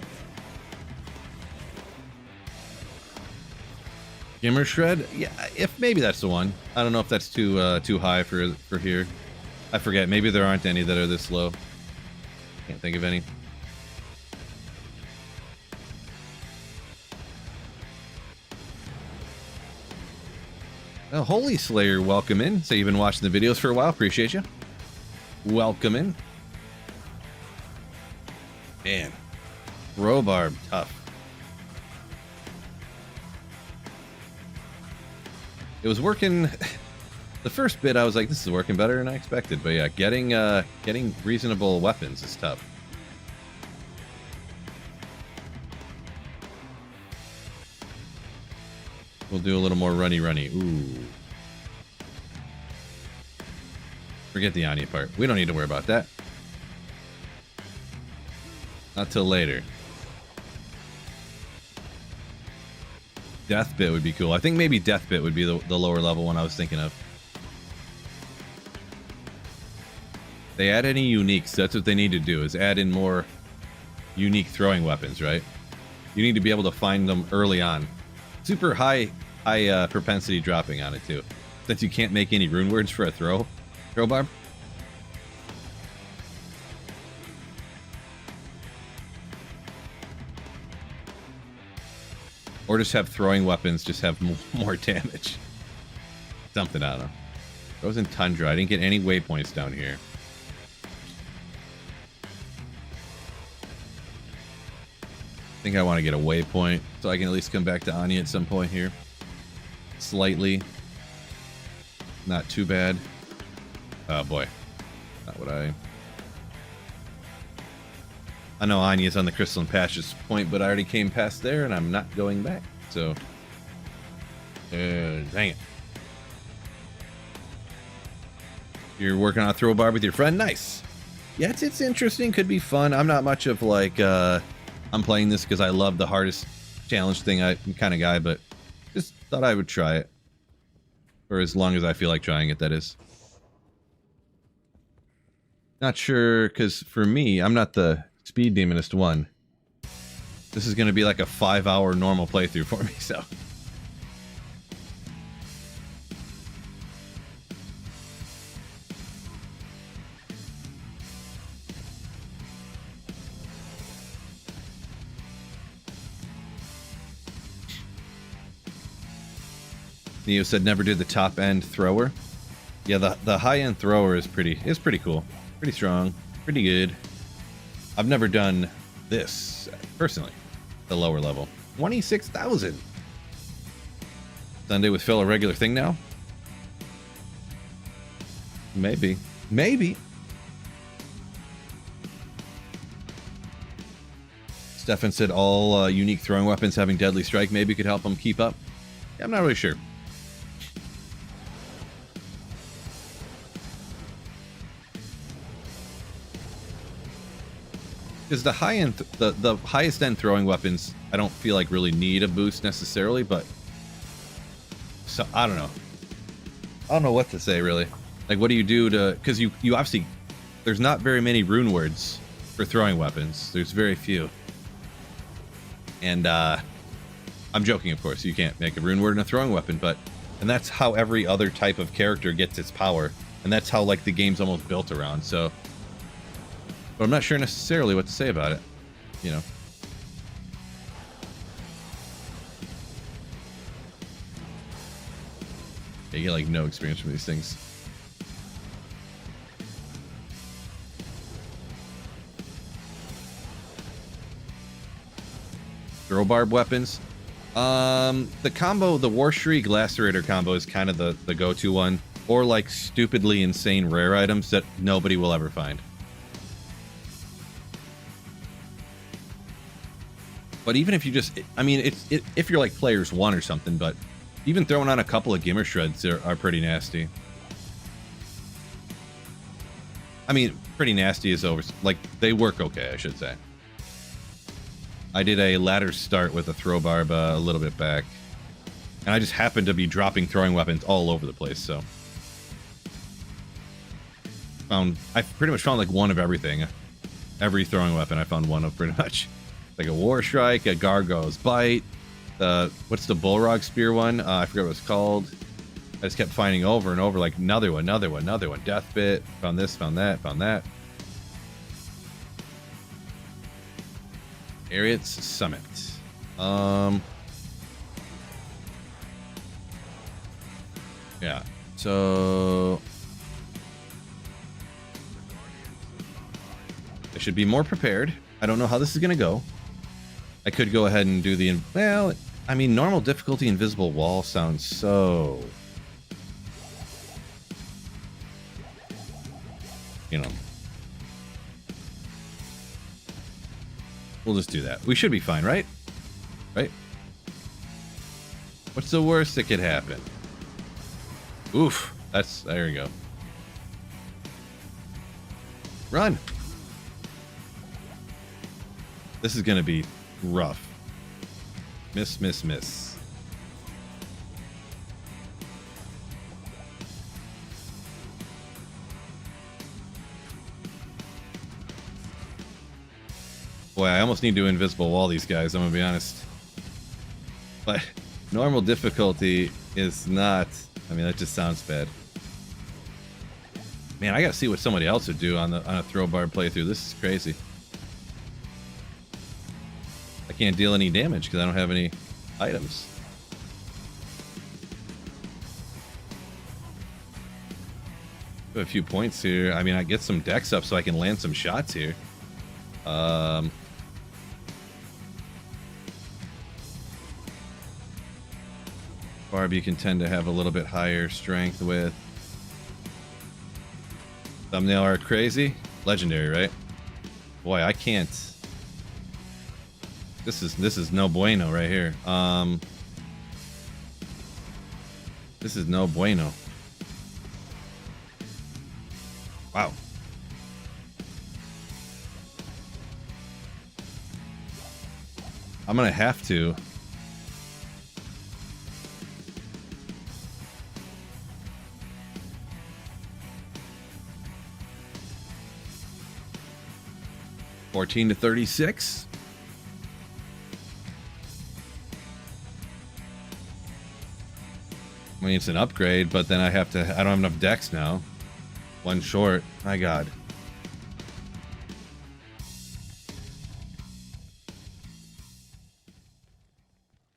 Gimmer Shred? Yeah, if maybe that's the one. I don't know if that's too high for here. I forget. Maybe there aren't any that are this low. Can't think of any. Oh, Holy Slayer, welcome in. So you've been watching the videos for a while. Appreciate you. Welcome in. Man, Barb, tough. It was working. The first bit, I was like, this is working better than I expected. But yeah, getting reasonable weapons is tough. We'll do a little more runny. Ooh. Forget the Anya part. We don't need to worry about that. Not till later. Deathbit would be cool. I think maybe Deathbit would be the lower level one I was thinking of. They add any uniques. That's what they need to do, is add in more unique throwing weapons, right? You need to be able to find them early on. Super high propensity dropping on it too, since you can't make any rune words for a throw Barb. Or just have throwing weapons just have more damage. Something, I don't know. Frozen Tundra. I didn't get any waypoints down here. I think I want to get a waypoint so I can at least come back to Anya at some point here. Slightly. Not too bad. Oh boy. Not what I know Anya's on the Crystal and Patches point, but I already came past there and I'm not going back. So, dang it. You're working on a throw barb with your friend. Nice. Yeah, it's interesting. Could be fun. I'm not much of like I'm playing this because I love the hardest challenge thing kind of guy, but just thought I would try it for as long as I feel like trying it. That is. Not sure because for me, I'm not the speed demonist one. This is going to be like a 5-hour normal playthrough for me, so. Neo said never did the top end thrower. Yeah, the high end thrower is pretty cool, pretty strong, pretty good. I've never done this personally. The lower level, 26,000. Sunday with Phil a regular thing now? Maybe. Stefan said all unique throwing weapons having deadly strike maybe could help him keep up. Yeah, I'm not really sure. Because the high end, the highest end throwing weapons, I don't feel like really need a boost necessarily, but so I don't know. I don't know what to say really. Like, what do you do to? Because you obviously there's not very many rune words for throwing weapons. There's very few, and I'm joking, of course. You can't make a rune word in a throwing weapon, and that's how every other type of character gets its power, and that's how like the game's almost built around. So. But I'm not sure necessarily what to say about it, you know. Yeah, you get like no experience from these things. Throw barb weapons. The combo, the War Shriek Lacerator combo is kind of the go-to one. Or like stupidly insane rare items that nobody will ever find. But even if you just, I mean, if you're like players 1 or something, but even throwing on a couple of Gimmer Shreds are pretty nasty. I mean, pretty nasty is over, like, they work okay, I should say. I did a ladder start with a throw barb a little bit back. And I just happened to be dropping throwing weapons all over the place, so. I pretty much found like one of everything. Every throwing weapon I found one of pretty much. Like a War Strike, a Gargoyle's Bite, what's the Bullrog Spear one? I forget what it's called. I just kept finding over and over, like another one. Death Bit, found this, found that. Ariat's Summit. Yeah, so I should be more prepared. I don't know how this is gonna go. I could go ahead and do the, well, I mean, normal difficulty invisible wall sounds so, you know. We'll just do that. We should be fine, right? Right? What's the worst that could happen? Oof. There you go. Run. This is gonna be rough. Miss. Boy, I almost need to invisible wall these guys, I'm gonna be honest. But normal difficulty is not, I mean, that just sounds bad. Man, I gotta see what somebody else would do on a throw barb playthrough. This is crazy. I can't deal any damage because I don't have any items. A few points here. I mean, I get some dex up so I can land some shots here. Barb, you can tend to have a little bit higher strength with. Thumbnail art crazy. Legendary, right? Boy, I can't. This is no bueno right here. This is no bueno. Wow. I'm gonna have to. $14 to $36. I mean, it's an upgrade, but then I don't have enough decks now. One short. My God.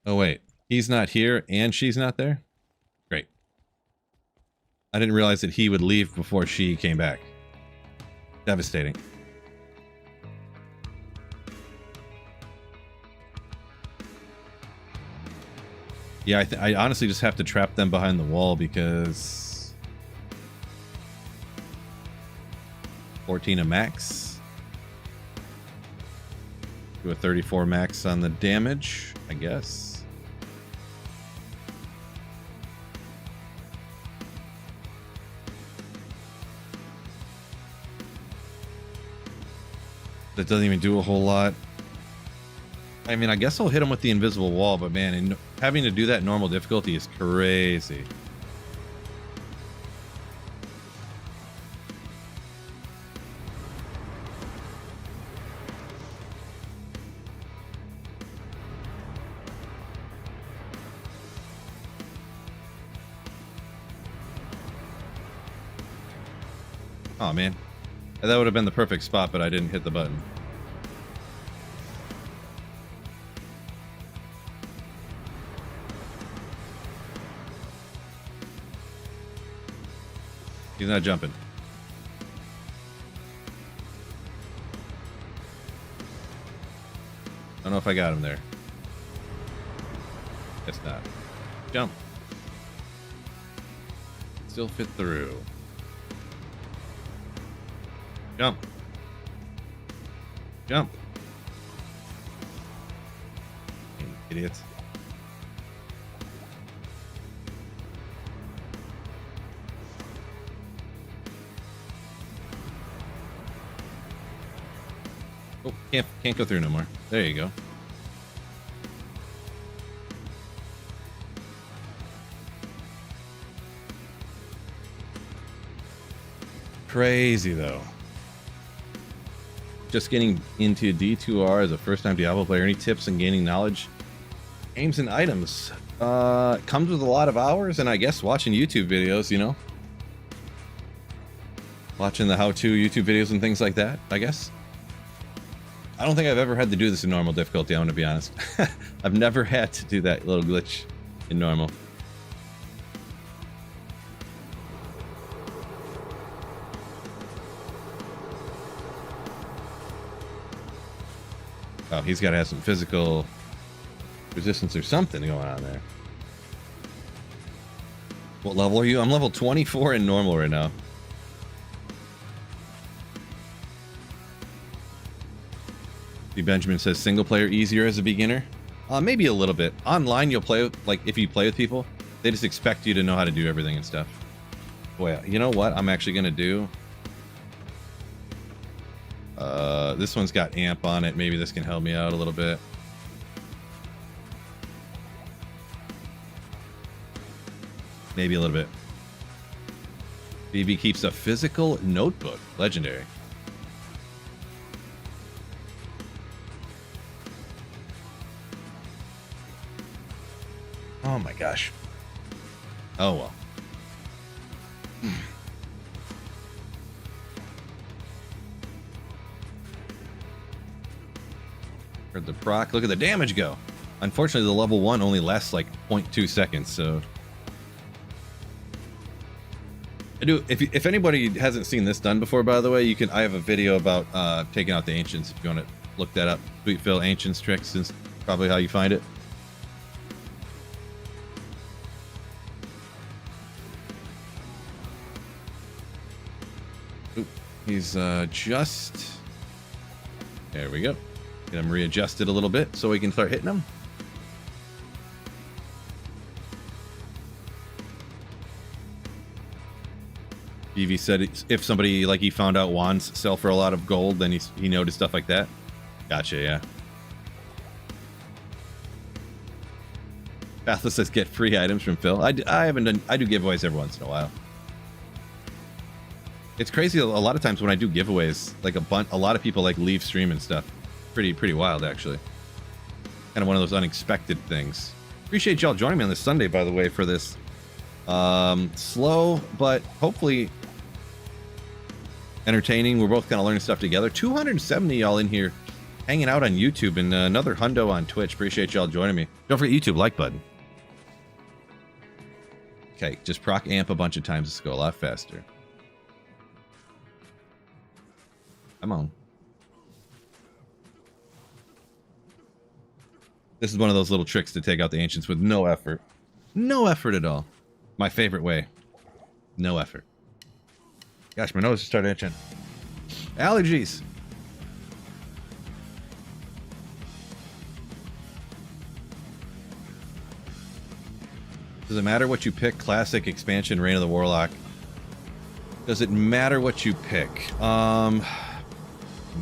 Oh, wait. He's not here and she's not there? Great. I didn't realize that he would leave before she came back. Devastating. Yeah, I honestly just have to trap them behind the wall because 14 a max. Do a 34 max on the damage, I guess. That doesn't even do a whole lot. I mean, I guess I'll hit him with the invisible wall, but man, and having to do that in normal difficulty is crazy. Oh man, that would have been the perfect spot, but I didn't hit the button. He's not jumping. I don't know if I got him there. Guess not. Jump. Still fit through. Jump. Jump. Idiots. Oh, can't go through no more. There you go. Crazy though. Just getting into D2R as a first-time Diablo player. Any tips on gaining knowledge, aims, and items? Comes with a lot of hours, and I guess watching YouTube videos. You know, watching the how-to YouTube videos and things like that. I guess. I don't think I've ever had to do this in normal difficulty, I'm gonna be honest. I've never had to do that little glitch in normal. Oh, he's gotta have some physical resistance or something going on there. What level are you? I'm level 24 in normal right now. Benjamin says single player easier as a beginner. Maybe a little bit. Online you'll play with, like if you play with people, they just expect you to know how to do everything and stuff. Boy, you know what I'm actually gonna do? This one's got amp on it. Maybe this can help me out a little bit. Maybe a little bit. BB keeps a physical notebook. Legendary. Oh my gosh. Oh well. Heard the proc. Look at the damage go. Unfortunately, the level 1 only lasts like 0.2 seconds, so I do. If anybody hasn't seen this done before, by the way, you can. I have a video about taking out the ancients. If you want to look that up, Sweet Phil Ancients tricks is probably how you find it. Oop, he's just. There we go. Get him readjusted a little bit so we can start hitting him. BV said if somebody, like, he found out wands sell for a lot of gold, then he noticed stuff like that. Gotcha, yeah. Pathless says get free items from Phil. I do giveaways every once in a while. It's crazy a lot of times when I do giveaways, like a lot of people like leave stream and stuff. Pretty wild, actually. Kind of one of those unexpected things. Appreciate y'all joining me on this Sunday, by the way, for this slow but hopefully entertaining. We're both kind of learning stuff together. 270 y'all in here hanging out on YouTube, and another hundo on Twitch. Appreciate y'all joining me. Don't forget YouTube like button. Okay, just proc amp a bunch of times. Let's go a lot faster. Come on. This is one of those little tricks to take out the ancients with no effort. No effort at all. My favorite way. No effort. Gosh, my nose just started itching. Allergies. Does it matter what you pick? Classic, expansion, Reign of the Warlock. Does it matter what you pick?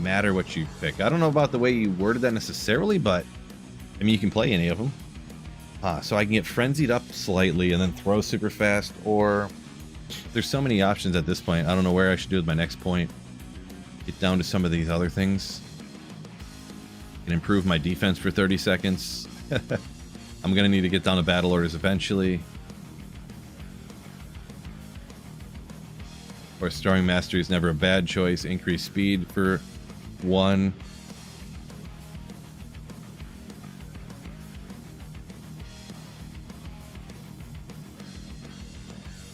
Matter what you pick. I don't know about the way you worded that necessarily, but I mean, you can play any of them. So I can get frenzied up slightly and then throw super fast, or there's so many options at this point. I don't know where I should do with my next point. Get down to some of these other things. Can improve my defense for 30 seconds. I'm gonna need to get down to battle orders eventually. Of course, Throwing Mastery is never a bad choice. Increase speed for 1.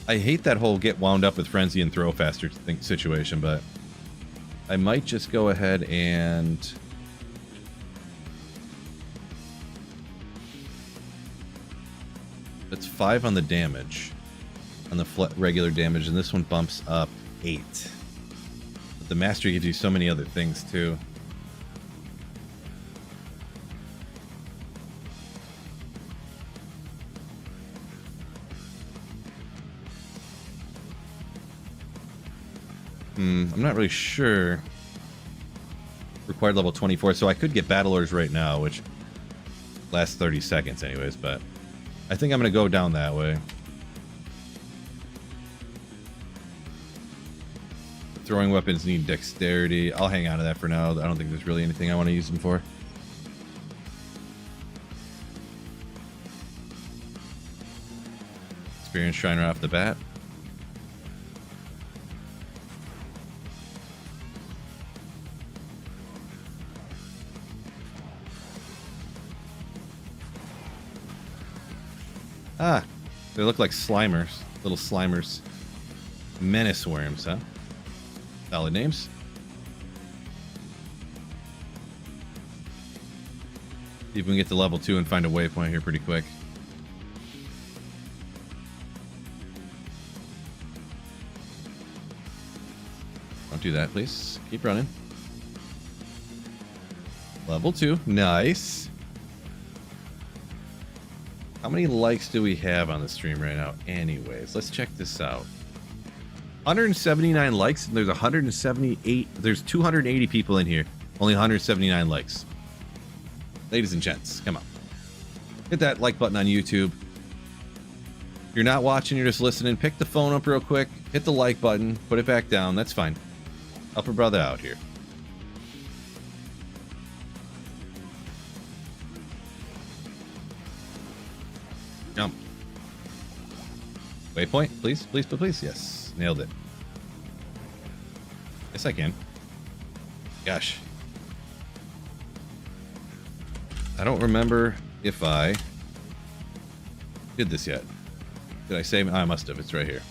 I hate that whole get wound up with frenzy and throw faster situation, but I might just go ahead and that's 5 on the damage, on the regular damage, and this one bumps up 8. But the mastery gives you so many other things too. I'm not really sure. Required level 24, so I could get battle orders right now, which lasts 30 seconds anyways, but I think I'm going to go down that way. Throwing weapons need dexterity. I'll hang on to that for now. I don't think there's really anything I want to use them for. Experience Shriner off the bat. Ah, they look like Slimers. Little Slimers. Menace Worms, huh? Solid names. See if we can get to level 2 and find a waypoint here pretty quick. Don't do that, please. Keep running. Level 2. Nice. How many likes do we have on the stream right now? Anyways, let's check this out. 179 likes, and there's 178. There's 280 people in here. Only 179 likes. Ladies and gents, come on. Hit that like button on YouTube. If you're not watching, you're just listening, pick the phone up real quick, hit the like button, put it back down. That's fine. Help a brother out here. Jump. Waypoint, please, please, please, please. Yes, nailed it. Yes, I can. Gosh. I don't remember if I did this yet. Did I save? I must have. It's right here.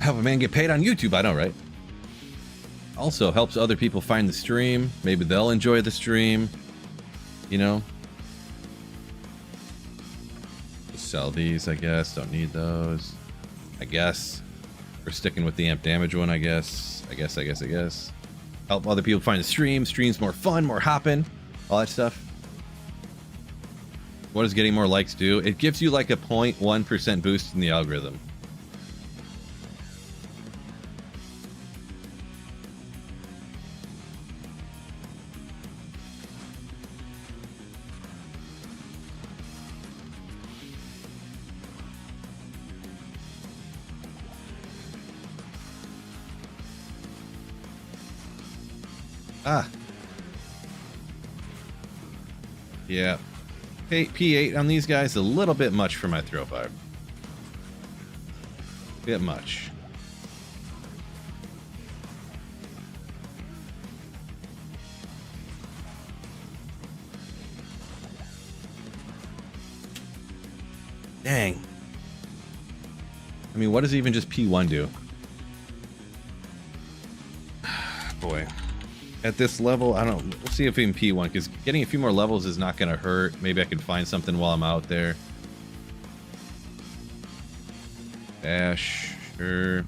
Have a man get paid on YouTube, I know, right? Also helps other people find the stream. Maybe they'll enjoy the stream. You know? Just sell these, I guess. Don't need those. I guess. We're sticking with the amp damage one, I guess. I guess. help other people find the stream. Stream's more fun, more hopping, all that stuff. What does getting more likes do? It gives you like a 0.1% boost in the algorithm. Ah. Yeah. P8 on these guys, a little bit much for my throw vibe. Bit much. Dang. I mean, what does even just P1 do? Boy. At this level, I don't. We'll see if even P1, because getting a few more levels is not going to hurt. Maybe I can find something while I'm out there. Dash, sure.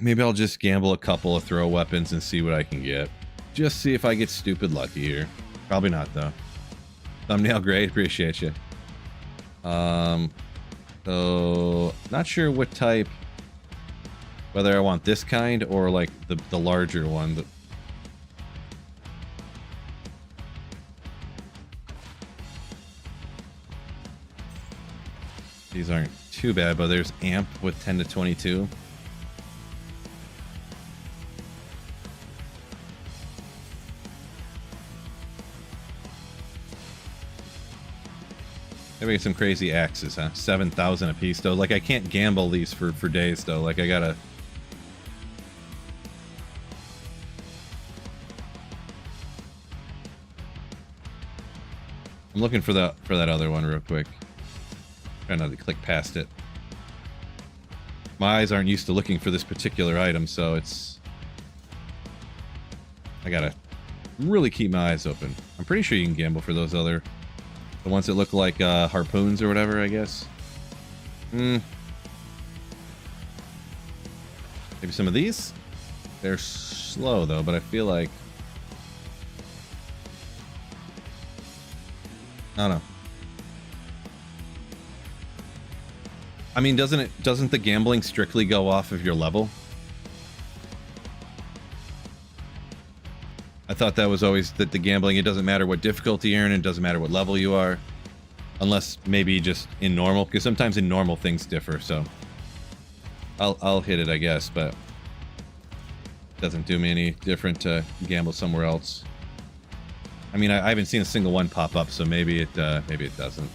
Maybe I'll just gamble a couple of throw weapons and see what I can get. Just see if I get stupid lucky here. Probably not, though. Thumbnail, great. Appreciate you. So not sure what type, whether I want this kind or like the larger one. But these aren't too bad, but there's amp with 10 to 22. Maybe some crazy axes, huh? 7,000 a piece, though. Like, I can't gamble these for days, though. Like, I gotta... I'm looking for that other one real quick. Trying not to click past it. My eyes aren't used to looking for this particular item, so it's... I gotta really keep my eyes open. I'm pretty sure you can gamble for those other... The ones that look like harpoons or whatever, I guess. Maybe some of these? They're slow, though, but I feel like... I don't know. I mean, doesn't the gambling strictly go off of your level? I thought that was always that the gambling, it doesn't matter what difficulty you're in, it doesn't matter what level you are. Unless maybe just in normal, because sometimes in normal things differ, so I'll hit it, I guess, but it doesn't do me any different to gamble somewhere else. I mean, I haven't seen a single one pop up, so maybe it doesn't.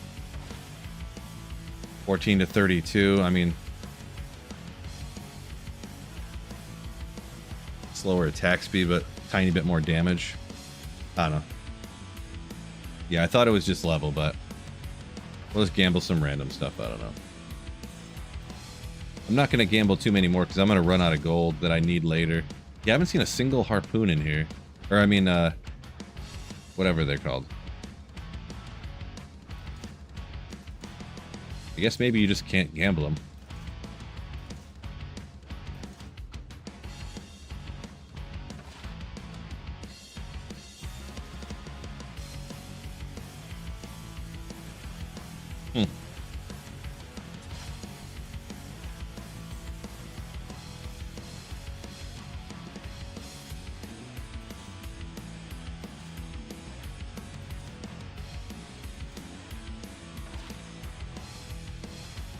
14 to 32, I mean, slower attack speed, but tiny bit more damage. I don't know. Yeah, I thought it was just level, but we'll just gamble some random stuff. I don't know. I'm not going to gamble too many more because I'm going to run out of gold that I need later. Yeah, I haven't seen a single harpoon in here. Or, I mean, whatever they're called. I guess maybe you just can't gamble them.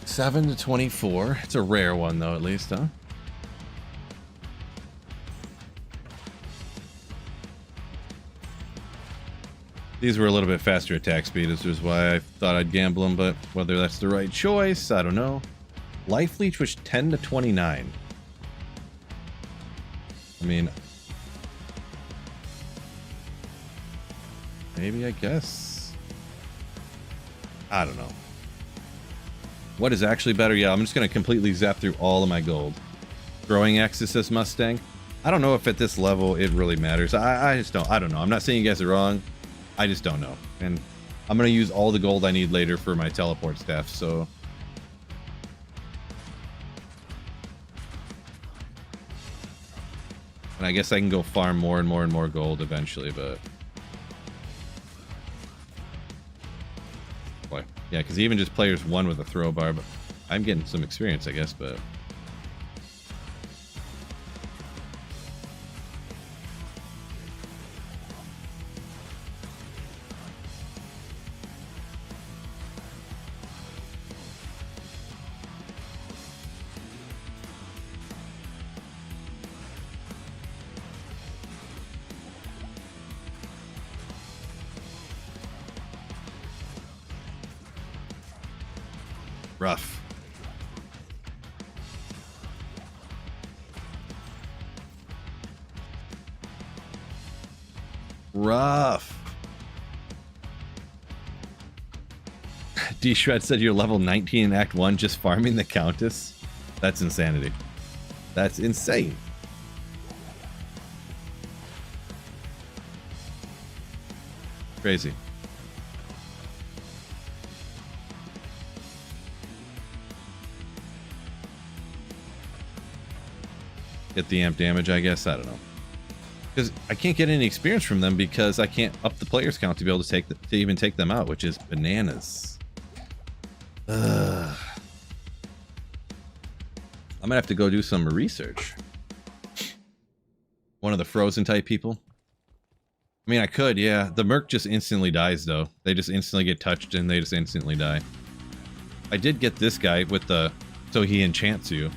$7 to 24. It's a rare one, though, at least, huh? These were a little bit faster attack speed, which is why I thought I'd gamble them, but whether that's the right choice, I don't know. Life Leech was 10 to 29. I mean... maybe, I guess. I don't know. What is actually better? Yeah, I'm just going to completely zap through all of my gold. Throwing axes says Mustang. I don't know if at this level it really matters. I just don't. I don't know. I'm not saying you guys are wrong. I just don't know. And I'm going to use all the gold I need later for my teleport staff, so... And I guess I can go farm more and more and more gold eventually, but... Boy. Yeah, because even just players 1 with a throw barb, I'm getting some experience, I guess, but... Rough. Rough. D-Shred said you're level 19 in Act 1 just farming the Countess? That's insanity. That's insane. Crazy. Get the amp damage, I guess. I don't know. Because I can't get any experience from them because I can't up the players count to be able to take to even take them out, which is bananas. Ugh. I'm gonna have to go do some research. One of the frozen type people. I mean, I could, yeah. The Merc just instantly dies, though. They just instantly get touched and they just instantly die. I did get this guy with the... So he enchants you.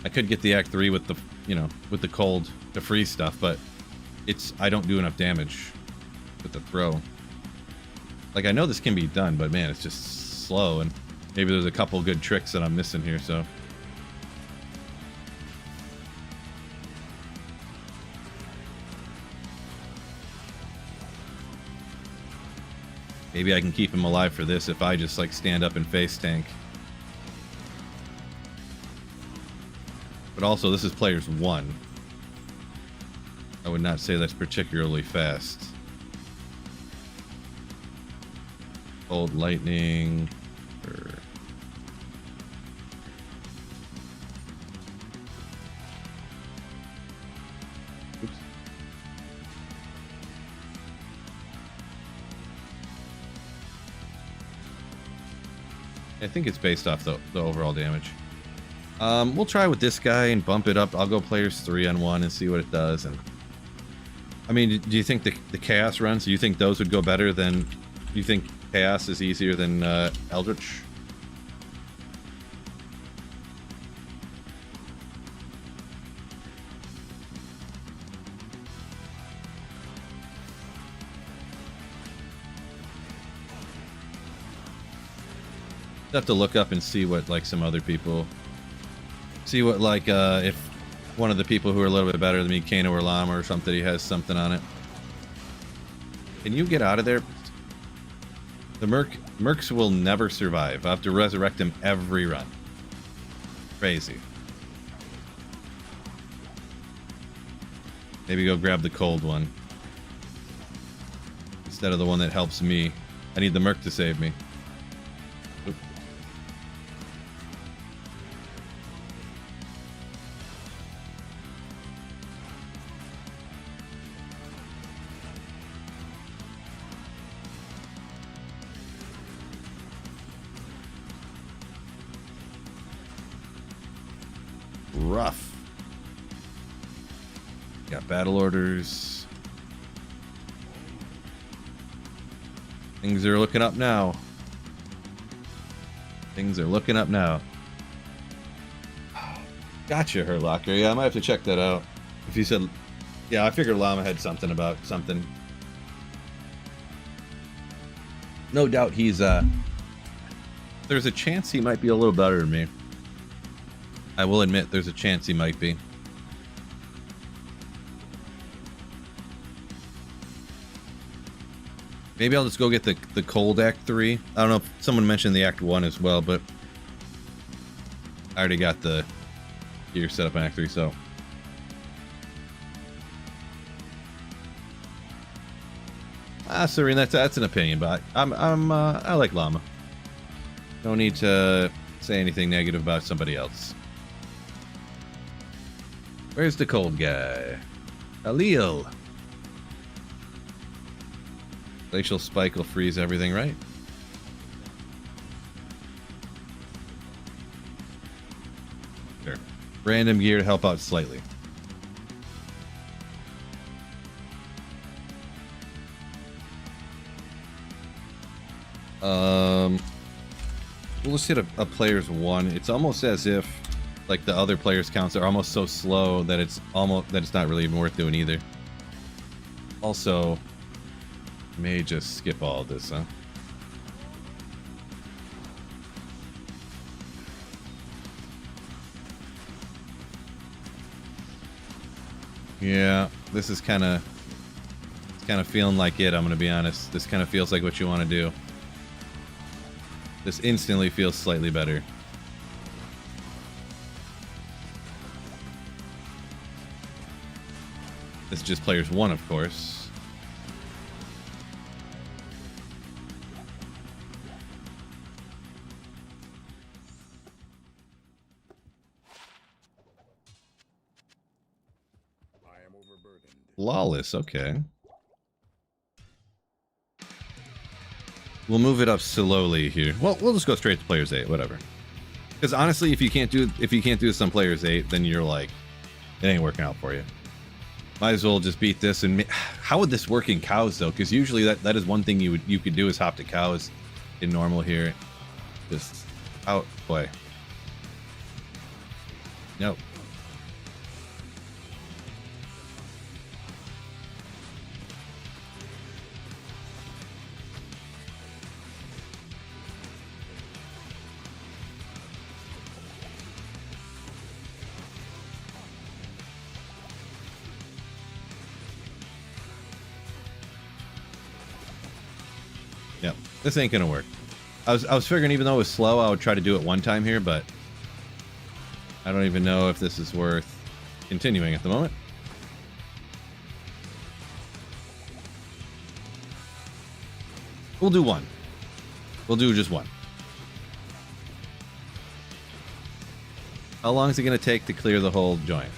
I could get the Act 3 with the, you know, with the cold to freeze stuff, but it's... I don't do enough damage with the throw. Like, I know this can be done, but man, it's just slow, and maybe there's a couple good tricks that I'm missing here, so... Maybe I can keep him alive for this if I just, like, stand up and face tank. But also, this is players 1. I would not say that's particularly fast. Cold lightning. Oops. I think it's based off the overall damage. We'll try with this guy and bump it up. I'll go players 3 on 1 and see what it does. And I mean, do you think the Chaos runs? Do you think those would go better than... Do you think Chaos is easier than Eldritch? Have to look up and see what, like, some other people... See what, like, if one of the people who are a little bit better than me, Kano or Llama or something, he has something on it. Can you get out of there? The Mercs will never survive. I have to resurrect him every run. Crazy. Maybe go grab the cold one. Instead of the one that helps me. I need the Merc to save me. Oop. Rough. Got battle orders. Things are looking up now. Things are looking up now. Gotcha, Herlocker. Yeah, I might have to check that out. If you said... Yeah, I figured Llama had something about something. No doubt he's, there's a chance he might be a little better than me. I will admit there's a chance he might be. Maybe I'll just go get the cold Act 3. I don't know if someone mentioned the Act 1 as well, but I already got the gear set up in Act 3, so. Serene, that's an opinion, but I like llama. No need to say anything negative about somebody else. Where's the cold guy? Alil. Glacial spike will freeze everything, right? Sure. Random gear to help out slightly. We'll just hit a player's 1. It's almost as if like the other players' counts are almost so slow that it's not really even worth doing either. Also, may just skip all of this, huh? Yeah, this is kind of feeling like it, I'm gonna be honest. This kind of feels like what you want to do. This instantly feels slightly better. This is just players 1, of course. I am overburdened. Flawless, okay. We'll move it up slowly here. Well, we'll just go straight to players 8, whatever. Because honestly, if you can't do this on players 8, then you're like, it ain't working out for you. Might as well just beat this. And how would this work in cows though? Because usually that is one thing you could do is hop to cows in normal here. Just out, boy. Nope. Yep, this ain't gonna work. I was figuring even though it was slow, I would try to do it one time here, but I don't even know if this is worth continuing at the moment. We'll do one. We'll do just one. How long is it gonna take to clear the whole joint?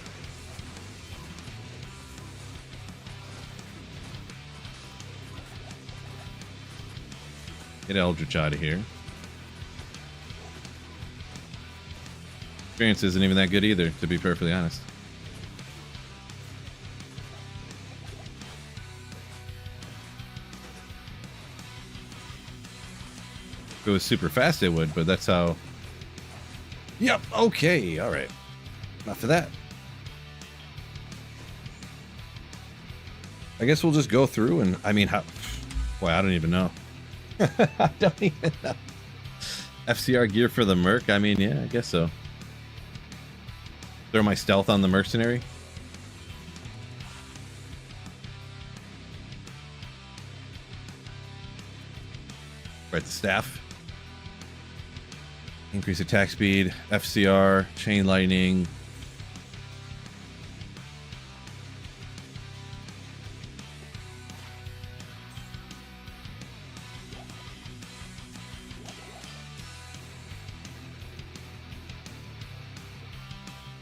Get Eldritch out of here. Experience isn't even that good either, to be perfectly honest. If it was super fast, it would, but that's how... Yep, okay, alright. Enough of that. I guess we'll just go through and... I mean, how... Boy, I don't even know. I don't even know. FCR gear for the Merc? I mean, yeah, I guess so. Throw my stealth on the mercenary. Right, the staff. Increase attack speed, FCR, chain lightning.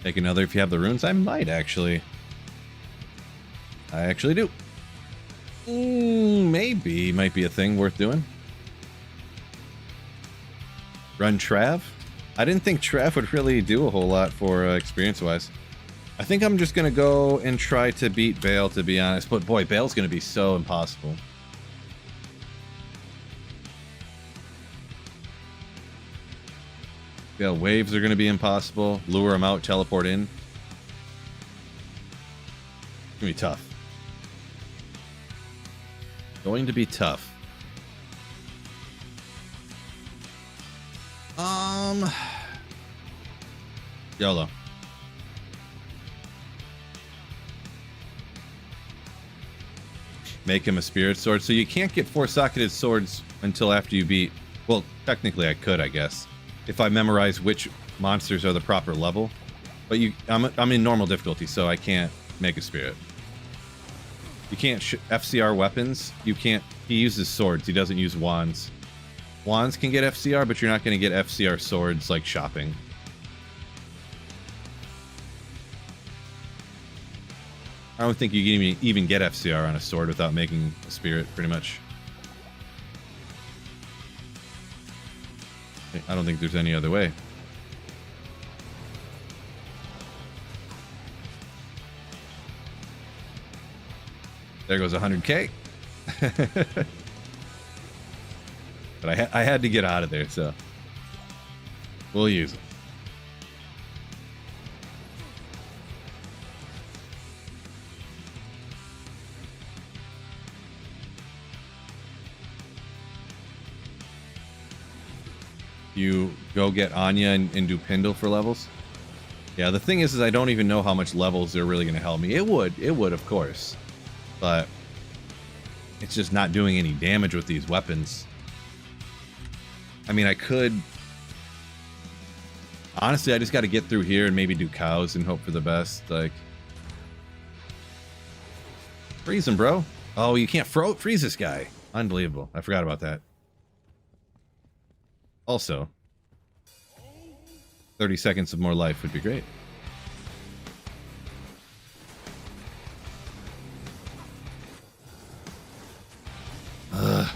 Take another if you have the runes. I might actually. I actually do. Maybe might be a thing worth doing. Run Trav. I didn't think Trav would really do a whole lot for experience wise. I think I'm just gonna go and try to beat Bale, to be honest. But boy, Bale's gonna be so impossible. Yeah, waves are going to be impossible. Lure them out, teleport in. It's going to be tough. Going to be tough. YOLO. Make him a spirit sword. So you can't get 4-socketed swords until after you beat... Well, technically I could, I guess. If I memorize which monsters are the proper level. But I'm in normal difficulty, so I can't make a spirit. You can't FCR weapons. You can't. He uses swords. He doesn't use wands. Wands can get FCR, but you're not going to get FCR swords like shopping. I don't think you can even get FCR on a sword without making a spirit, pretty much. I don't think there's any other way. There goes 100K. But I had to get out of there, so we'll use it. You go get Anya and do Pindle for levels. Yeah, the thing is I don't even know how much levels they're really going to help me. It would, of course. But it's just not doing any damage with these weapons. I mean, I could... Honestly, I just got to get through here and maybe do cows and hope for the best. Like... Freeze him, bro. Oh, you can't freeze this guy. Unbelievable. I forgot about that. Also, 30 seconds of more life would be great. Ugh.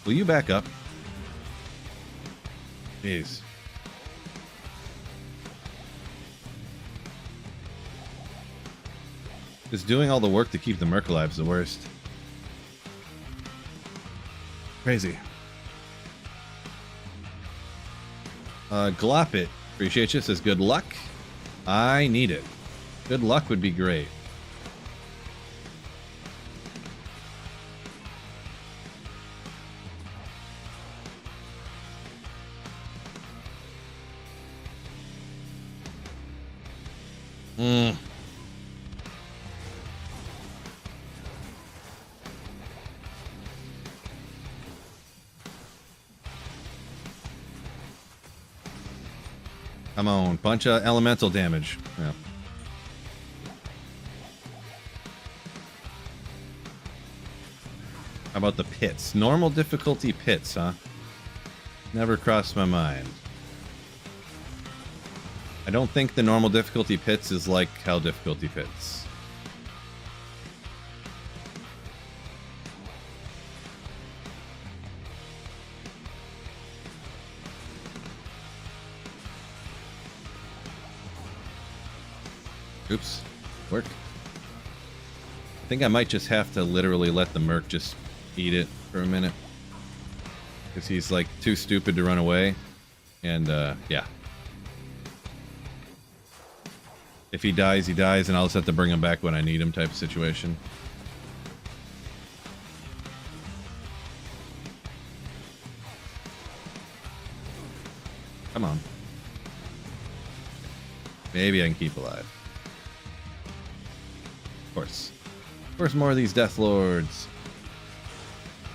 Will you back up? Jeez. Just doing all the work to keep the Merc alive is the worst. Crazy. Glop it. Appreciate you. Says good luck. I need it. Good luck would be great. Come on, bunch of elemental damage. Yeah. How about the pits? Normal difficulty pits, huh? Never crossed my mind. I don't think the normal difficulty pits is like hell difficulty pits. Oops. Work. I think I might just have to literally let the Merc just eat it for a minute. Because he's like too stupid to run away. And yeah. If he dies, and I'll just have to bring him back when I need him type of situation. Come on. Maybe I can keep alive. Of course. Of course, more of these Death Lords.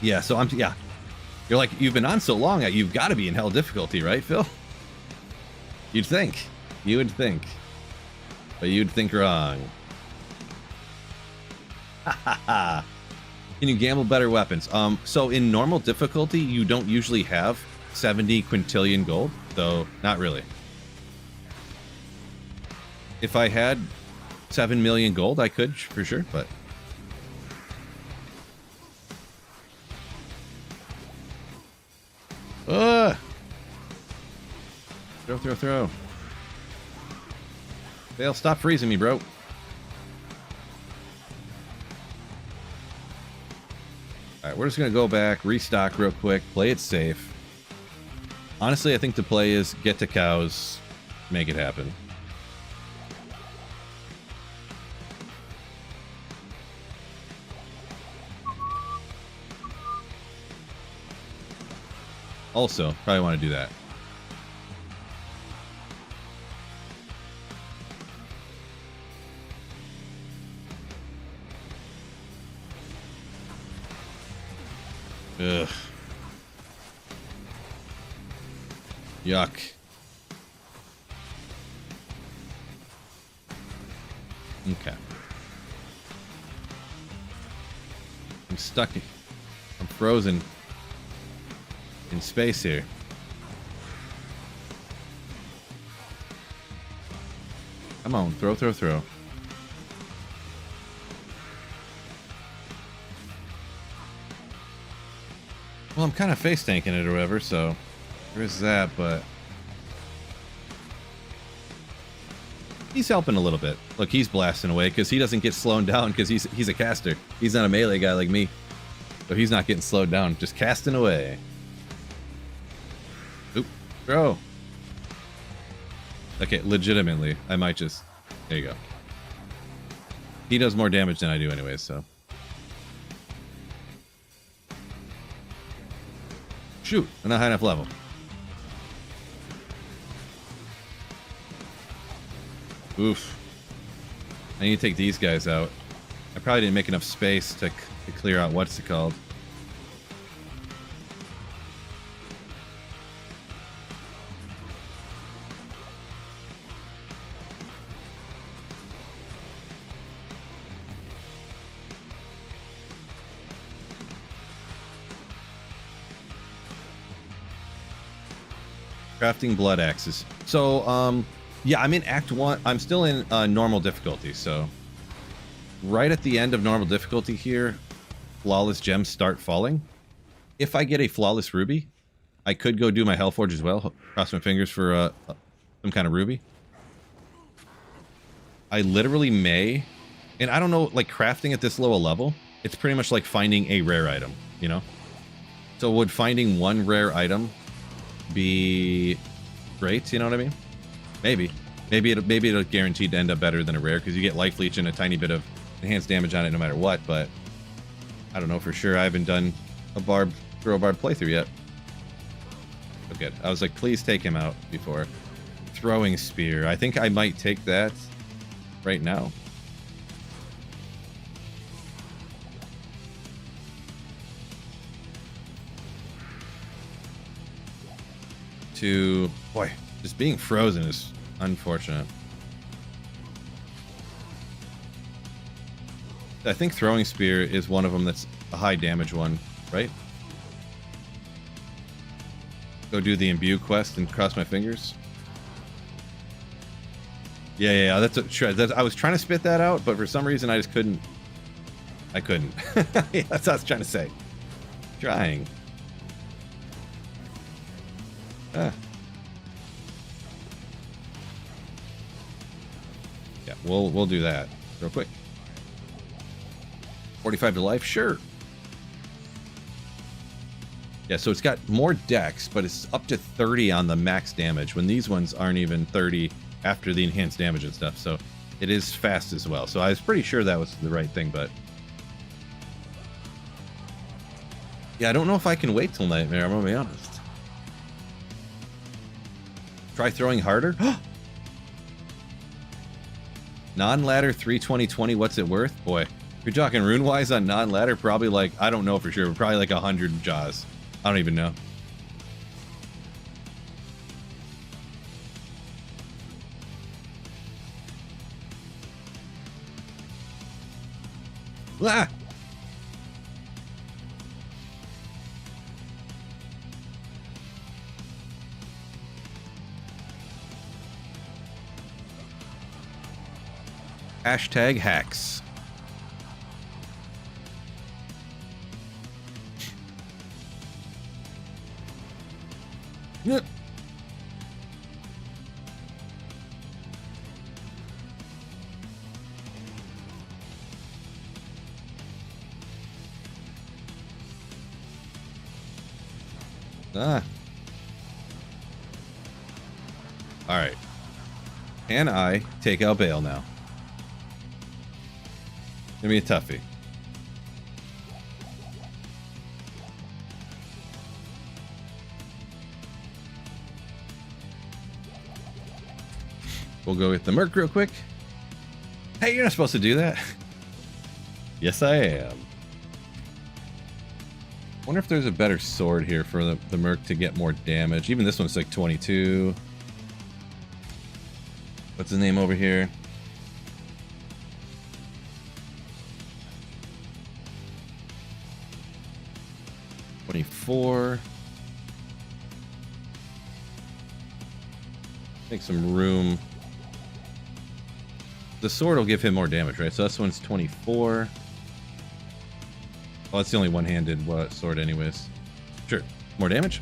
Yeah, so yeah. You're like, you've been on so long, you've got to be in hell difficulty, right, Phil? You'd think. You would think. But you'd think wrong. Can you gamble better weapons? So in normal difficulty, you don't usually have 70 quintillion gold, though not really. If I had 7 million gold, I could for sure, but throw. They'll stop freezing me, bro. Alright, we're just gonna go back, restock real quick, play it safe. Honestly, I think the play is get to cows, make it happen. Also, probably want to do that. Ugh. Yuck. Okay. I'm stuck. I'm frozen in space here. Come on, throw, throw, throw. Well, I'm kind of face tanking it or whatever, so there's that, but he's helping a little bit. Look, he's blasting away because he doesn't get slowed down because he's a caster. He's not a melee guy like me, so he's not getting slowed down, just casting away. Oop, throw. Okay, legitimately, I might just... There you go. He does more damage than I do anyway, so... Shoot, I'm not high enough level. Oof. I need to take these guys out. I probably didn't make enough space to clear out what's it called. Crafting blood axes. So, yeah, I'm in Act 1. I'm still in normal difficulty, so... Right at the end of normal difficulty here, flawless gems start falling. If I get a flawless ruby, I could go do my Hellforge as well. Cross my fingers for some kind of ruby. I literally may... And I don't know, like, crafting at this low a level, it's pretty much like finding a rare item, you know? So would finding one rare item be great, you know what I mean? Maybe it'll guaranteed to end up better than a rare because you get life leech and a tiny bit of enhanced damage on it no matter what, but I don't know for sure. I haven't done a Barb playthrough yet. But good. I was like, please take him out before. Throwing spear. I think I might take that right now. Boy, just being frozen is unfortunate. I think throwing spear is one of them that's a high damage one, right? Go do the imbue quest and cross my fingers. Yeah, that's I was trying to spit that out, but for some reason I just couldn't. I couldn't. Yeah, that's what I was trying to say. Trying. Ah. Yeah, we'll do that real quick. 45 to life, sure. Yeah, so it's got more dex, but it's up to 30 on the max damage when these ones aren't even 30 after the enhanced damage and stuff. So it is fast as well. So I was pretty sure that was the right thing, but yeah, I don't know if I can wait till Nightmare, I'm gonna be honest. Try throwing harder. Non-ladder 320/20, what's it worth? Boy, if you're talking rune-wise on non-ladder, probably like, I don't know for sure, but probably like 100 jaws. I don't even know. Ah! Hashtag hacks. Yep. Ah. All right. Can I take out Bale now? Give me a toughie. We'll go with the Merc real quick. Hey, you're not supposed to do that. Yes, I am. Wonder if there's a better sword here for the Merc to get more damage. Even this one's like 22. What's his name over here? 24. Make some room. The sword will give him more damage, right? So this one's 24. Well, that's the only one-handed sword anyways. Sure. More damage.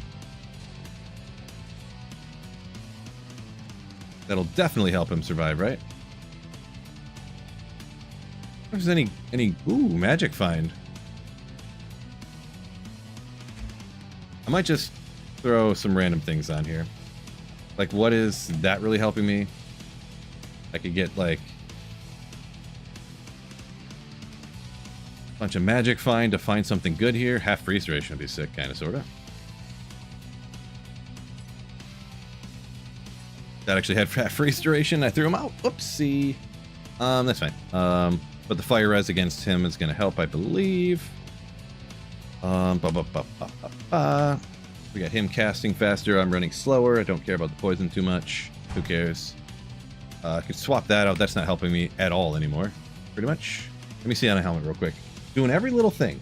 That'll definitely help him survive, right? If there's any ooh, magic find. I might just throw some random things on here. Like, what is that really helping me? I could get like a bunch of magic find to find something good here. Half freeze duration would be sick, kind of, sort of. That actually had half freeze duration. I threw him out. Oopsie. That's fine. But the fire res against him is going to help, I believe. We got him casting faster. I'm running slower. I don't care about the poison too much. Who cares? I could swap that out. That's not helping me at all anymore. Pretty much. Let me see on a helmet real quick. Doing every little thing.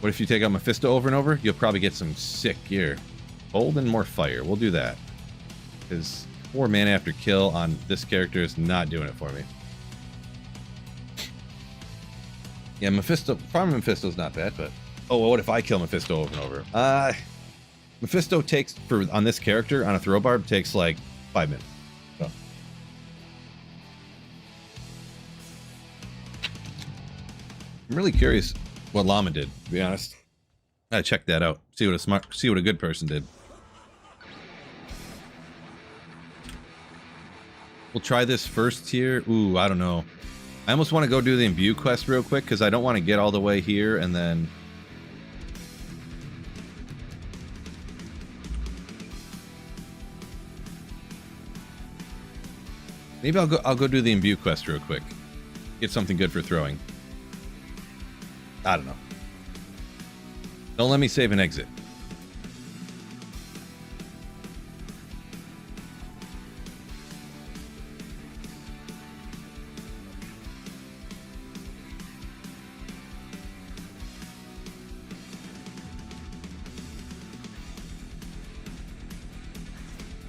What if you take out Mephisto over and over? You'll probably get some sick gear. Hold and more fire. We'll do that. Because 4 mana after kill on this character is not doing it for me. Yeah, Mephisto. Farming Mephisto's not bad, but oh, what if I kill Mephisto over and over? Mephisto takes on this character on a throw barb takes like 5 minutes. So. I'm really curious what Llama did. To be honest, I gotta check that out. See what a good person did. We'll try this first tier. Ooh, I don't know. I almost want to go do the imbue quest real quick because I don't want to get all the way here and then maybe I'll go do the imbue quest real quick. Get something good for throwing. I don't know. Don't let me save and exit.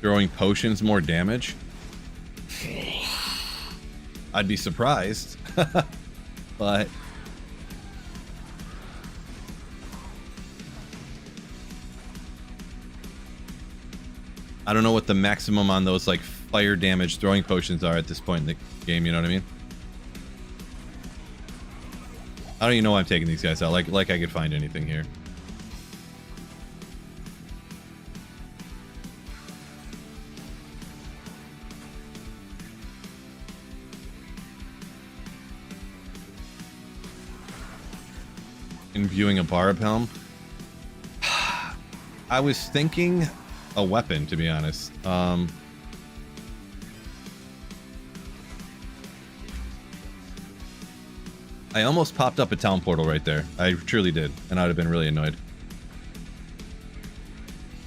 Throwing potions more damage? I'd be surprised. But I don't know what the maximum on those like fire damage throwing potions are at this point in the game, you know what I mean? I don't even know why I'm taking these guys out. Like I could find anything here. Imbuing a Barb helm. I was thinking a weapon, to be honest. I almost popped up a town portal right there. I truly did, and I'd have been really annoyed.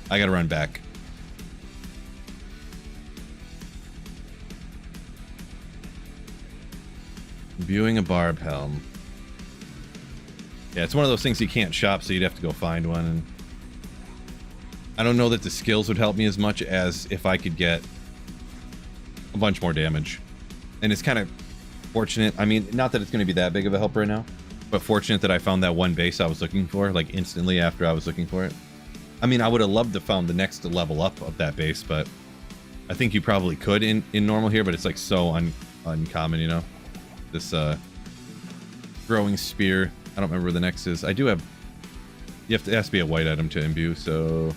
I gotta run back. Imbuing a Barb helm. Yeah, it's one of those things you can't shop, so you'd have to go find one. And I don't know that the skills would help me as much as if I could get a bunch more damage. And it's kind of fortunate. I mean, not that it's going to be that big of a help right now, but fortunate that I found that one base I was looking for, like instantly after I was looking for it. I mean, I would have loved to found the next level up of that base, but I think you probably could in normal here, but it's like so uncommon, you know? This growing spear. I don't remember where the next is. I do have... it has to be a white item to imbue, so...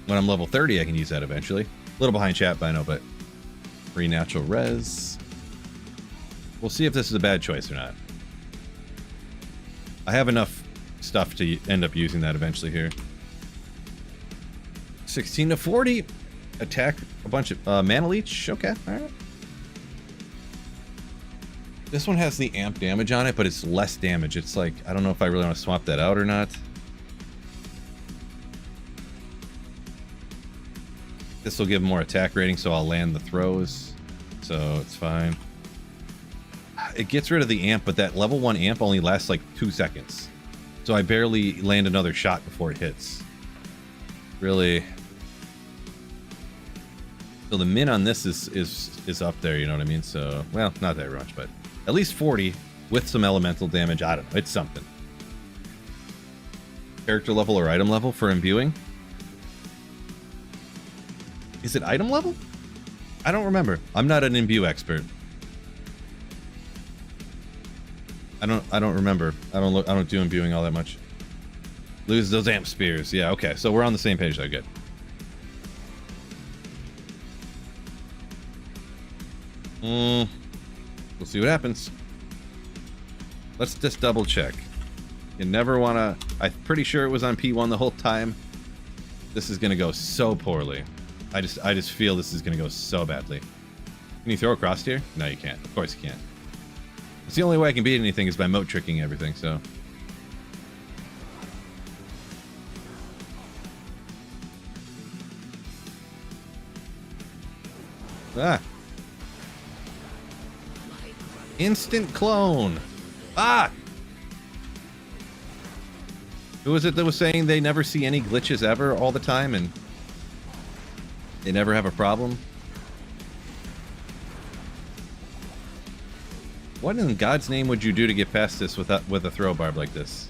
when I'm level 30, I can use that eventually. A little behind chat, but I know, but... free natural res. We'll see if this is a bad choice or not. I have enough stuff to end up using that eventually here. 16 to 40. Attack a bunch of... mana leech? Okay, alright. This one has the amp damage on it, but it's less damage. It's like, I don't know if I really want to swap that out or not. This will give more attack rating, so I'll land the throws. So it's fine. it gets rid of the amp, but that level 1 amp only lasts like 2 seconds. So I barely land another shot before it hits. Really. So the min on this is up there, you know what I mean? So, well, not that much, but at least 40 with some elemental damage. I don't know. It's something. Character level or item level for imbuing? Is it item level? I don't remember. I'm not an imbue expert. I don't remember. I don't do imbuing all that much. Lose those amp spears. Yeah, okay. So we're on the same page though. Good. We'll see what happens. Let's just double check. You never want to... I'm pretty sure it was on P1 the whole time. This is going to go so poorly. I just feel this is going to go so badly. Can you throw a cross tier? No, you can't. Of course you can't. It's the only way I can beat anything is by moat tricking everything, so... Ah! Instant clone! Ah! Who was it that was saying they never see any glitches ever all the time and they never have a problem? What in God's name would you do to get past this with a throw barb like this?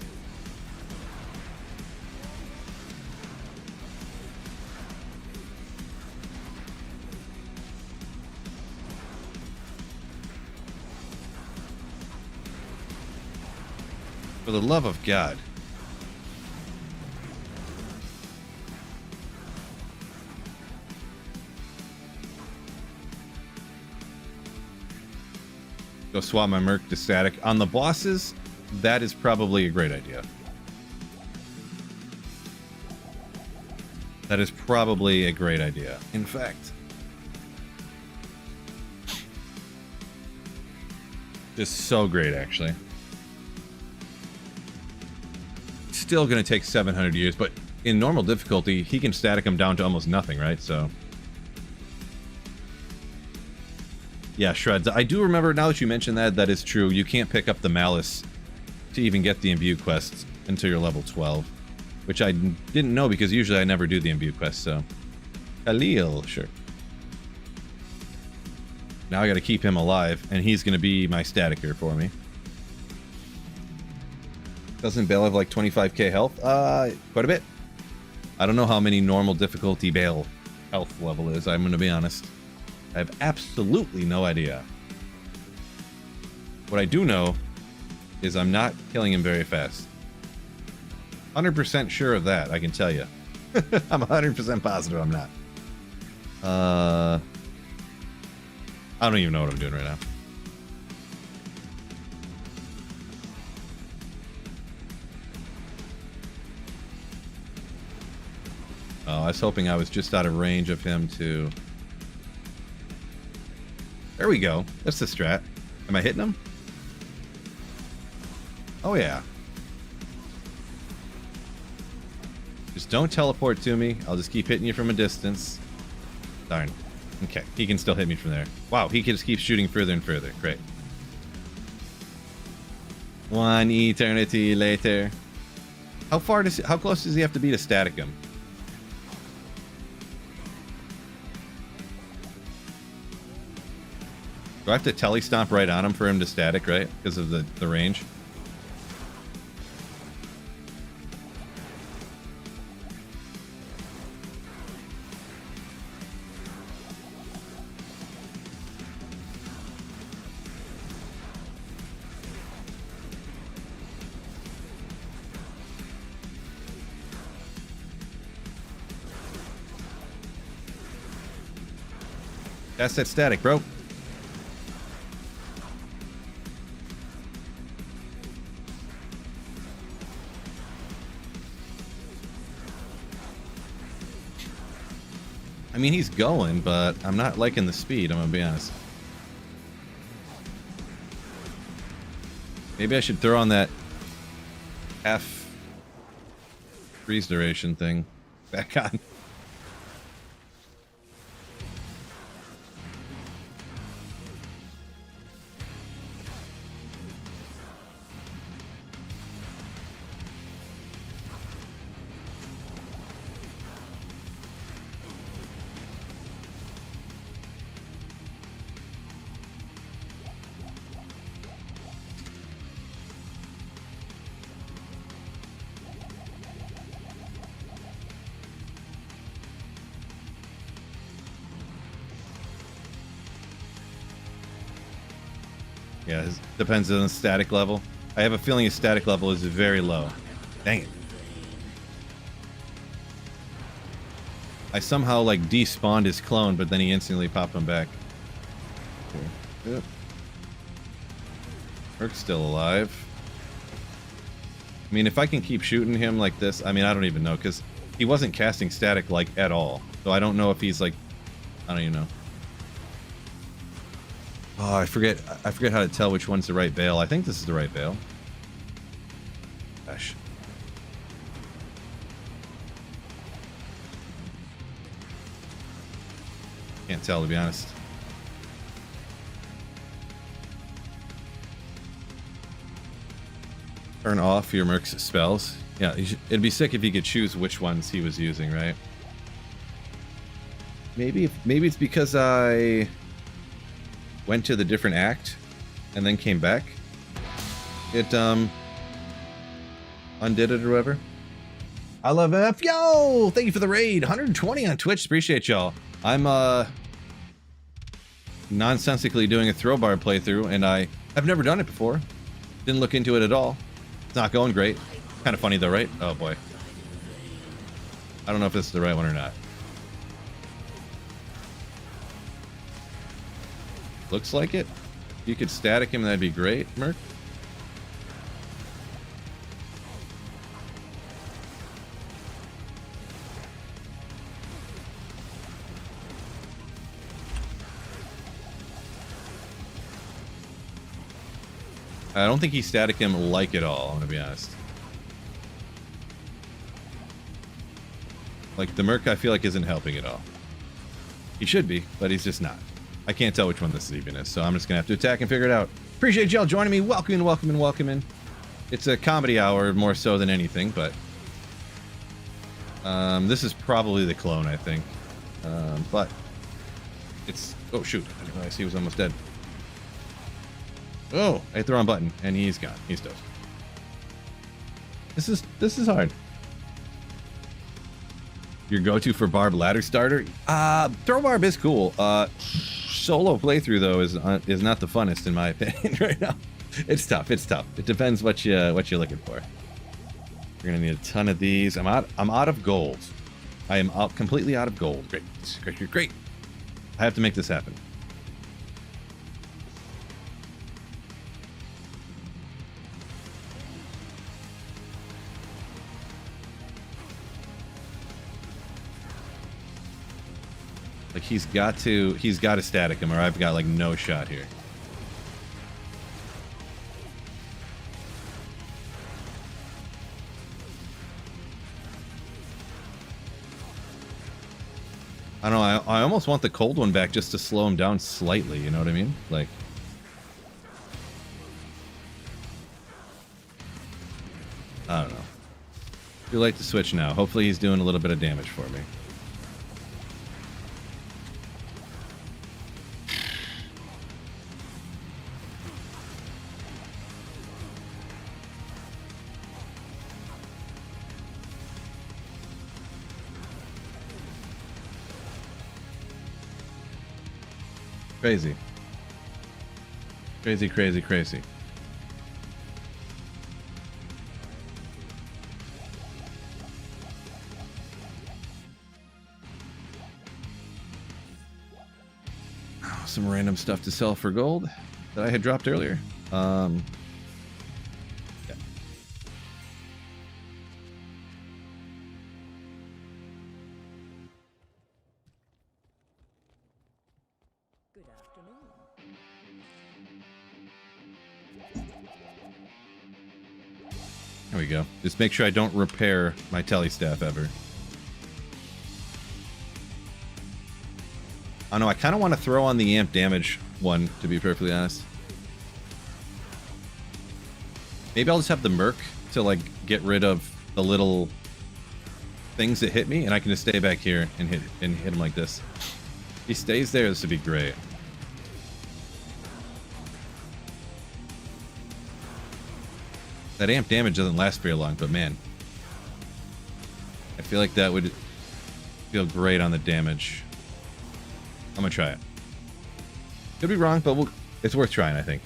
For the love of God. Go swap my Merc to static. On the bosses, that is probably a great idea. That is probably a great idea. In fact, just so great, actually. Still going to take 700 years, but in normal difficulty, he can static him down to almost nothing, right? So... yeah, shreds. I do remember, now that you mention that, that is true. You can't pick up the Malice to even get the Imbue quests until you're level 12. Which I didn't know because usually I never do the Imbue quests, so... Khalil, sure. Now I gotta keep him alive, and he's gonna be my staticer for me. Doesn't Bale have like 25k health? Quite a bit. I don't know how many normal difficulty Bale health level is, I'm gonna be honest. I have absolutely no idea. What I do know is I'm not killing him very fast. 100% sure of that, I can tell you. I'm 100% positive I'm not. I don't even know what I'm doing right now. Oh, I was hoping I was just out of range of him to... There we go. That's the strat. Am I hitting him? Oh, yeah. Just don't teleport to me. I'll just keep hitting you from a distance. Darn. Okay, he can still hit me from there. Wow, he can just keep shooting further and further. Great. One eternity later. How close does he have to be to static him? Do I have to tele-stomp right on him for him to static, right? Because of the range? That's that static, bro. I mean, he's going, but I'm not liking the speed, I'm gonna be honest. Maybe I should throw on that half freeze duration thing back on. Yeah, it depends on the static level. I have a feeling his static level is very low. Dang it. I somehow like despawned his clone, but then he instantly popped him back. Okay. Yep. Merc's still alive. I mean, if I can keep shooting him like this, I mean, I don't even know, because he wasn't casting static like at all. So I don't know if he's like, I don't even know. Oh, I forget how to tell which one's the right bale. I think this is the right bale. Gosh. Can't tell, to be honest. Turn off your Merc's spells. Yeah, it'd be sick if you could choose which ones he was using, right? Maybe it's because I went to the different act and then came back. It undid it or whatever. I love F. Yo! Thank you for the raid. 120 on Twitch. Appreciate y'all. I'm nonsensically doing a throw bar playthrough, and I've never done it before. Didn't look into it at all. It's not going great. Kind of funny though, right? Oh boy. I don't know if this is the right one or not. Looks like it. If you could static him, that'd be great, Merc. I don't think he static him like at all, I'm gonna be honest. Like, the Merc, I feel like, isn't helping at all. He should be, but he's just not. I can't tell which one this even is, so I'm just gonna have to attack and figure it out. Appreciate y'all joining me. Welcome in, welcome in, welcome in. It's a comedy hour more so than anything, but this is probably the clone, I think. But it's... Oh, shoot. I didn't realize he was almost dead. Oh, I hit the wrong button, and he's gone. He's toast. This is hard. Your go-to for Barb ladder starter? Throw Barb is cool. Solo playthrough though is not the funnest in my opinion right now. It's tough. It's tough. It depends what you're looking for. You're gonna need a ton of these. I'm out of gold. I am completely out of gold. Great. I have to make this happen. Like, he's got to static him, or I've got like no shot here. I don't know, I almost want the cold one back just to slow him down slightly, you know what I mean? Like, I don't know. Too late to switch now. Hopefully he's doing a little bit of damage for me. Crazy. Crazy. Oh, some random stuff to sell for gold that I had dropped earlier. Yeah. There we go. Just make sure I don't repair my tele staff ever. I know, I kind of want to throw on the amp damage one, to be perfectly honest. Maybe I'll just have the Merc to, like, get rid of the little things that hit me, and I can just stay back here and hit him like this. If he stays there, this would be great. That amp damage doesn't last very long, but man, I feel like that would feel great on the damage. I'm gonna try it. Could be wrong, but it's worth trying, I think.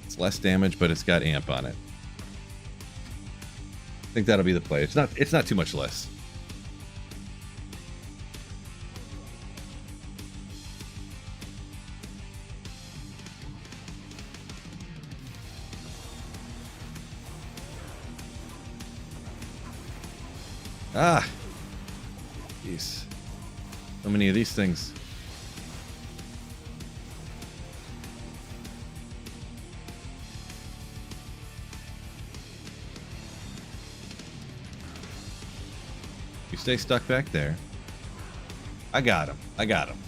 It's less damage, but it's got amp on it. I think that'll be the play. It's not too much less. Ah! Jeez. So many of these things. You stay stuck back there. I got him. I got him.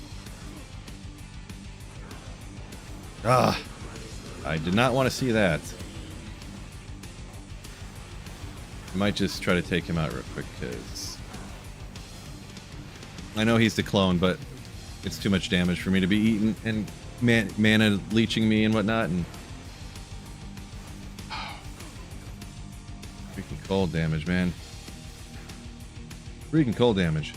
Ah! I did not want to see that. I might just try to take him out real quick, because I know he's the clone, but it's too much damage for me to be eaten and mana leeching me and whatnot. And freaking cold damage, man. Freaking cold damage.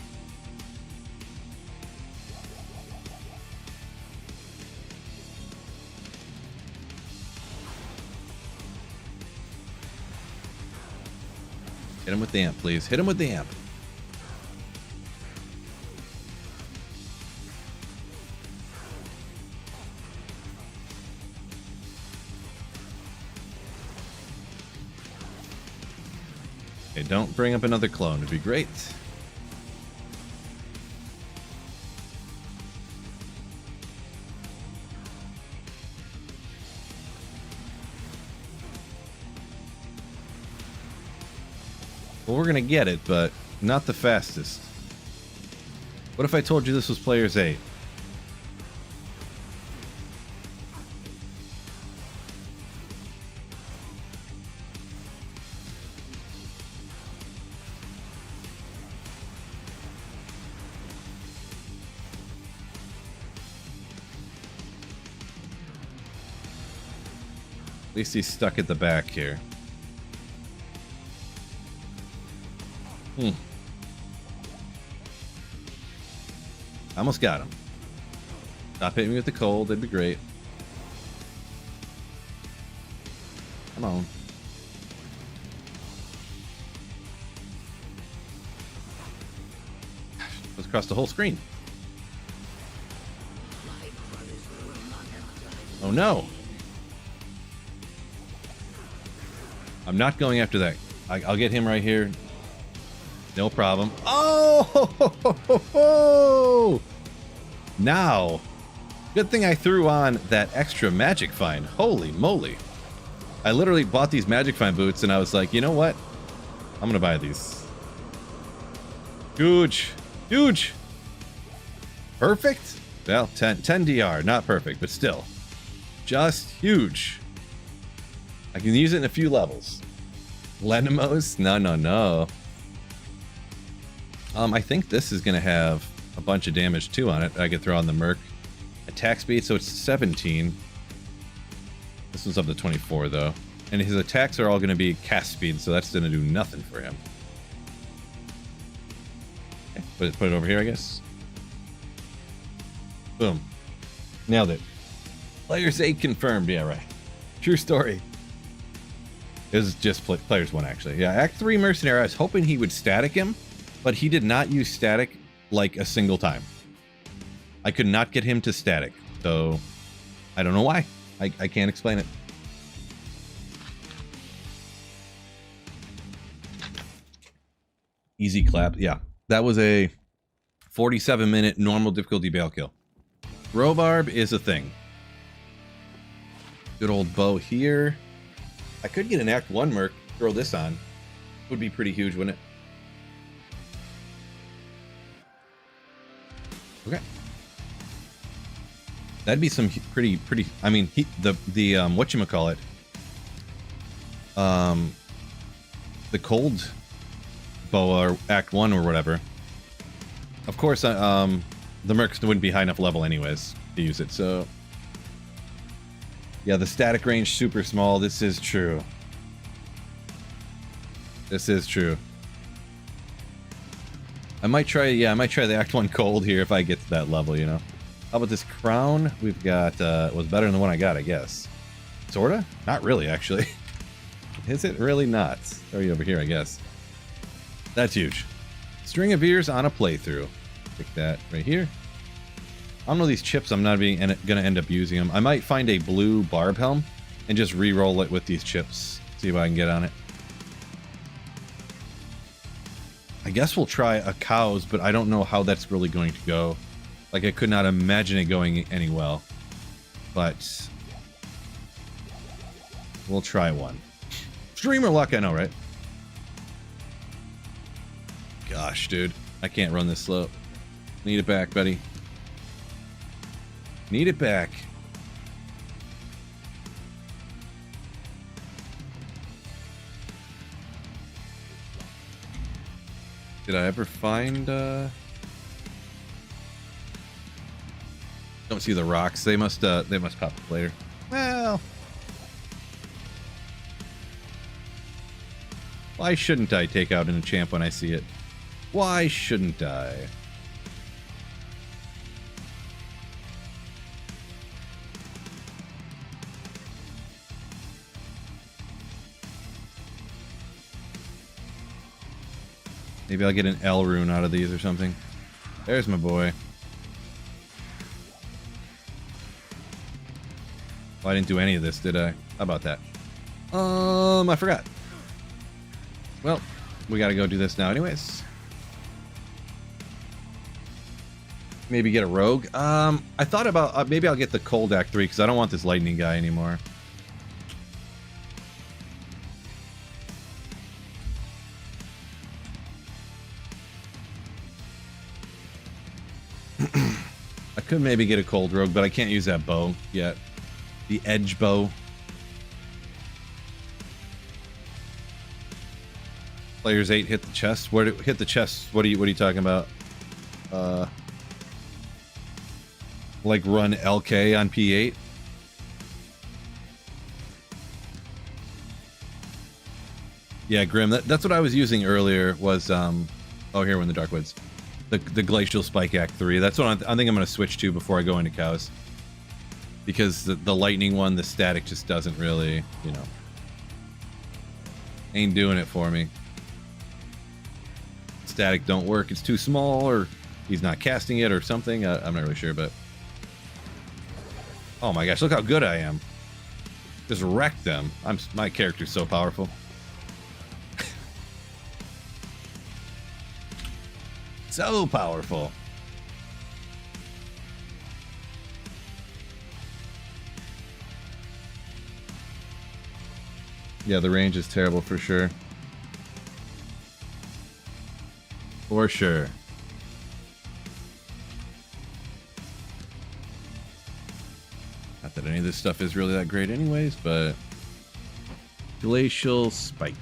Hit him with the amp, please. Hit him with the amp. Okay, don't bring up another clone. It'd be great. Well, we're gonna get it, but not the fastest. What if I told you this was player's 8? At least he's stuck at the back here. Almost got him. Stop hitting me with the cold, that'd be great. Come on. Goes across the whole screen. Oh no! I'm not going after that. I'll get him right here. No problem. Oh! Now, good thing I threw on that extra magic find. Holy moly. I literally bought these magic find boots and I was like, you know what? I'm gonna buy these. Huge. Huge. Perfect? Well, 10 DR. Not perfect, but still. Just huge. I can use it in a few levels. Lenimos? No, no, no. I think this is going to have a bunch of damage too on it. I could throw on the Merc. Attack speed, so it's 17. This one's up to 24 though. And his attacks are all going to be cast speed, so that's going to do nothing for him. Okay, put it over here, I guess. Boom. Nailed it. Players 8 confirmed. Yeah, right. True story. It was just players 1, actually. Yeah, Act 3 Mercenary, I was hoping he would static him, but he did not use static like a single time. I could not get him to static, so I don't know why. I can't explain it. Easy clap. Yeah, that was a 47-minute normal difficulty bail kill. Barb is a thing. Good old bow here. I could get an Act 1 Merc, throw this on. Would be pretty huge, wouldn't it? Okay. That'd be some pretty, I mean, the whatchamacallit, the cold bow or Act 1 or whatever. Of course, the Mercs wouldn't be high enough level anyways to use it, so... Yeah, the static range super small. This is true. This is true. I might try, yeah, I might try the Act 1 cold here if I get to that level, you know. How about this crown? We've got, was better than the one I got, I guess. Sorta? Not really, actually. Is it really not? Oh, you over here, I guess. That's huge. String of ears on a playthrough. Pick that right here. I don't know these chips. I'm not gonna end up using them. I might find a blue Barb helm and just re-roll it with these chips. See if I can get on it. I guess we'll try a cow's, but I don't know how that's really going to go. Like, I could not imagine it going any well. But we'll try one. Streamer luck, I know, right? Gosh, dude. I can't run this slow. Need it back, buddy. Need it back. Did I ever find, don't see the rocks. They must pop up later. Well, why shouldn't I take out an enchant when I see it? Why shouldn't I? Maybe I'll get an L rune out of these or something. There's my boy. Well, I didn't do any of this, did I? How about that? I forgot. Well, we gotta go do this now anyways. Maybe get a rogue. I thought about maybe I'll get the Cold Act 3 because I don't want this lightning guy anymore. I could maybe get a cold rogue, but I can't use that bow yet. The edge bow. Players 8 hit the chest. Where hit the chest? What are you talking about? Like run LK on P8. Yeah, Grim. That's what I was using earlier. Was oh, here we're in the Darkwoods. The Glacial Spike Act 3. That's what I think I'm going to switch to before I go into cows. Because the lightning one, the static just doesn't really, you know, ain't doing it for me. Static don't work. It's too small, or he's not casting it, or something. I'm not really sure, but oh my gosh, look how good I am! Just wreck them. My character's so powerful. So powerful. Yeah, the range is terrible for sure. For sure. Not that any of this stuff is really that great anyways, but Glacial Spike.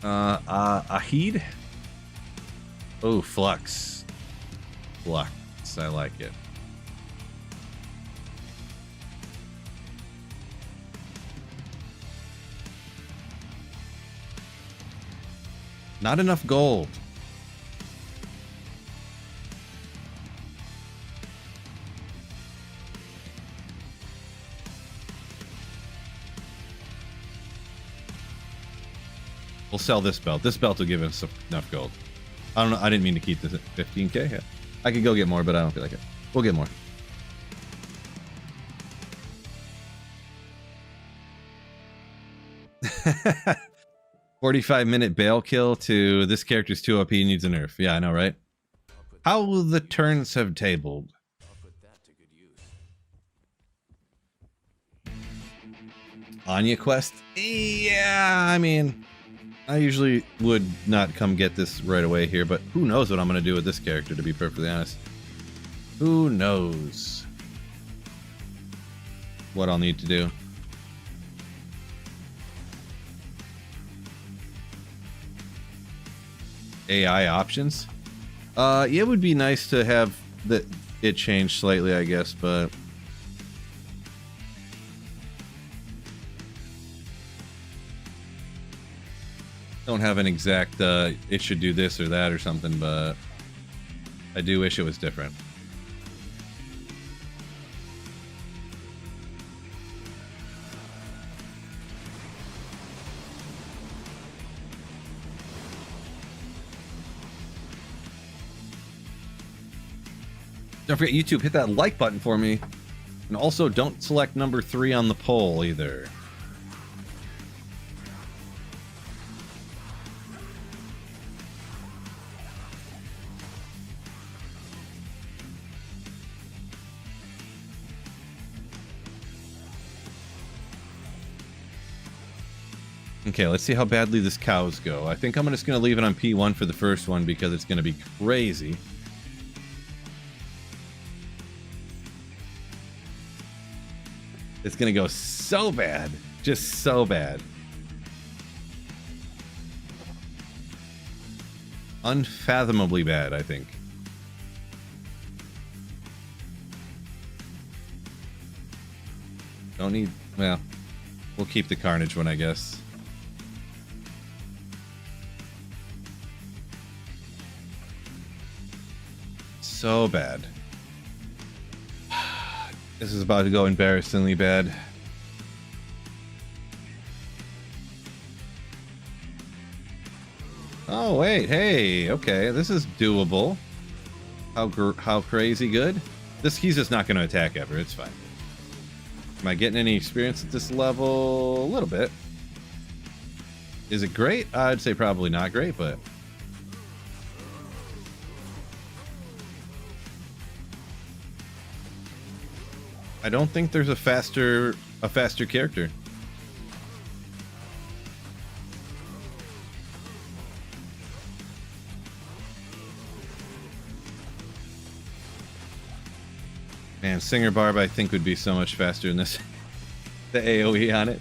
Ahid? Oh, Flux. Flux. I like it. Not enough gold. We'll sell this belt. This belt will give us enough gold. I don't know. I didn't mean to keep this at 15k. Yeah. I could go get more, but I don't feel like it. We'll get more. "45-minute bail kill" to "this character's too OP, needs a nerf." Yeah, I know, right? How the turns have tabled. Anya quest? Yeah, I mean, I usually would not come get this right away here, but who knows what I'm going to do with this character, to be perfectly honest. Who knows what I'll need to do. AI options? Yeah, it would be nice to have it change slightly, I guess, but don't have an exact it should do this or that or something, but I do wish it was different. Don't forget YouTube, hit that like button for me. And also don't select number 3 on the poll either. Okay, let's see how badly this cows go. I think I'm just going to leave it on P1 for the first one because it's going to be crazy. It's going to go so bad. Just so bad. Unfathomably bad, I think. Don't need... Well, we'll keep the carnage one, I guess. So bad. This is about to go embarrassingly bad. Oh wait, hey, okay, this is doable. How crazy good? He's just not going to attack ever. It's fine. Am I getting any experience at this level? A little bit. Is it great? I'd say probably not great, but. I don't think there's a faster character. Man, Singer Barb I think would be so much faster in this. The AoE on it.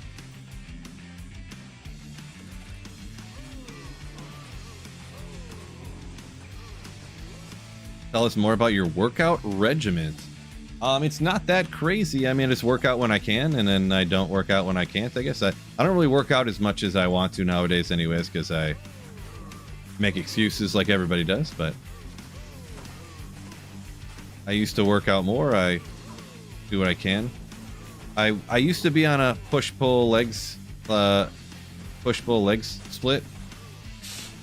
Tell us more about your workout regiment. It's not that crazy. I mean, I just work out when I can, and then I don't work out when I can't, I guess. I don't really work out as much as I want to nowadays anyways, because I make excuses like everybody does, but I used to work out more. I do what I can. I used to be on a push-pull legs split,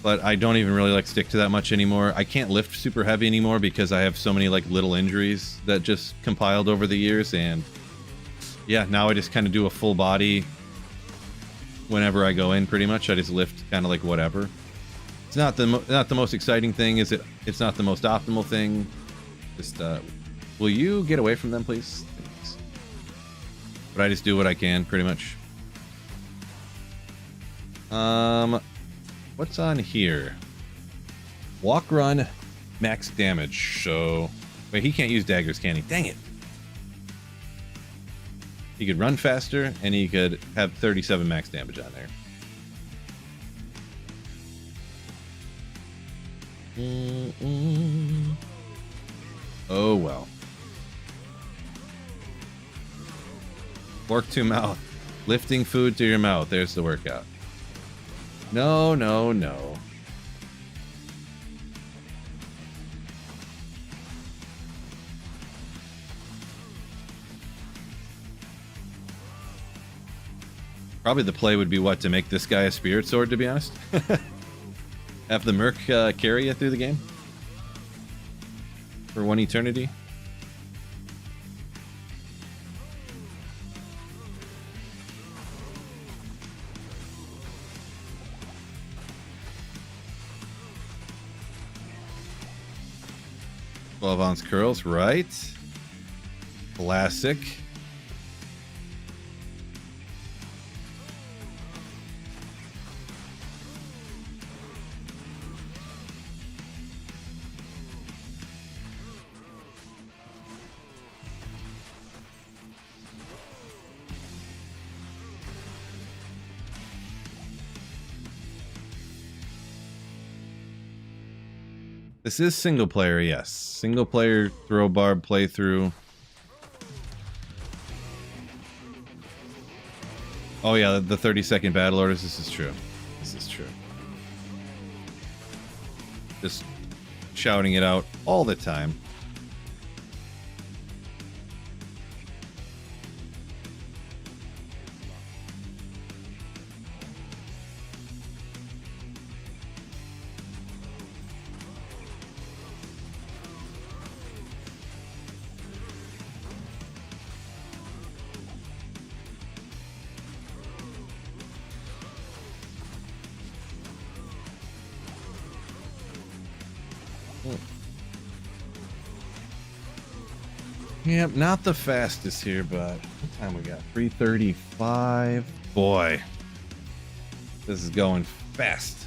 but I don't even really like stick to that much anymore. I can't lift super heavy anymore because I have so many like little injuries that just compiled over the years, and yeah, now I just kind of do a full body whenever I go in. Pretty much, I just lift kind of like whatever. It's not the most exciting thing, is it? It's not the most optimal thing. Just will you get away from them, please? Thanks. But I just do what I can, pretty much. What's on here? Walk, run, max damage. So, wait, he can't use daggers, can he? Dang it. He could run faster, and he could have 37 max damage on there. Oh, well. Fork to mouth. Lifting food to your mouth. There's the workout. No, no, no. Probably the play would be what, to make this guy a spirit sword, to be honest. Have the Merc carry you through the game for one eternity. Ounce curls, right? Classic. This is single player, yes. Single player throw barb playthrough. Oh yeah, the 30-second battle orders. This is true. This is true. Just shouting it out all the time. Yep, not the fastest here, but what time we got? 3:35. Boy, this is going fast.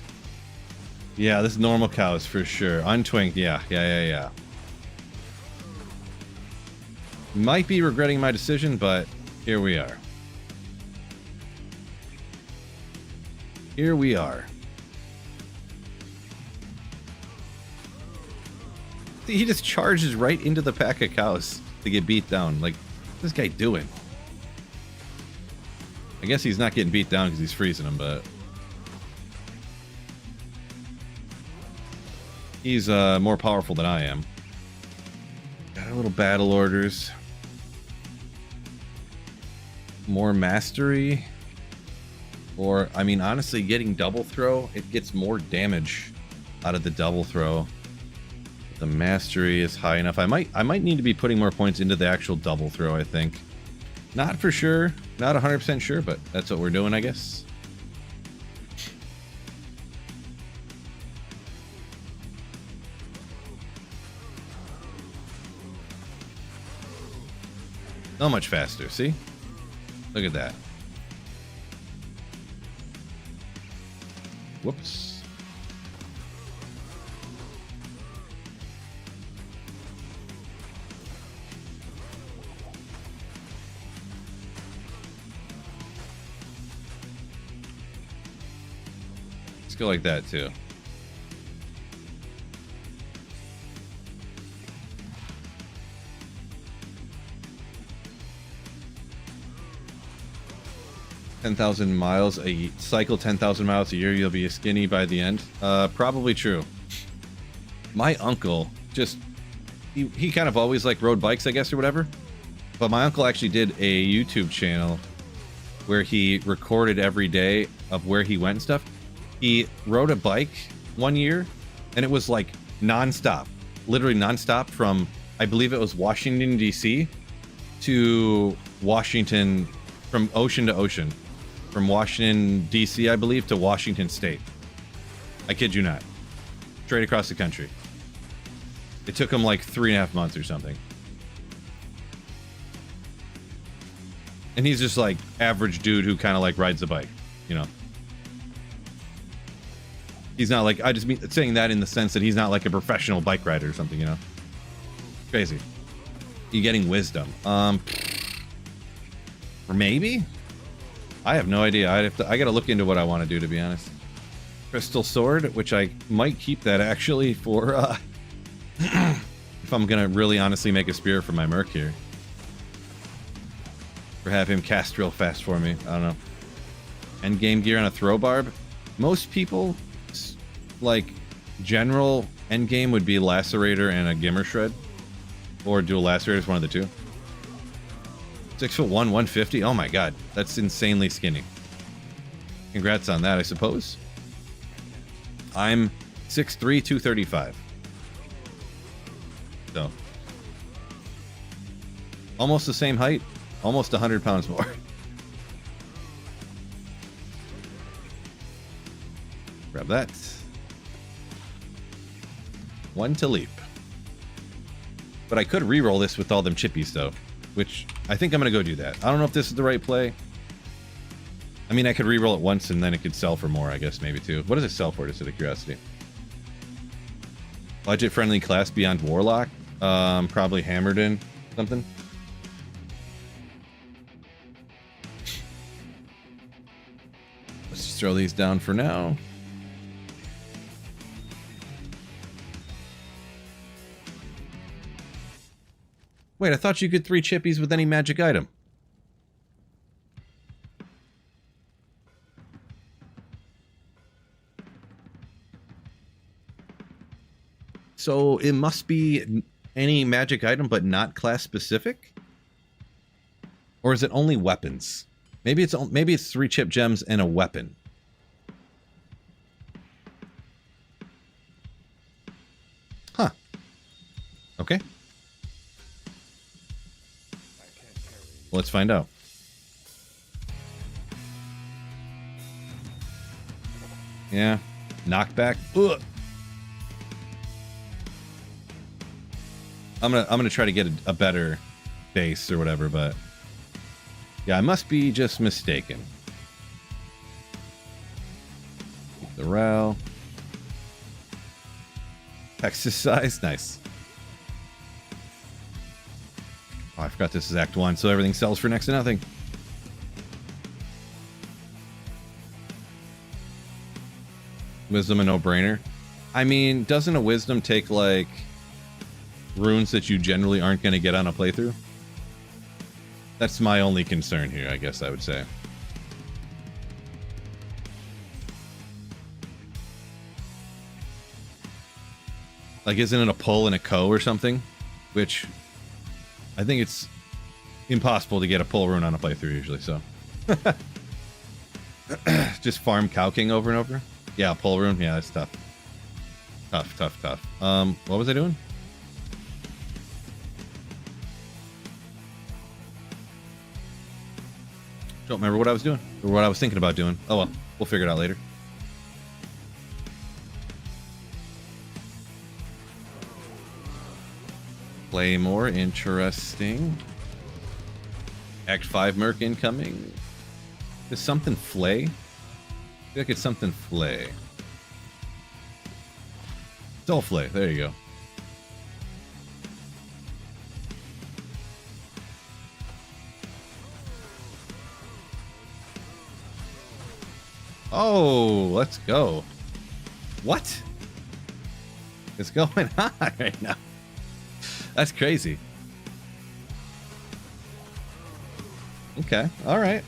Yeah, this is normal cows for sure. Untwinked, yeah. Might be regretting my decision, but here we are. Here we are. See, he just charges right into the pack of cows to get beat down. Like, what's this guy doing? I guess he's not getting beat down because he's freezing them, but he's more powerful than I am. Got a little battle orders. More mastery. Or, I mean, honestly, getting double throw, it gets more damage out of the double throw. The mastery is high enough. I might need to be putting more points into the actual double throw, I think. Not for sure. Not 100% sure, but that's what we're doing, I guess. So much faster, see? Look at that. Whoops. Let's go like that too. $10,000 a cycle, 10,000 miles a year, you'll be skinny by the end. Probably true. My uncle just he kind of always like rode bikes, I guess, or whatever. But my uncle actually did a YouTube channel where he recorded every day of where he went and stuff. He rode a bike one year, and it was like nonstop, literally nonstop from, I believe it was Washington, D.C. to Washington, from ocean to ocean. From Washington, D.C., I believe, to Washington State. I kid you not. Straight across the country. It took him like 3.5 months or something. And he's just like average dude who kind of like rides a bike, you know. He's not like, I just mean saying that in the sense that he's not like a professional bike rider or something, you know. Crazy. You getting wisdom. Or maybe? I have no idea. I gotta look into what I want to do, to be honest. Crystal sword, which I might keep that actually for if I'm gonna really honestly make a spear for my merc here. Or have him cast real fast for me. I don't know. End game gear on a throw barb. Most people, like, general end game would be lacerator and a gimmer shred. Or dual lacerators, one of the two. 6'1", 150. Oh my god, that's insanely skinny. Congrats on that, I suppose. I'm 6'3", 235. So, almost the same height, almost 100 pounds more. Grab that. One to leap. But I could re-roll this with all them chippies, though. Which, I think I'm going to go do that. I don't know if this is the right play. I mean, I could re-roll it once and then it could sell for more, I guess, maybe, too. What does it sell for, just out of curiosity? Budget-friendly class beyond Warlock? Probably hammered in something. Let's just throw these down for now. Wait, I thought you could 3 chippies with any magic item. So it must be any magic item, but not class specific? Or is it only weapons? Maybe it's 3 chip gems and a weapon. Huh. Okay. Let's find out. Yeah. Knockback. Ugh. I'm gonna try to get a better base or whatever, but yeah, I must be just mistaken. Keep the rel. Exercise, nice. Oh, I forgot this is Act 1, so everything sells for next to nothing. Wisdom a no-brainer. I mean, doesn't a wisdom take, like, runes that you generally aren't going to get on a playthrough? That's my only concern here, I guess I would say. Like, isn't it a pull and a co or something? Which, I think it's impossible to get a pull rune on a playthrough usually, so. Just farm Cow King over and over? Yeah, pull rune. Yeah, that's tough. Tough. What was I doing? Don't remember what I was doing or what I was thinking about doing. Oh well, we'll figure it out later. Play more interesting. Act 5 Merc incoming. Is something flay? I feel like it's something flay. Soul flay. There you go. Oh, let's go. What is going on right now? That's crazy. Okay, all right.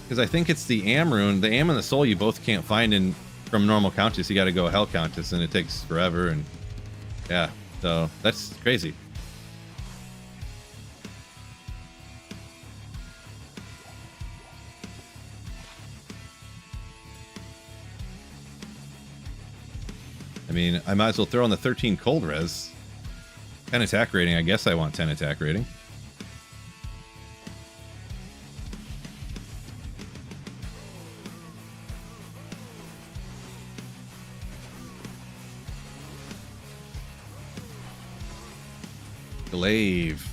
Because I think it's the Am rune. The Am and the Soul you both can't find in from normal Countess. You got to go Hell Countess, and it takes forever. And yeah, so that's crazy. I mean, I might as well throw in the 13 cold res. 10 attack rating. I guess I want 10 attack rating. Glaive.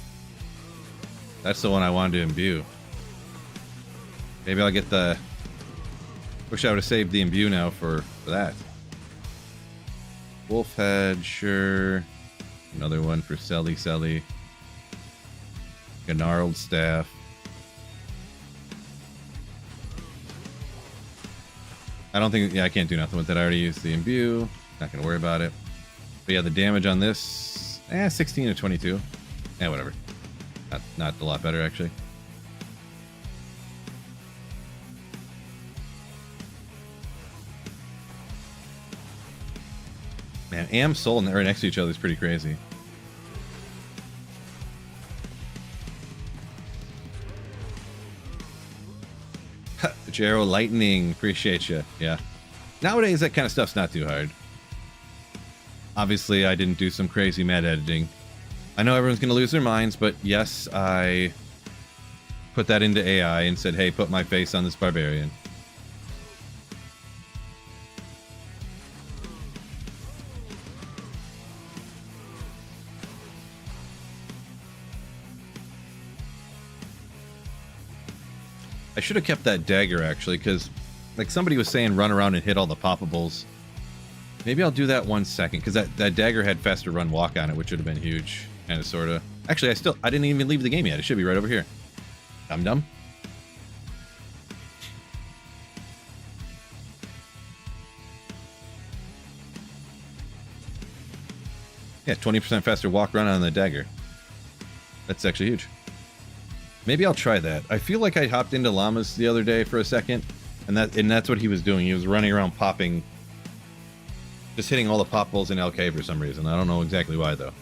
That's the one I wanted to imbue. Maybe I'll get the... Wish I would have saved the imbue now for that. Wolf head, sure. Another one for Selly. A gnarled staff. I don't think... Yeah, I can't do nothing with that. I already used the imbue. Not going to worry about it. But yeah, the damage on this... 16 to 22. Yeah, whatever. Not a lot better, actually. Man, Am, Soul, and right next to each other is pretty crazy. Jero Lightning, appreciate you. Yeah. Nowadays, that kind of stuff's not too hard. Obviously, I didn't do some crazy mad editing. I know everyone's going to lose their minds, but yes, I put that into AI and said, hey, put my face on this barbarian. I should have kept that dagger, actually, because like somebody was saying, run around and hit all the poppables. Maybe I'll do that 1 second, because that dagger had faster run walk on it, which would have been huge. Kind of, sort of. Actually, I didn't even leave the game yet. It should be right over here. Dumb. Yeah, 20% faster walk run on the dagger. That's actually huge. Maybe I'll try that. I feel like I hopped into llamas the other day for a second, and that's what he was doing. He was running around popping, just hitting all the poppables in LK for some reason. I don't know exactly why though.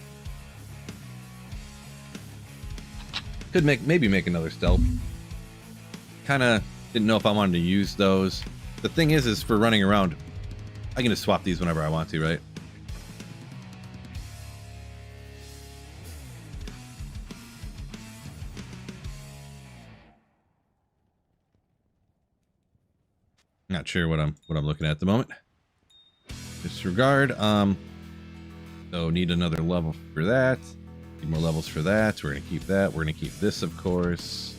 Could maybe make another stealth. Kind of didn't know if I wanted to use those. The thing is for running around, I can just swap these whenever I want to, right? Not sure what I'm looking at the moment. Disregard. So need another level for that. Need more levels for that. We're going to keep that. We're going to keep this, of course.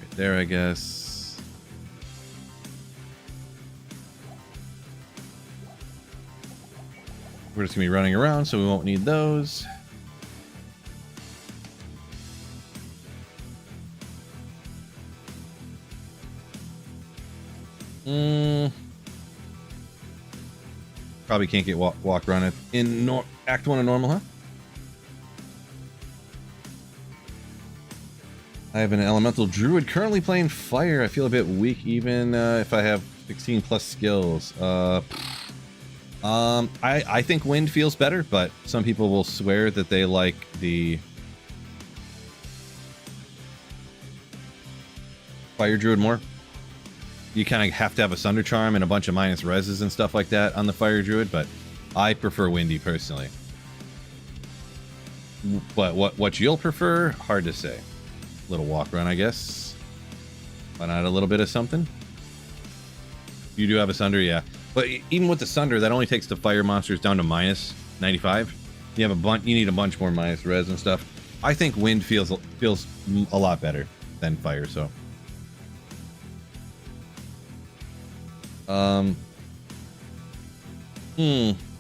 Right there, I guess. We're just going to be running around, so we won't need those. Probably can't get walk run it in Act 1 of normal, huh? I have an elemental druid currently playing fire. I feel a bit weak even if I have 16 plus skills. I think wind feels better, but some people will swear that they like the fire druid more. You kind of have to have a Sunder Charm and a bunch of minus reses and stuff like that on the Fire Druid, but I prefer Windy personally. But what you'll prefer, hard to say. Little walk run, I guess. Why not a little bit of something? You do have a Sunder, yeah. But even with the Sunder, that only takes the fire monsters down to minus 95. You need a bunch more minus res and stuff. I think Wind feels a lot better than Fire, so. I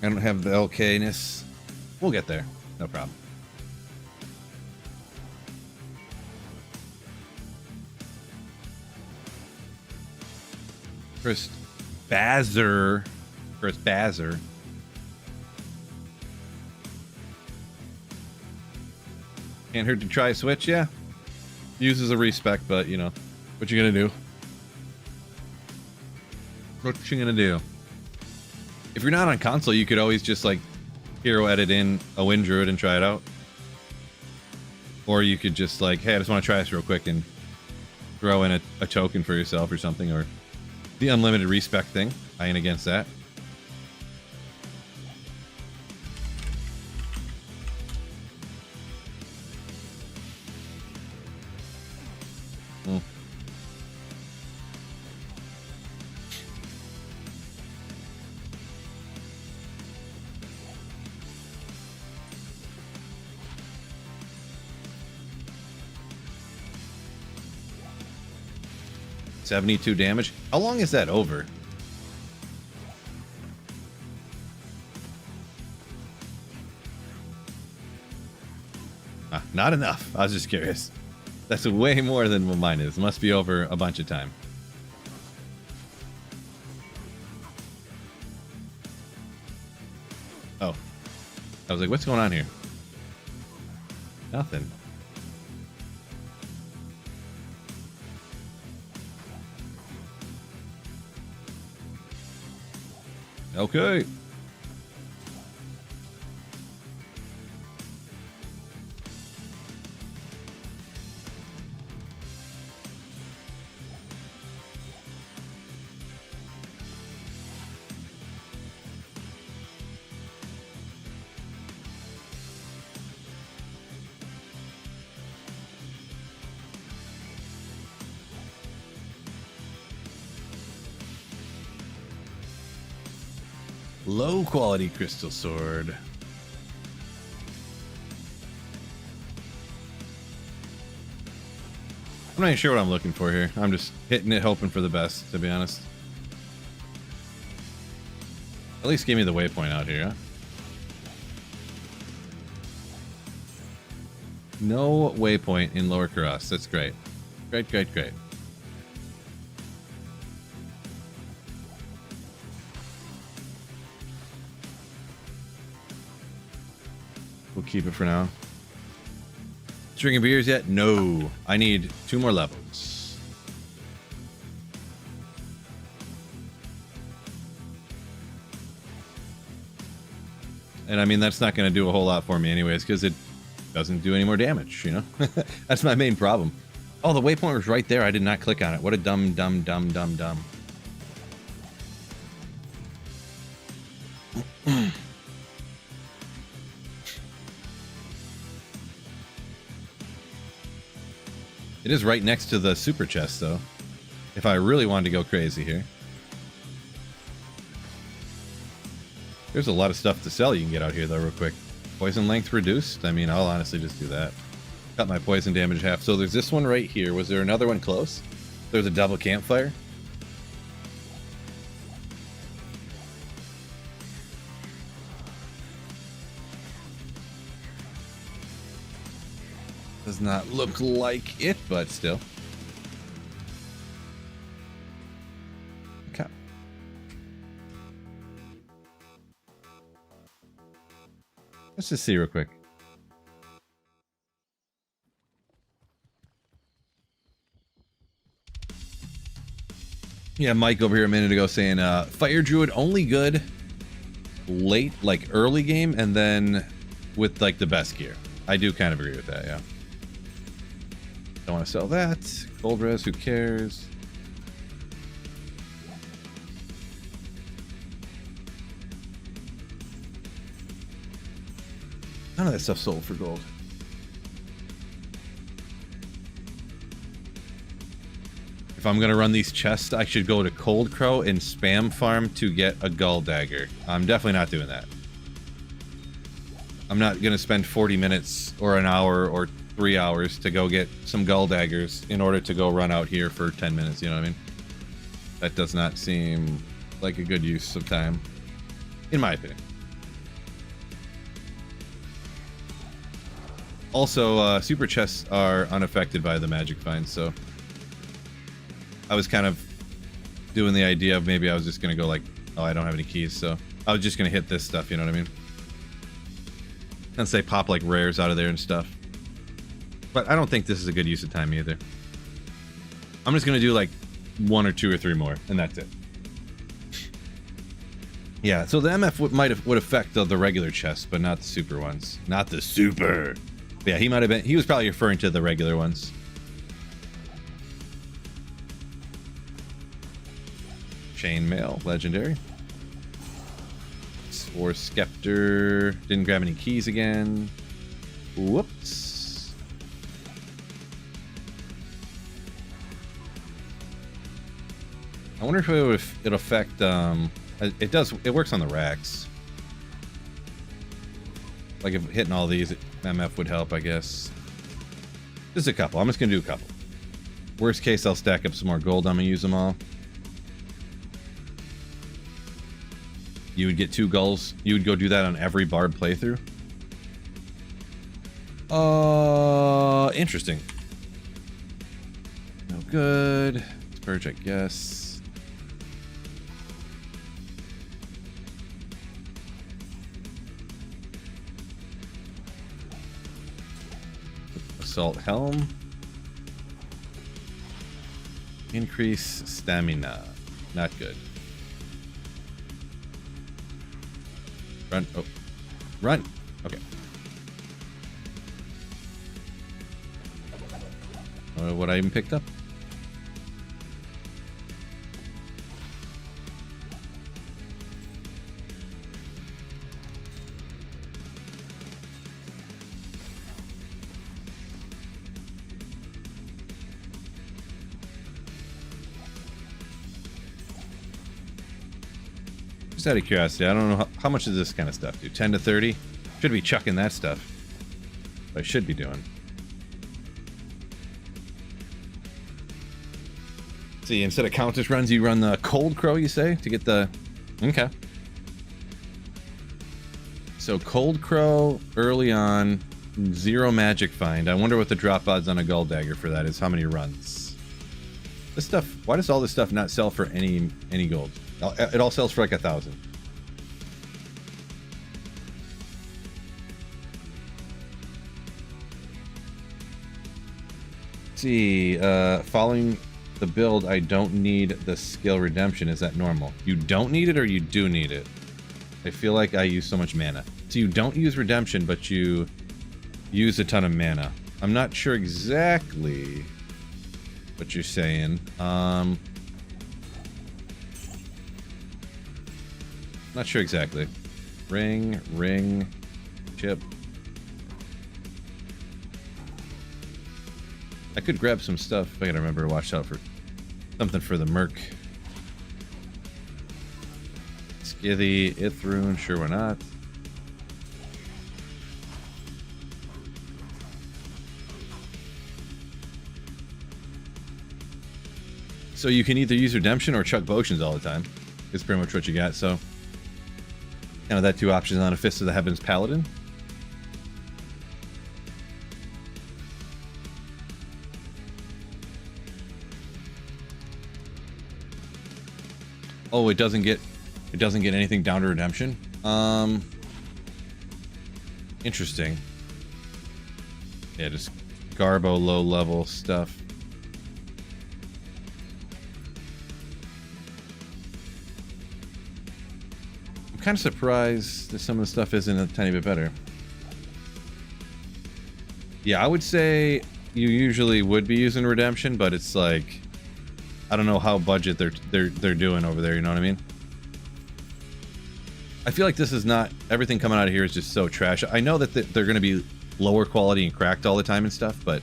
don't have the LK-ness. We'll get there. No problem. First Bazzer. Can't hurt to try a switch, yeah. Uses a respec, but you know, what you gonna do? What you gonna do? If you're not on console, you could always just like hero edit in a Wind Druid and try it out. Or you could just like, hey, I just want to try this real quick and throw in a token for yourself or something, or the unlimited respec thing. I ain't against that. $72 damage. How long is that over? Not enough. I was just curious. That's way more than what mine is. It must be over a bunch of time. Oh. I was like, what's going on here? Nothing. Okay. Low quality crystal sword. I'm not even sure what I'm looking for here. I'm just hitting it, hoping for the best, to be honest. At least give me the waypoint out here, huh? No waypoint in Lower Cross. That's great. Great, great, great. We'll keep it for now. Drinking beers yet? No. I need 2 more levels. And I mean, that's not going to do a whole lot for me anyways, because it doesn't do any more damage, you know? That's my main problem. Oh, the waypoint was right there. I did not click on it. What a dumb. It is right next to the super chest, though. if I really wanted to go crazy here. There's a lot of stuff to sell you can get out here, though, real quick. Poison length reduced? I mean, I'll honestly just do that. Cut my poison damage half. So there's this one right here. Was there another one close? There's a double campfire. Does not look like it, but still. Okay. Let's just see real quick. Yeah, Mike over here a minute ago saying, Fire Druid only good late, like early game, and then with like the best gear. I do kind of agree with that, yeah. Don't want to sell that. Gold res, who cares? None of that stuff sold for gold. If I'm gonna run these chests, I should go to Cold Crow and spam farm to get a Gull Dagger. I'm definitely not doing that. I'm not gonna spend 40 minutes or an hour or 3 hours to go get some Gull Daggers in order to go run out here for 10 minutes, you know what I mean? That does not seem like a good use of time, in my opinion. Also, super chests are unaffected by the magic finds, so I was kind of doing the idea of maybe I was just going to go like, oh, I don't have any keys, so I was just going to hit this stuff, you know what I mean? And say pop like rares out of there and stuff. But I don't think this is a good use of time either. I'm just going to do like 1 or 2 or 3 more, and that's it. Yeah, so the MF would affect the regular chests, but not the super ones. Not the super. Yeah, he might have been. He was probably referring to the regular ones. Chainmail, legendary. Or Scepter. Didn't grab any keys again. Whoops. I wonder if it'll affect. It does. It works on the racks. Like if hitting all these, MF would help, I guess. Just a couple. I'm just gonna do a couple. Worst case, I'll stack up some more gold. I'm gonna use them all. You would get 2 gulls. You would go do that on every Barb playthrough. Interesting. No good. Purge, I guess. Assault helm. Increase stamina. Not good. Run. Oh. Run. Okay. What I even picked up? Just out of curiosity, I don't know how much does this kind of stuff do? 10 to 30? Should be chucking that stuff. I should be doing. See, instead of Countess runs, you run the Cold Crow, you say, to get the... Okay. So Cold Crow early on, 0 magic find. I wonder what the drop odds on a Gull Dagger for that is. How many runs? This stuff, why does all this stuff not sell for any gold? It all sells for like 1,000. See, following the build, I don't need the skill redemption. Is that normal? You don't need it or you do need it? I feel like I use so much mana. So you don't use redemption, but you use a ton of mana. I'm not sure exactly what you're saying. Not sure exactly. Ring, chip. I could grab some stuff. I gotta remember to watch out for Something for the Merc. Skithy, Ithroon, sure why not. So you can either use Redemption or chuck potions all the time. It's pretty much what you got, so. Kind of that two options on a Fist of the Heavens Paladin. Oh, it doesn't get anything down to Redemption. Interesting. Yeah, just Garbo low level stuff. I'm kind of surprised that some of the stuff isn't a tiny bit better. Yeah, I would say you usually would be using Redemption, but it's like, I don't know how budget they're doing over there, you know what I mean? I feel like this is not, everything coming out of here is just so trash. I know that they're going to be lower quality and cracked all the time and stuff, but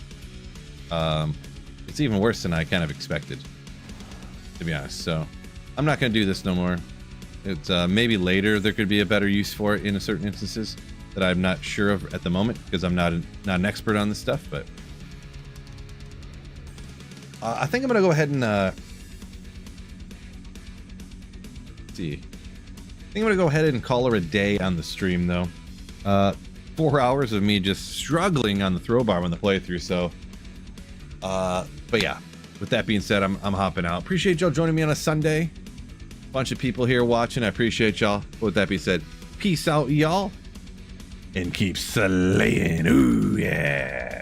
it's even worse than I kind of expected, to be honest. So I'm not going to do this no more. It's maybe later there could be a better use for it in certain instances that I'm not sure of at the moment because I'm not an expert on this stuff, but I think I'm going to go ahead and let's see. I think I'm going to go ahead and call her a day on the stream, though. 4 hours of me just struggling on the throw bar on the playthrough, so. But yeah, with that being said, I'm hopping out. Appreciate y'all joining me on a Sunday. Bunch of people here watching. I appreciate y'all. With that being said, peace out, y'all. And keep slaying. Ooh, yeah.